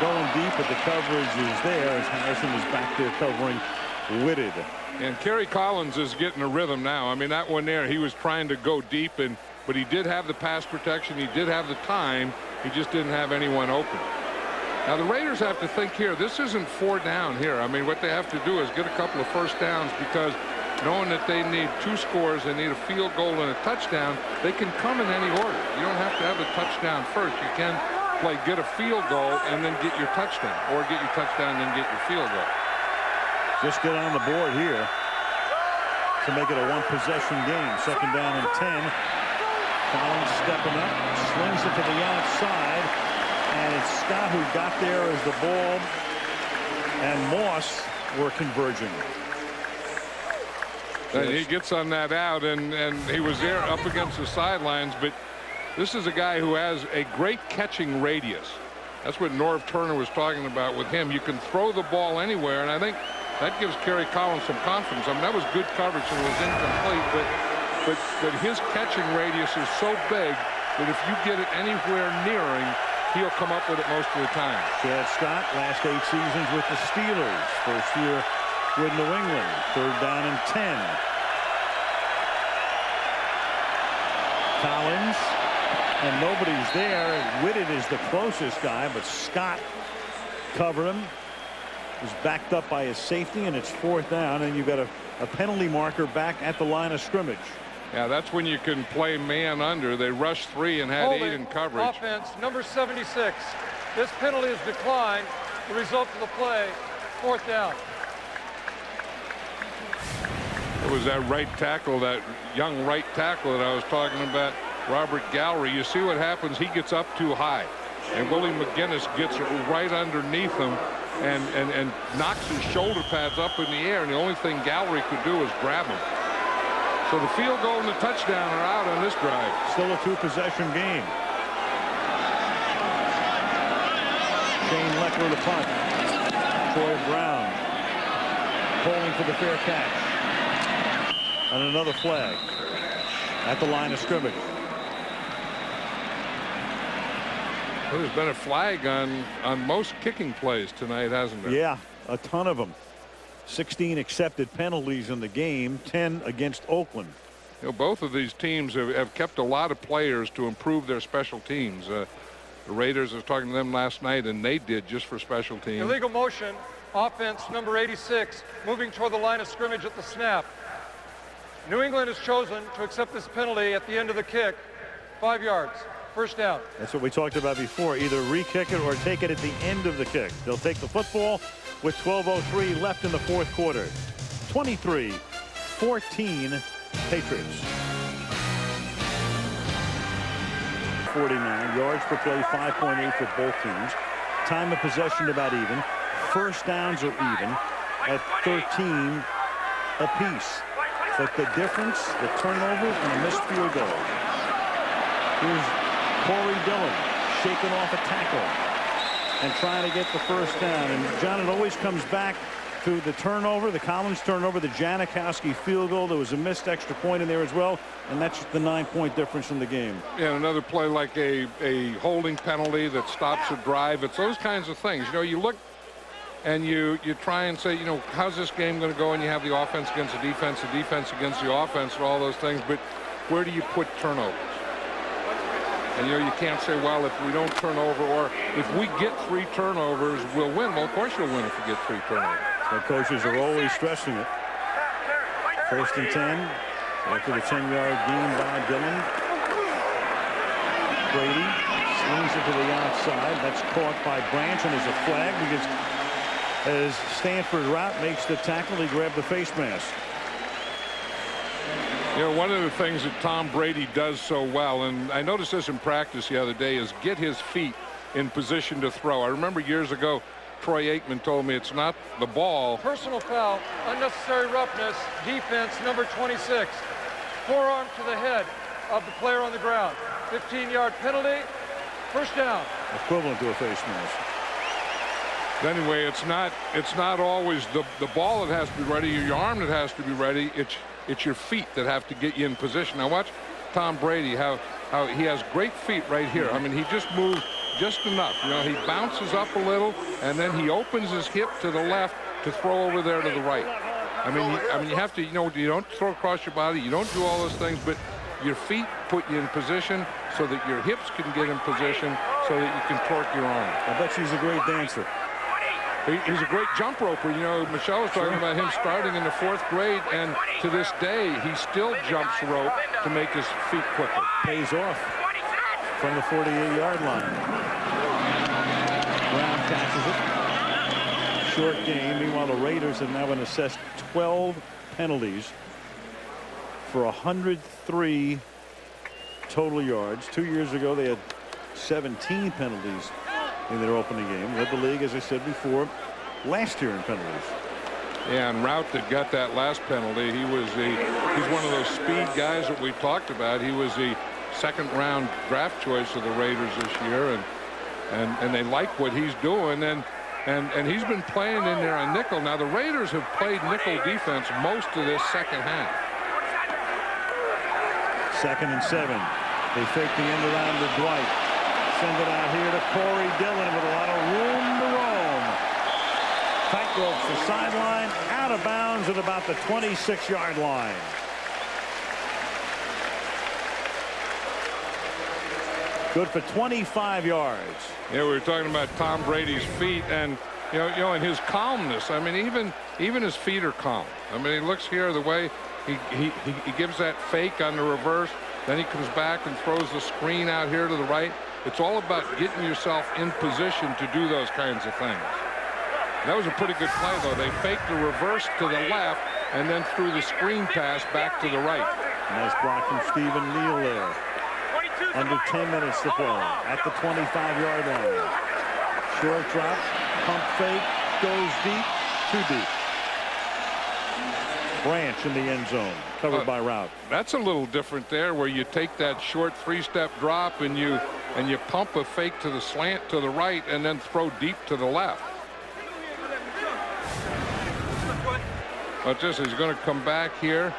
going deep, but the coverage is there as Harrison is back there covering Whitted. And Kerry Collins is getting a rhythm now. I mean, that one there, he was trying to go deep, but he did have the pass protection. He did have the time. He just didn't have anyone open. Now, the Raiders have to think here. This isn't 4 down here. I mean, what they have to do is get a couple of first downs, because knowing that they need 2 scores, they need a field goal and a touchdown, they can come in any order. You don't have to have a touchdown first. You can get a field goal and then get your touchdown, or get your touchdown and then get your field goal. Just get on the board here to make it a 1-possession game. 2nd down and 10. Collins stepping up, swings it to the outside, and it's Scott who got there as the ball and Moss were converging. And he gets on that out, and he was there up against the sidelines, but this is a guy who has a great catching radius. That's what Norv Turner was talking about with him. You can throw the ball anywhere, and I think that gives Kerry Collins some confidence. I mean, that was good coverage and it was incomplete, but his catching radius is so big that if you get it anywhere near him, he'll come up with it most of the time. Chad Scott, last 8 seasons with the Steelers. First year with New England. 3rd down and 10. Collins, and nobody's there. Whitted is the closest guy, but Scott covered him. Was backed up by his safety, and it's 4th down, and you've got a penalty marker back at the line of scrimmage. Yeah, that's when you can play man under. They rushed 3 and had 8 in coverage. Offense, number 76. This penalty is declined. The result of the play, 4th down. It was that right tackle, that young right tackle that I was talking about, Robert Gallery. You see what happens? He gets up too high, and Willie McGinnis gets right underneath him and knocks his shoulder pads up in the air, and the only thing Gallery could do is grab him. So the field goal and the touchdown are out on this drive. Still a 2-possession game. Shane Lecker the punt. Troy Brown pulling for the fair catch. And another flag at the line of scrimmage. Well, there's been a flag on most kicking plays tonight, hasn't there? Yeah, a ton of them. 16 accepted penalties in the game, 10 against Oakland. You know, both of these teams have kept a lot of players to improve their special teams. The Raiders, I was talking to them last night, and they did just for special teams. Illegal motion, offense number 86, moving toward the line of scrimmage at the snap. New England has chosen to accept this penalty at the end of the kick. 5 yards. 1st down. That's what we talked about before. Either re-kick it or take it at the end of the kick. They'll take the football with 12:03 left in the 4th quarter. 23-14 Patriots. 49 yards per play, 5.8 for both teams. Time of possession about even. First downs are even at 13 apiece. But the difference, the turnover and a missed field goal. Here's Corey Dillon shaking off a tackle and trying to get the first down. And John, it always comes back to the turnover, the Collins turnover, the Janikowski field goal. There was a missed extra point in there as well, and that's the 9-point difference in the game. Yeah, another play like a holding penalty that stops a drive. It's those kinds of things. You know, you look and you try and say, you know, how's this game going to go? And you have the offense against the defense against the offense, and all those things. But where do you put turnovers? And, you know, you can't say, well, if we don't turn over, or if we get 3 turnovers, we'll win. Well, of course you'll win if you get 3 turnovers. The coaches are always stressing it. 1st and 10 after the 10-yard gain by Dillon. Brady slings it to the outside. That's caught by Branch, and there's a flag because as Stanford route makes the tackle, he grabbed the face mask. You know, one of the things that Tom Brady does so well, and I noticed this in practice the other day, is get his feet in position to throw. I remember years ago, Troy Aikman told me it's not the ball. Personal foul, unnecessary roughness, defense, number 26. Forearm to the head of the player on the ground. 15-yard penalty, first down. Equivalent to a face mask. Anyway, it's not always the ball that has to be ready, or your arm that has to be ready. It's your feet that have to get you in position. Now watch Tom Brady, how he has great feet right here. I mean, he just moves just enough. You know, he bounces up a little, and then he opens his hip to the left to throw over there to the right. I mean, you have to, you know, you don't throw across your body, you don't do all those things, but your feet put you in position so that your hips can get in position so that you can torque your arm. I bet she's a great dancer. He's a great jump roper. You know, Michelle was talking about him starting in the 4th grade, and to this day, he still jumps rope to make his feet quicker. Pays off from the 48-yard line. Brown catches it. Short game. Meanwhile, the Raiders have now been assessed 12 penalties for 103 total yards. 2 years ago, they had 17 penalties in their opening game. Led the league, as I said before, last year in penalties. Yeah, and Rout that got that last penalty, he's one of those speed guys that we talked about. He was the 2nd-round draft choice of the Raiders this year, and they like what he's doing, and he's been playing in there on nickel. Now the Raiders have played nickel defense most of this second half. 2nd and 7. They fake the end around to Dwight. Send it out here to Corey Dillon with a lot of room to roam. Tightropes the sideline, out of bounds at about the 26-yard line. Good for 25 yards. Yeah, we were talking about Tom Brady's feet, and you know, and his calmness. I mean, even his feet are calm. I mean, he looks here the way he gives that fake on the reverse, then he comes back and throws the screen out here to the right. It's all about getting yourself in position to do those kinds of things. That was a pretty good play, though. They faked the reverse to the left and then threw the screen pass back to the right. Nice block from Stephen Neal there. Under 10 minutes to play at the 25-yard line. Short drop, pump fake, goes deep, too deep. Branch in the end zone, covered by Rout. That's a little different there, where you take that short 3-step drop and you pump a fake to the slant to the right and then throw deep to the left. Watch this, he's going to come back here,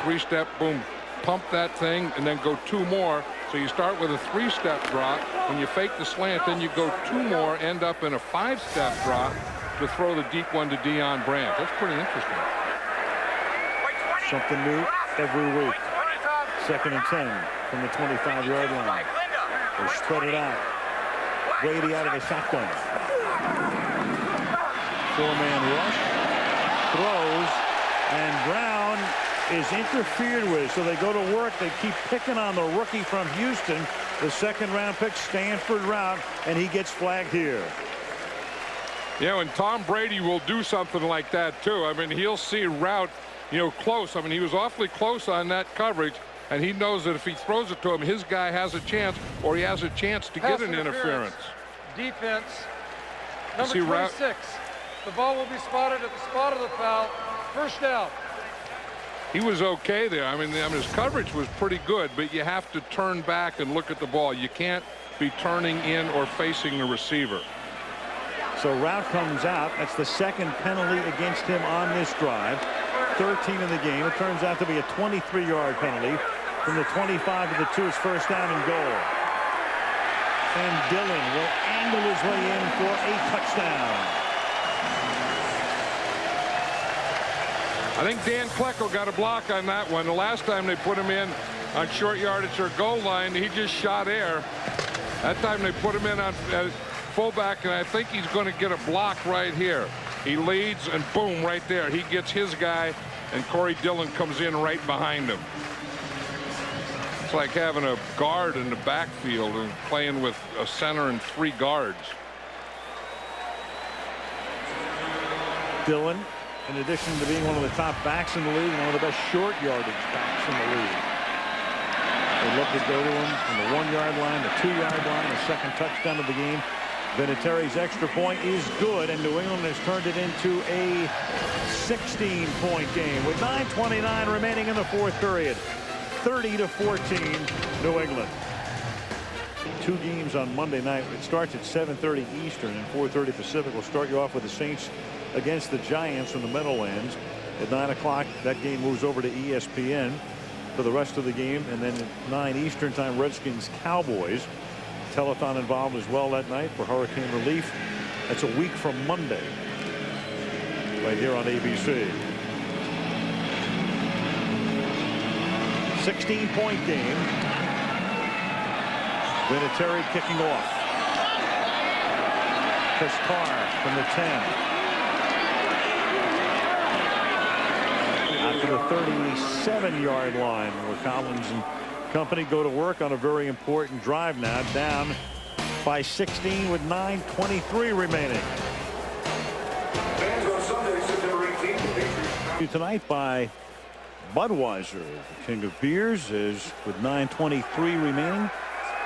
3-step, boom, pump that thing, and then go 2 more. So you start with a 3-step drop. When you fake the slant, then you go 2 more, end up in a 5-step drop to throw the deep one to Deion Branch. That's pretty interesting. Something new every week. 2nd and 10 from the 25-yard line. They spread it out. Brady out of the shotgun. 4-man rush. Throws. And Brown is interfered with. So they go to work. They keep picking on the rookie from Houston. The 2nd-round pick, Stanford Rout. And he gets flagged here. Yeah, and Tom Brady will do something like that, too. I mean, he'll see Rout close. I mean, he was awfully close on that coverage, and he knows that if he throws it to him, his guy has a chance, or he has a chance to get an interference. Defense. Number 26. The ball will be spotted at the spot of the foul. First down. He was okay there. I mean, his coverage was pretty good, but you have to turn back and look at the ball. You can't be turning in or facing the receiver. So route comes out. That's the second penalty against him on this drive. 13 in the game. It turns out to be a 23-yard penalty. From the 25 to the 2, it's first down and goal. And Dillon will angle his way in for a touchdown. I think Dan Klecko got a block on that one. The last time they put him in on short yardage or goal line, he just shot air. That time they put him in on fullback, and I think he's going to get a block right here. He leads, and boom, right there. He gets his guy, and Corey Dillon comes in right behind him. It's like having a guard in the backfield and playing with a center and 3 guards. Dillon, in addition to being one of the top backs in the league, one of the best short yardage backs in the league. They love to go to him from the 1-yard line, the 2-yard line, the second touchdown of the game. Vinatieri's extra point is good, and New England has turned it into a 16-point game with 9:29 remaining in the fourth period. 30-14 New England. 2 games on Monday night. It starts at 7:30 Eastern and 4:30 Pacific. We'll start you off with the Saints against the Giants from the Meadowlands. At 9 o'clock, that game moves over to ESPN for the rest of the game. And then at 9 Eastern time, Redskins Cowboys. Telethon involved as well that night for hurricane relief. That's a week from Monday right here on ABC. 16-point game. Vinatieri kicking off. Chris Carr from the 10. Out to the 37-yard line, where Collins and company go to work on a very important drive now, down by 16 with 9:23 remaining. Tonight by Budweiser, the king of beers, is with 9:23 remaining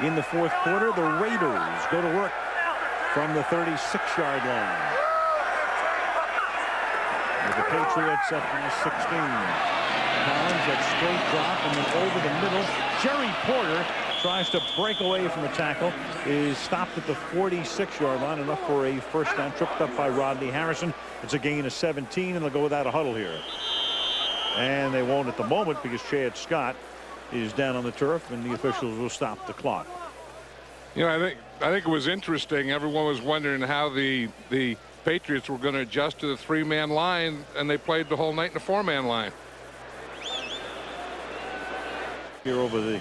in the fourth quarter. The Raiders go to work from the 36-yard line. With the Patriots up to 16. Collins, that straight drop, and then over the middle. Jerry Porter tries to break away from the tackle, is stopped at the 46-yard line, enough for a first down, tripped up by Rodney Harrison. It's a gain of 17, and they'll go without a huddle here. And they won't at the moment because Chad Scott is down on the turf, and the officials will stop the clock. I think it was interesting. Everyone was wondering how the Patriots were going to adjust to the 3-man line, and they played the whole night in the 4-man line. Here over the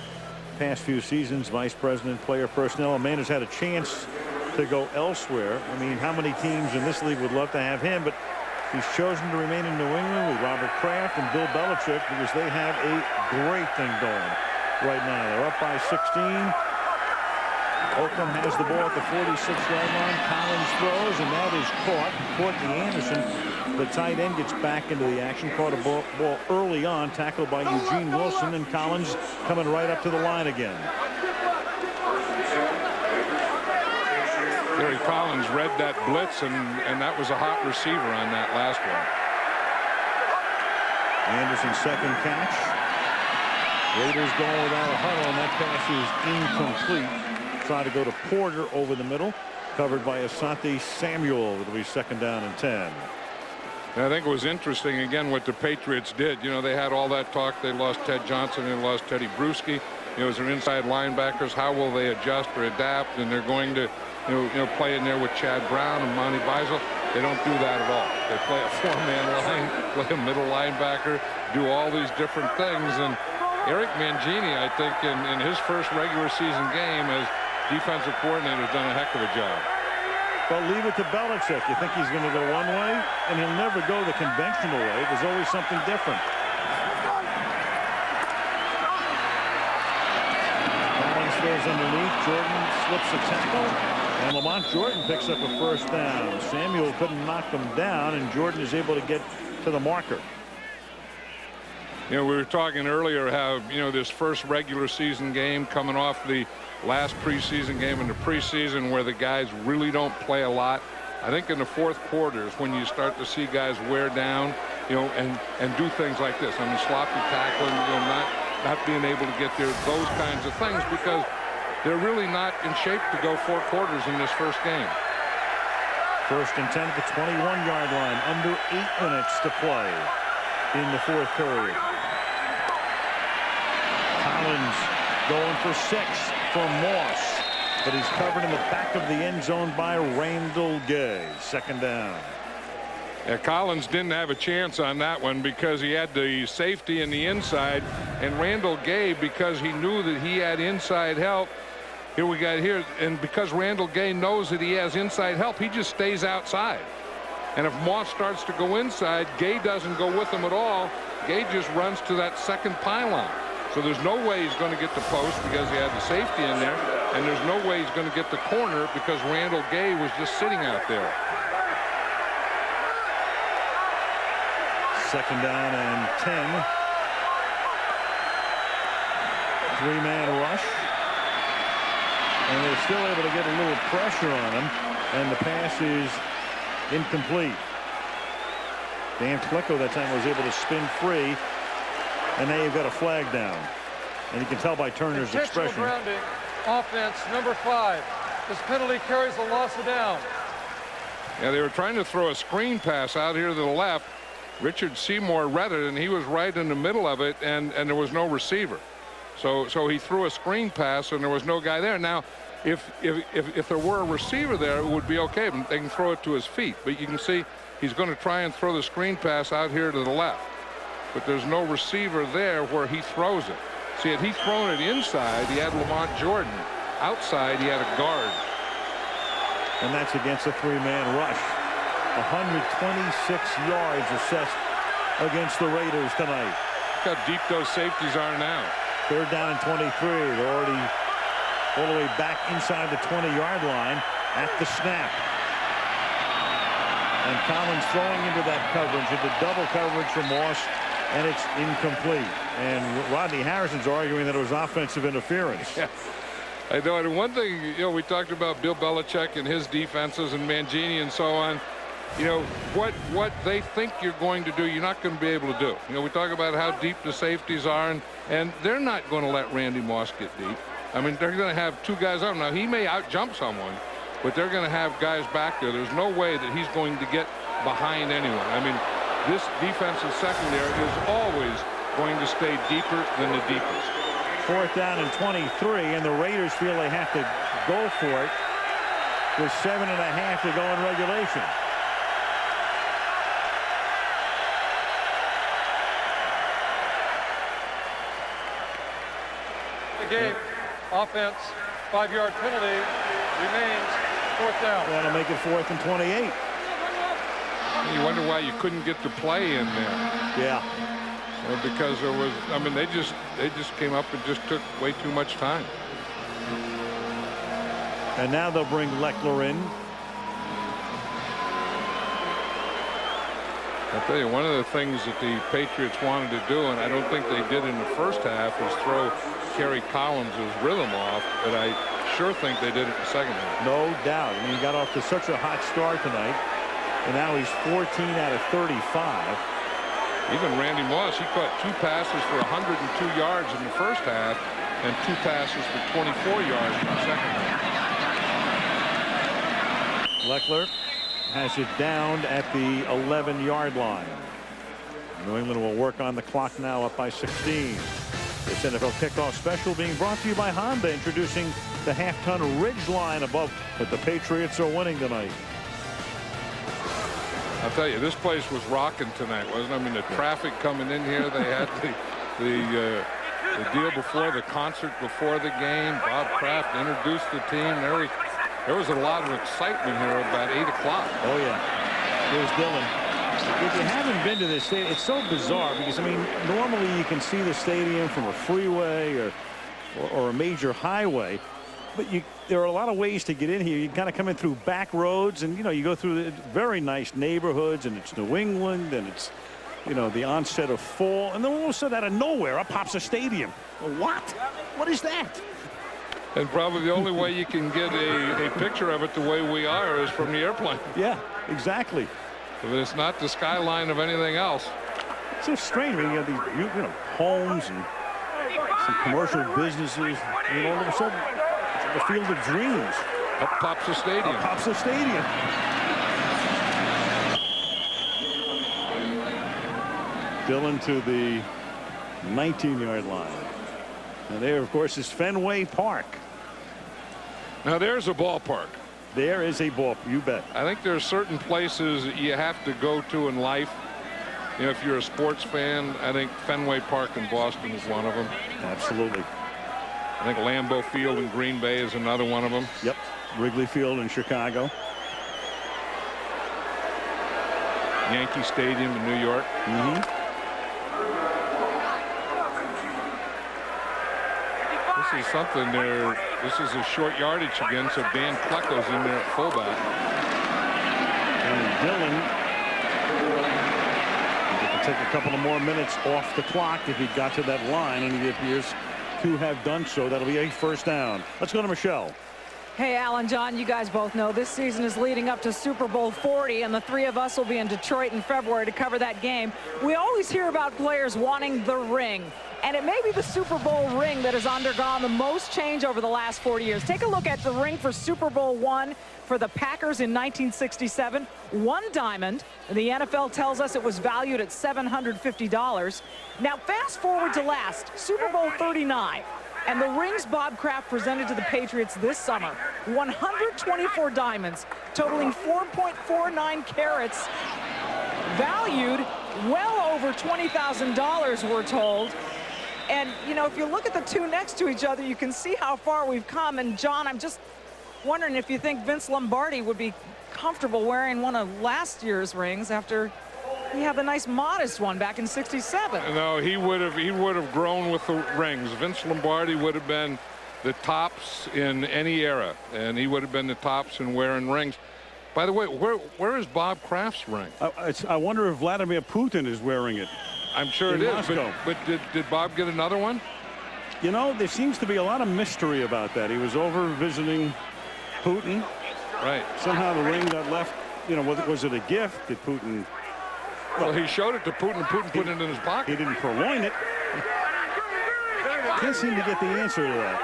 past few seasons, vice president, player personnel, a man who's had a chance to go elsewhere. I mean, how many teams in this league would love to have him, but he's chosen to remain in New England with Robert Kraft and Bill Belichick because they have a great thing going right now. They're up by 16. Oakland has the ball at the 46-yard line. Collins throws, and that is caught. Courtney Anderson, the tight end, gets back into the action. Caught a ball early on, tackled by Eugene Wilson, and Collins coming right up to the line again. Gary Collins read that blitz, and that was a hot receiver on that last one. Anderson's second catch. Raiders going without a huddle, and that pass is incomplete. Try to go to Porter over the middle, covered by Asante Samuel. It'll be second down and 10. And I think it was interesting again what the Patriots did. They had all that talk. They lost Ted Johnson and lost Teddy Bruschi. As their inside linebackers, how will they adjust or adapt? And they're going to play in there with Chad Brown and Monty Beisel. They don't do that at all. They play a 4-man line, play a middle linebacker, do all these different things. And Eric Mangini, I think, in his first regular season game as defensive coordinator, has done a heck of a job. Well, leave it to Belichick. You think he's going to go one way, and he'll never go the conventional way. There's always something different. Collins throws underneath. Jordan slips a tackle, and Lamont Jordan picks up a first down. Samuel couldn't knock him down, and Jordan is able to get to the marker. You know, we were talking earlier how, you know, this first regular season game coming off the last preseason game in the preseason where the guys really don't play a lot. I think in the fourth quarter is when you start to see guys wear down, you know, and do things like this. I mean, sloppy tackling, you know, not being able to get there, those kinds of things, because they're really not in shape to go 4 quarters in this first game. First and 10 at the 21-yard line. Under 8 minutes to play in the fourth period. Collins going for 6 for Moss, but he's covered in the back of the end zone by Randall Gay. Second down. Yeah, Collins didn't have a chance on that one because he had the safety in the inside, and Randall Gay, because he knew that he had inside help. Here we got here, and because Randall Gay knows that he has inside help, he just stays outside. And if Moss starts to go inside, Gay doesn't go with him at all. Gay just runs to that second pylon. So there's no way he's going to get the post because he had the safety in there, and there's no way he's going to get the corner because Randall Gay was just sitting out there. Second down and 10. 3-man rush. And they're still able to get a little pressure on him, and the pass is incomplete. Dan Flecko that time was able to spin free, and now you've got a flag down. And you can tell by Turner's expression. Grounding, offense number 5. This penalty carries a loss of down. Yeah, they were trying to throw a screen pass out here to the left. Richard Seymour read it, and he was right in the middle of it, and there was no receiver. So he threw a screen pass, and there was no guy there. Now, if there were a receiver there, it would be okay. They can throw it to his feet. But you can see he's going to try and throw the screen pass out here to the left. But there's no receiver there where he throws it. See, had he thrown it inside, he had Lamont Jordan. Outside, he had a guard. And that's against a 3-man rush. 126 yards assessed against the Raiders tonight. Look how deep those safeties are now. Third down and 23. They're already all the way back inside the 20-yard line at the snap. And Collins throwing into that coverage, into double coverage for Moss, and it's incomplete. And Rodney Harrison's arguing that it was offensive interference. Yeah. I know, and one thing, you know, we talked about Bill Belichick and his defenses and Mangini and so on. You know, what they think you're going to do, you're not going to be able to do. You know, we talk about how deep the safeties are, and they're not going to let Randy Moss get deep. I mean, they're going to have 2 guys out. Now, he may out-jump someone, but they're going to have guys back there. There's no way that he's going to get behind anyone. I mean, this defensive secondary is always going to stay deeper than the deepest. Fourth down and 23, and the Raiders feel they have to go for it with 7.5 to go in regulation. Game. Offense, 5-yard penalty, remains 4th down. That'll make it 4th and 28. You wonder why you couldn't get the play in there. Yeah. Because there was, I mean, they just came up and just took way too much time. And now they'll bring Leckler in. I'll tell you, one of the things that the Patriots wanted to do, and I don't think they did in the first half, was throw Kerry Collins' rhythm off, but I sure think they did it in the second half. No doubt. I mean, he got off to such a hot start tonight, and now he's 14 out of 35. Even Randy Moss, he caught 2 passes for 102 yards in the first half and 2 passes for 24 yards in the second half. Leckler has it down at the 11-yard line. New England will work on the clock now, up by 16. This NFL kickoff special being brought to you by Honda, introducing the half-ton Ridge line above, but the Patriots are winning tonight. I'll tell you, this place was rocking tonight, wasn't it? I mean, the traffic coming in here, they had the deal before the concert before the game. Bob Kraft introduced the team. There was a lot of excitement here about 8 o'clock. Oh, yeah. Here's Dylan. If you haven't been to this stadium, it's so bizarre because, I mean, normally you can see the stadium from a freeway or a major highway, but there are a lot of ways to get in here. You kind of come in through back roads, and, you know, you go through very nice neighborhoods, and it's New England, and it's you know, the onset of fall, and then all of a sudden out of nowhere up pops a stadium. What? What is that? And probably the only way you can get a picture of it the way we are is from the airplane. Yeah, exactly. But it's not the skyline of anything else. It's so strange. I mean, you have these, you know, homes and some commercial businesses, and all of a sudden, it's like a field of dreams. Up pops the stadium. Up pops the stadium. Dillon to the 19-yard line. And there, of course, is Fenway Park. Now, there's a ballpark. There is a ball. You bet. I think there are certain places you have to go to in life. You know, if you're a sports fan, I think Fenway Park in Boston is one of them. Absolutely. I think Lambeau Field in Green Bay is another one of them. Yep. Wrigley Field in Chicago. Yankee Stadium in New York. This is something there. This is a short yardage again, so Dan Klecko's in there at fullback. And Dillon can take a couple of more minutes off the clock if he got to that line, and he appears to have done so. That'll be a first down. Let's go to Michelle. Hey, Alan, John, you guys both know this season is leading up to Super Bowl 40, and the three of us will be in Detroit in February to cover that game. We always hear about players wanting the ring, and it may be the Super Bowl ring that has undergone the most change over the last 40 years. Take a look at the ring for Super Bowl I for the Packers in 1967. One diamond. The NFL tells us it was valued at $750. Now, fast forward to last, Super Bowl 39. And the rings Bob Kraft presented to the Patriots this summer, 124 diamonds, totaling 4.49 carats, valued well over $20,000, we're told. And, you know, if you look at the two next to each other, you can see how far we've come. And, John, I'm just wondering if you think Vince Lombardi would be comfortable wearing one of last year's rings after he had the nice modest one back in '67. No, he would have grown with the rings. Vince Lombardi would have been the tops in any era, and he would have been the tops in wearing rings. By the way, where is Bob Kraft's ring? I wonder if Vladimir Putin is wearing it. I'm sure it is, but did Bob get another one? You know, there seems to be a lot of mystery about that. He was over visiting Putin. Right. Somehow the ring got left. You know, was it a gift? Did Putin? Well, he showed it to Putin, and Putin put it in his pocket. He didn't purloin it. Can't seem to get the answer to that.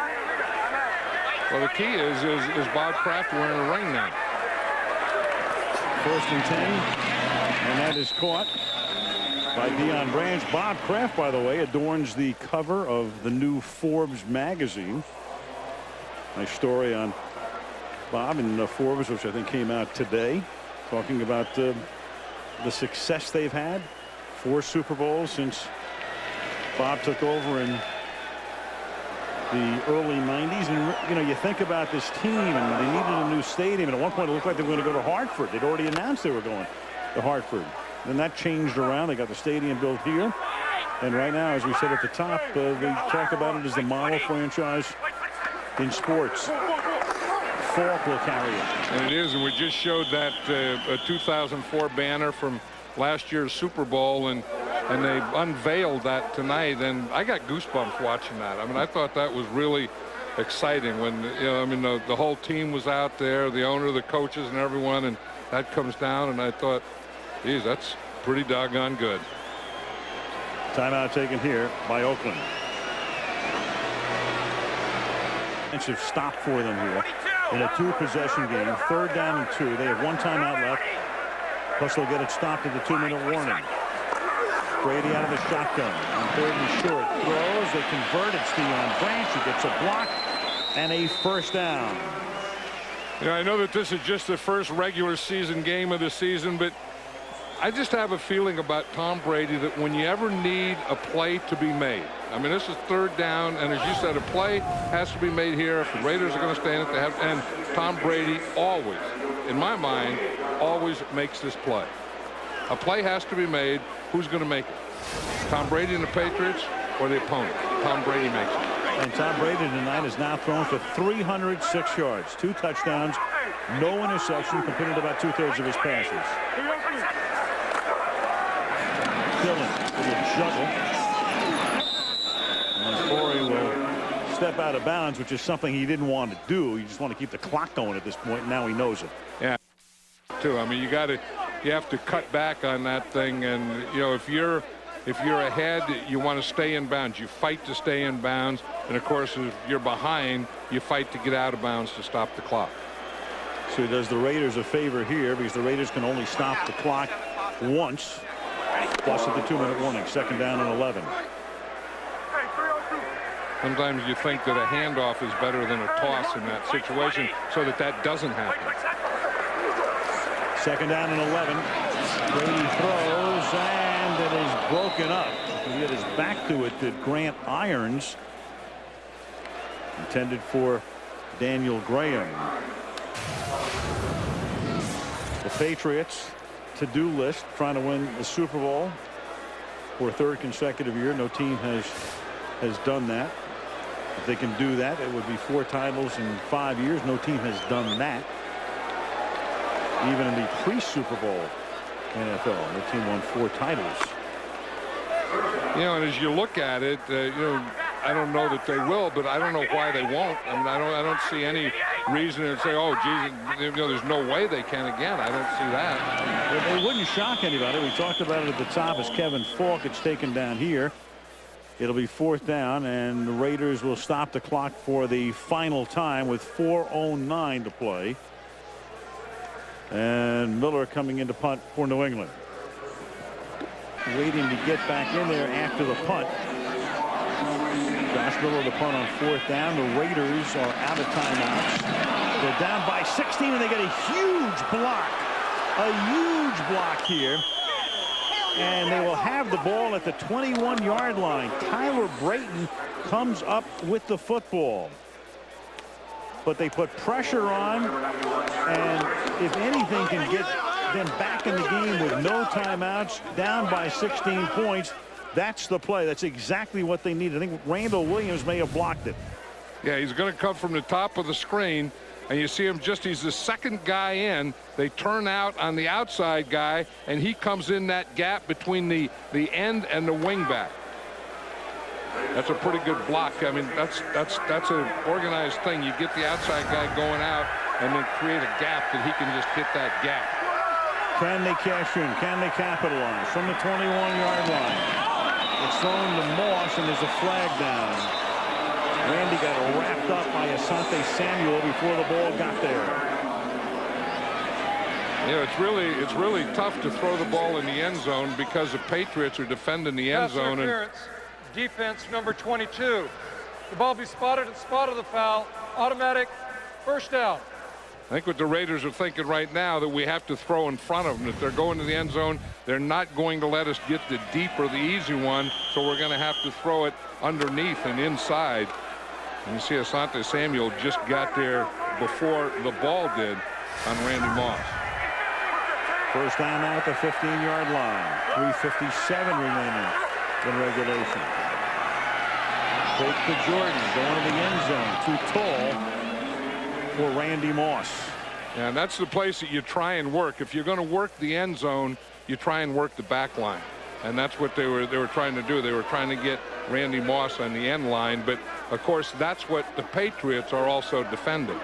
Well, the key is Bob Kraft wearing a ring now. 1st and 10, and that is caught by Deion Branch. Bob Kraft, by the way, adorns the cover of the new Forbes magazine. Nice story on Bob in Forbes, which I think came out today, talking about the success they've had. 4 Super Bowls since Bob took over in the early 90s. And, you know, you think about this team, and they needed a new stadium. And at one point, it looked like they were going to go to Hartford. They'd already announced they were going to Hartford. Then that changed around. They got the stadium built here. And right now, as we said at the top, they talk about it as the model franchise in sports. Falk will carry it. And it is, and we just showed that a 2004 banner from last year's Super Bowl, and they unveiled that tonight, and I got goosebumps watching that. I mean, I thought that was really exciting when, you know, I mean, the whole team was out there, the owner, the coaches, and everyone, and that comes down, and I thought, geez, that's pretty doggone good. Timeout taken here by Oakland. Offensive stop for them here in a 2-possession game. 3rd down and 2. They have 1 timeout left. Plus they'll get it stopped at the 2-minute warning. Brady out of the shotgun on 3rd and short. Throws. They convert it. Deion Branch. He gets a block and a first down. Yeah, I know that this is just the first regular season game of the season, but I just have a feeling about Tom Brady that when you ever need a play to be made, I mean, this is 3rd down, and as you said, a play has to be made here. If the Raiders are going to stand it, they have, and Tom Brady always, in my mind, always makes this play. A play has to be made. Who's going to make it? Tom Brady and the Patriots or the opponent? Tom Brady makes it. And Tom Brady tonight has now thrown for 306 yards, 2 touchdowns, no interception, completed about 2/3 of his passes. juggle. And Corey will step out of bounds, which is something he didn't want to do. You just want to keep the clock going at this point, and now he knows it. Yeah, too. I mean, you have to cut back on that thing, and you know, if you're ahead, you want to stay in bounds. You fight to stay in bounds, and of course, if you're behind, you fight to get out of bounds to stop the clock. So he does the Raiders a favor here because the Raiders can only stop the clock once, plus at the 2-minute warning. 2nd down and 11. Sometimes you think that a handoff is better than a toss in that situation, so that doesn't happen. 2nd down and 11. Brady throws, and it is broken up. He had his back to it, did Grant Irons. Intended for Daniel Graham. The Patriots to-do list, trying to win the Super Bowl for a 3rd consecutive year. No team has done that. If they can do that, it would be 4 titles in 5 years. No team has done that. Even in the pre-Super Bowl NFL, no team won 4 titles. You know, and as you look at it, you know, I don't know that they will, but I don't know why they won't. I mean, I don't see any reason to say, oh, geez, you know, there's no way they can again. I don't see that. It wouldn't shock anybody. We talked about it at the top as Kevin Falk gets taken down here. It'll be 4th down, and the Raiders will stop the clock for the final time with 4:09 to play. And Miller coming in to punt for New England. Waiting to get back in there after the punt. Josh Miller the punt on 4th down. The Raiders are out of timeouts. They're down by 16, and they get a huge block. A huge block here. And they will have the ball at the 21-yard line. Tyler Brayton comes up with the football. But they put pressure on, and if anything can get them back in the game with no timeouts, down by 16 points, that's the play. That's exactly what they need. I think Randall Williams may have blocked it. Yeah, he's going to come from the top of the screen, and you see him he's the 2nd guy in. They turn out on the outside guy, and he comes in that gap between the end and the wing back. That's a pretty good block. I mean, that's an organized thing. You get the outside guy going out and then create a gap that he can just hit that gap. Can they cash in? Can they capitalize from the 21-yard line? It's thrown to Moss, and there's a flag down. Randy got wrapped up by Asante Samuel before the ball got there. You know, it's really tough to throw the ball in the end zone because the Patriots are defending the end zone. And defense number 22. The ball be spotted at the spot of the foul. Automatic 1st down. I think what the Raiders are thinking right now, that we have to throw in front of them. If they're going to the end zone, they're not going to let us get the deep or the easy one, so we're going to have to throw it underneath and inside. And you see Asante Samuel just got there before the ball did on Randy Moss. 1st down now at the 15-yard line. 3:57 remaining in regulation. Fake to Jordan, going to the end zone. Too tall for Randy Moss. And that's the place that you try and work. If you're going to work the end zone, you try and work the back line. And that's what they were trying to do. They were trying to get Randy Moss on the end line. But, of course, that's what the Patriots are also defending.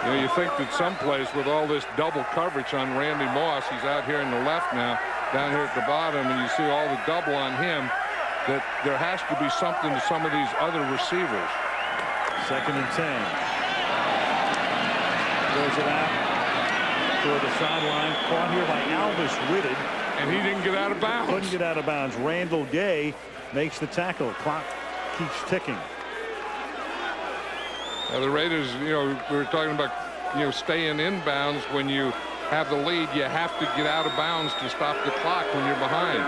You know, you think that someplace with all this double coverage on Randy Moss, he's out here in the left now, down here at the bottom, and you see all the double on him, that there has to be something to some of these other receivers. 2nd and 10. Throws it out toward the sideline. Caught here by Alvis Whitted. And he didn't get out of bounds. Couldn't get out of bounds. Randall Gay makes the tackle. Clock keeps ticking. The Raiders, you know, we were talking about, you know, staying inbounds. When you have the lead, you have to get out of bounds to stop the clock when you're behind.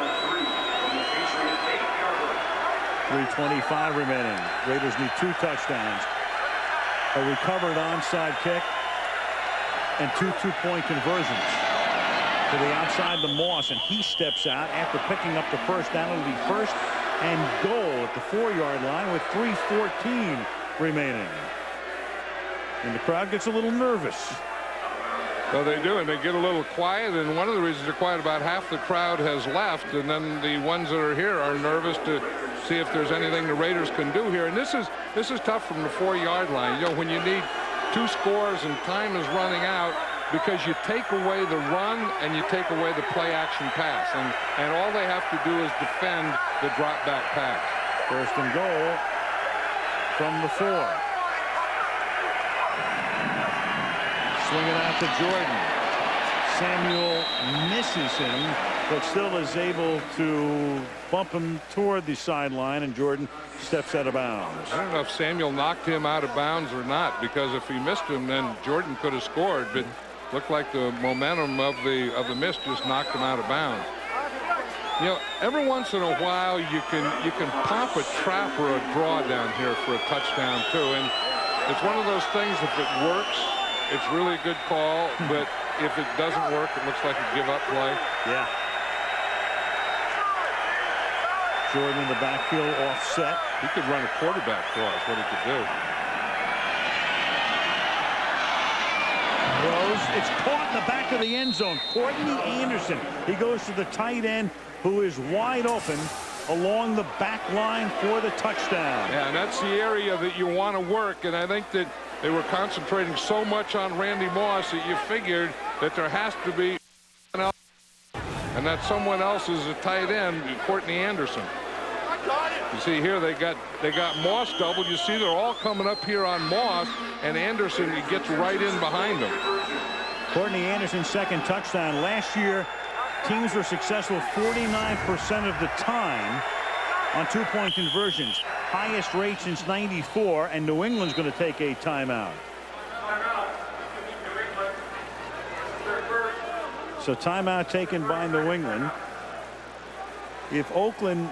3:25 remaining. Raiders need 2 touchdowns. A recovered onside kick and 2 two-point conversions. To the outside to Moss, and he steps out after picking up the 1st down. It'll be 1st and goal at the 4-yard line with 3:14 remaining. And the crowd gets a little nervous. Well, they do, and they get a little quiet, and one of the reasons they're quiet, about half the crowd has left, and then the ones that are here are nervous to see if there's anything the Raiders can do here. And this is tough from the 4-yard line. You know, when you need 2 scores and time is running out, because you take away the run and you take away the play-action pass, and all they have to do is defend the drop-back pass. First and goal from the 4. Swing it out to Jordan. Samuel misses him, but still is able to bump him toward the sideline, and Jordan steps out of bounds. I don't know if Samuel knocked him out of bounds or not, because if he missed him, then Jordan could have scored, but looked like the momentum of the miss just knocked him out of bounds. You know, every once in a while you can pop a trap or a draw down here for a touchdown too, and it's one of those things, if it works, it's really a good call, but if it doesn't work, it looks like a give-up play. Yeah. Jordan in the backfield, offset. He could run a quarterback draw, is what he could do. Throws. It's caught in the back of the end zone. Courtney Anderson. He goes to the tight end, who is wide open along the back line for the touchdown. Yeah, and that's the area that you want to work, and I think that they were concentrating so much on Randy Moss that you figured that there has to be someone else, and that someone else is a tight end, Courtney Anderson. You see here they got Moss doubled. You see they're all coming up here on Moss, and Anderson, he gets right in behind him. Courtney Anderson's second touchdown. Last year, teams were successful 49% of the time on 2-point conversions. Highest rate since '94, and New England's going to take a timeout. So timeout taken by New England. If Oakland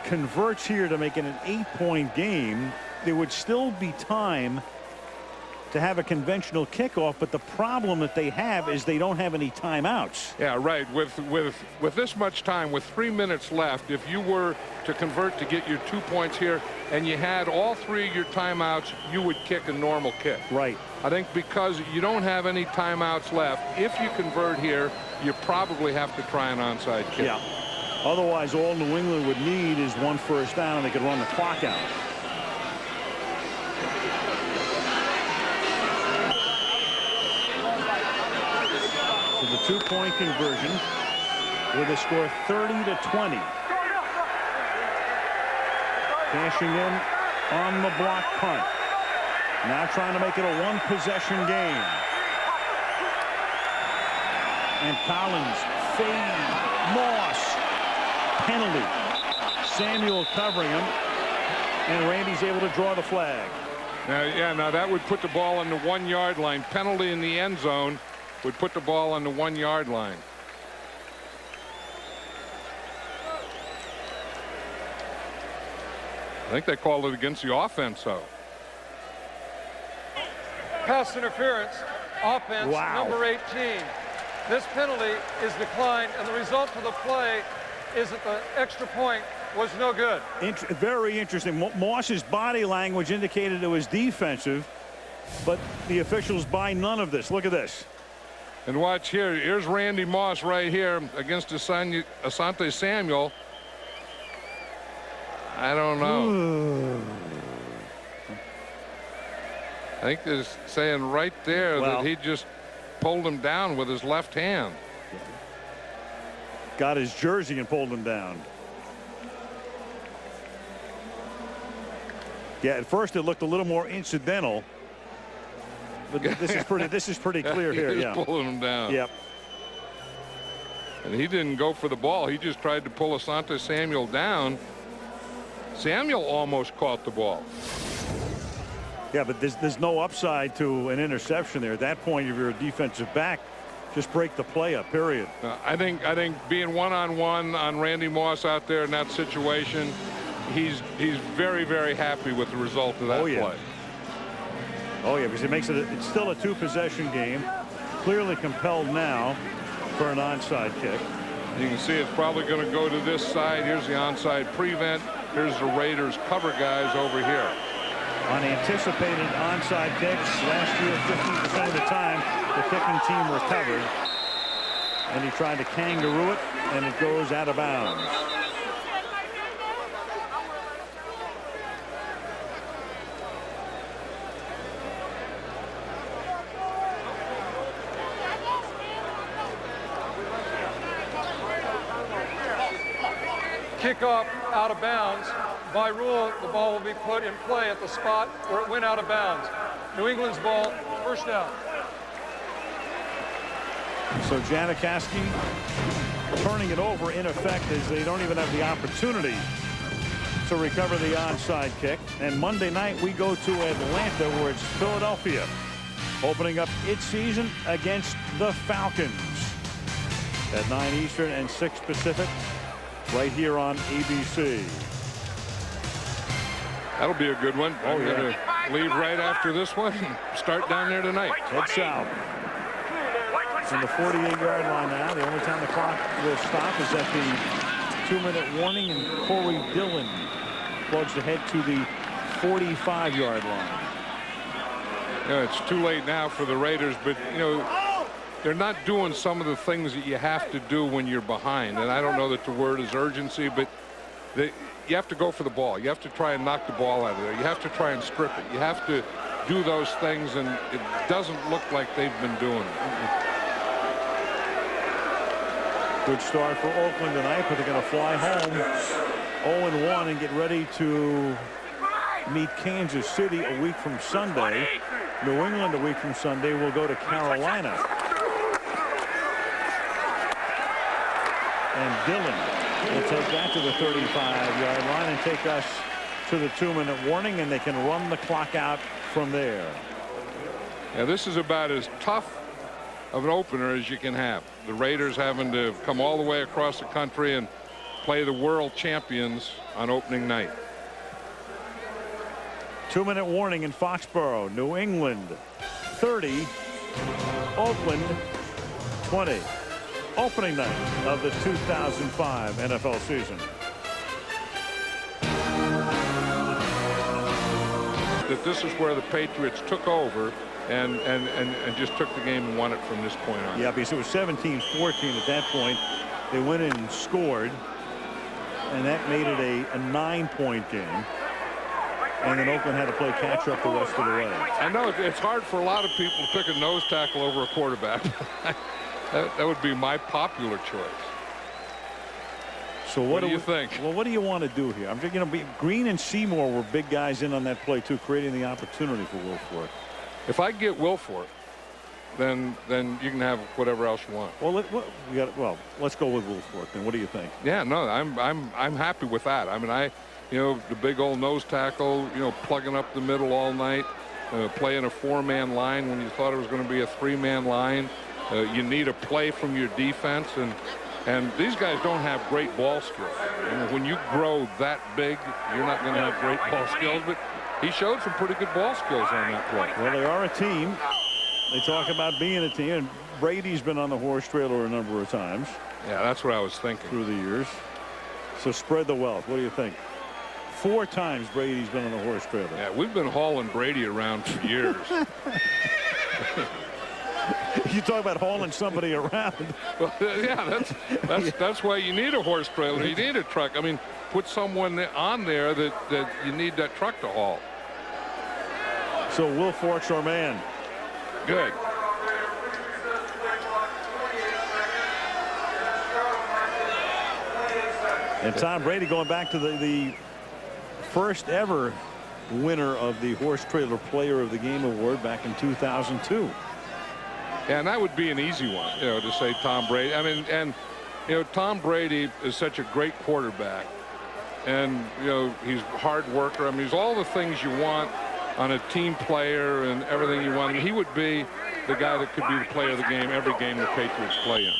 converts here to make it an 8-point game, there would still be time to have a conventional kickoff, but the problem that they have is they don't have any timeouts. Yeah, right. With this much time, with 3 minutes left, if you were to convert to get your 2 points here and you had all 3 of your timeouts, you would kick a normal kick. Right. I think because you don't have any timeouts left, if you convert here, you probably have to try an onside kick. Yeah. Otherwise, all New England would need is 1 first down, and they could run the clock out. So the 2-point conversion with a score 30-20. Cashing in on the block punt. Now trying to make it a 1-possession game. And Collins, fade, Moss, penalty. Samuel covering him, and Randy's able to draw the flag. Now that would put the ball on the 1-yard line. Penalty in the end zone would put the ball on the 1-yard line. I think they called it against the offense, though. Pass interference, offense, number 18. This penalty is declined, and the result of the play is that the extra point was no good. Very interesting. Moss's body language indicated it was defensive, but the officials buy none of this. Look at this. And watch here. Here's Randy Moss right here against Asante Samuel. I don't know. I think they're saying right there that he just pulled him down with his left hand. Got his jersey and pulled him down. Yeah, at first it looked a little more incidental, but this is pretty clear here. He Yeah, was pulling him down. Yep. And he didn't go for the ball. He just tried to pull Asante Samuel down. Samuel almost caught the ball. Yeah, but there's no upside to an interception there. At that point, if you're a defensive back, just break the play up, period. I think being one-on-one on Randy Moss out there in that situation, he's very, very happy with the result of that play. Oh yeah, because it makes it's still a 2-possession game. Clearly compelled now for an onside kick. You can see it's probably going to go to this side. Here's the onside prevent. Here's the Raiders cover guys over here. on anticipated onside kicks. Last year, 50% of the time, the kicking team recovered. And he tried to kangaroo it, and it goes out of bounds. Kickoff out of bounds. By rule, the ball will be put in play at the spot where it went out of bounds. New England's ball, first down. So Janikowski turning it over in effect as they don't even have the opportunity to recover the onside kick. And Monday night we go to Atlanta, where it's Philadelphia opening up its season against the Falcons at 9 Eastern and 6 Pacific. Right here on ABC. That'll be a good one. I'm going to leave right after this one and start down there tonight. Head south. From the 48-yard line now. The only time the clock will stop is at the 2-minute warning, and Corey Dillon plugs ahead to the 45-yard line. It's too late now for the Raiders, but they're not doing some of the things that you have to do when you're behind. And I don't know that the word is urgency, but you have to go for the ball. You have to try and knock the ball out of there. You have to try and strip it. You have to do those things, and it doesn't look like they've been doing it. Good start for Oakland tonight, but they're going to fly home 0-1 and get ready to meet Kansas City a week from Sunday. New England a week from Sunday will go to Carolina. And Dillon will take that to the 35-yard line and take us to the 2-minute warning, and they can run the clock out from there. Yeah, this is about as tough of an opener as you can have. The Raiders having to come all the way across the country and play the world champions on opening night. 2-minute warning in Foxborough. New England 30, Oakland 20. Opening night of the 2005 NFL season. That this is where the Patriots took over and just took the game and won it from this point on. Yeah, because it was 17-14 at that point. They went in and scored, and that made it a 9-point game. And then Oakland had to play catch up the rest of the way. I know it's hard for a lot of people to pick a nose tackle over a quarterback. That would be my popular choice. So what do you think? Well, what do you want to do here? I'm just, Green and Seymour were big guys in on that play too, creating the opportunity for Wilfork. If I get Wilfork, then you can have whatever else you want. Well, let's go with Wilfork. Then what do you think? Yeah, no, I'm happy with that. I mean, the big old nose tackle, plugging up the middle all night, playing a 4-man line when you thought it was going to be a 3-man line. You need a play from your defense, and these guys don't have great ball skills. When you grow that big, you're not going to have great ball skills, but he showed some pretty good ball skills on that play. Well, they are a team. They talk about being a team, and Brady's been on the horse trailer a number of times. Yeah, that's what I was thinking. Through the years. So spread the wealth. What do you think? 4 times Brady's been on the horse trailer. Yeah, we've been hauling Brady around for years. You talk about hauling somebody around. Well, yeah, that's why you need a horse trailer. You need a truck. I mean, put someone on there that you need that truck to haul. So Wilfork's our man. Good. And Tom Brady going back to the first ever winner of the Horse Trailer Player of the Game Award back in 2002. Yeah, and that would be an easy one, to say Tom Brady. I mean, and Tom Brady is such a great quarterback, and he's a hard worker. I mean, he's all the things you want on a team player and everything you want. I mean, he would be the guy that could be the player of the game every game the Patriots play in.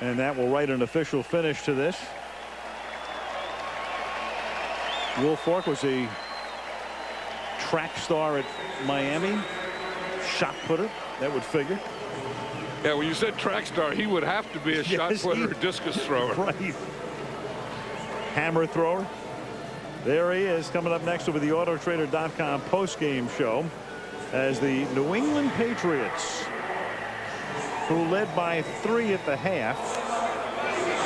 And that will write an official finish to this. Wilfork was a track star at Miami. Shot putter, that would figure. Yeah, when you said track star, he would have to be a shot putter or discus thrower. Right. Hammer thrower. There he is, coming up next over the Autotrader.com postgame show, as the New England Patriots, who led by 3 at the half,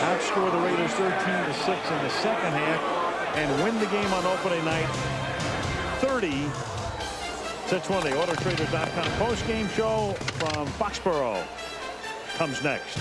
outscore the Raiders 13-6 in the second half and win the game on opening night 30-20. Autotrader.com postgame show from Foxborough comes next.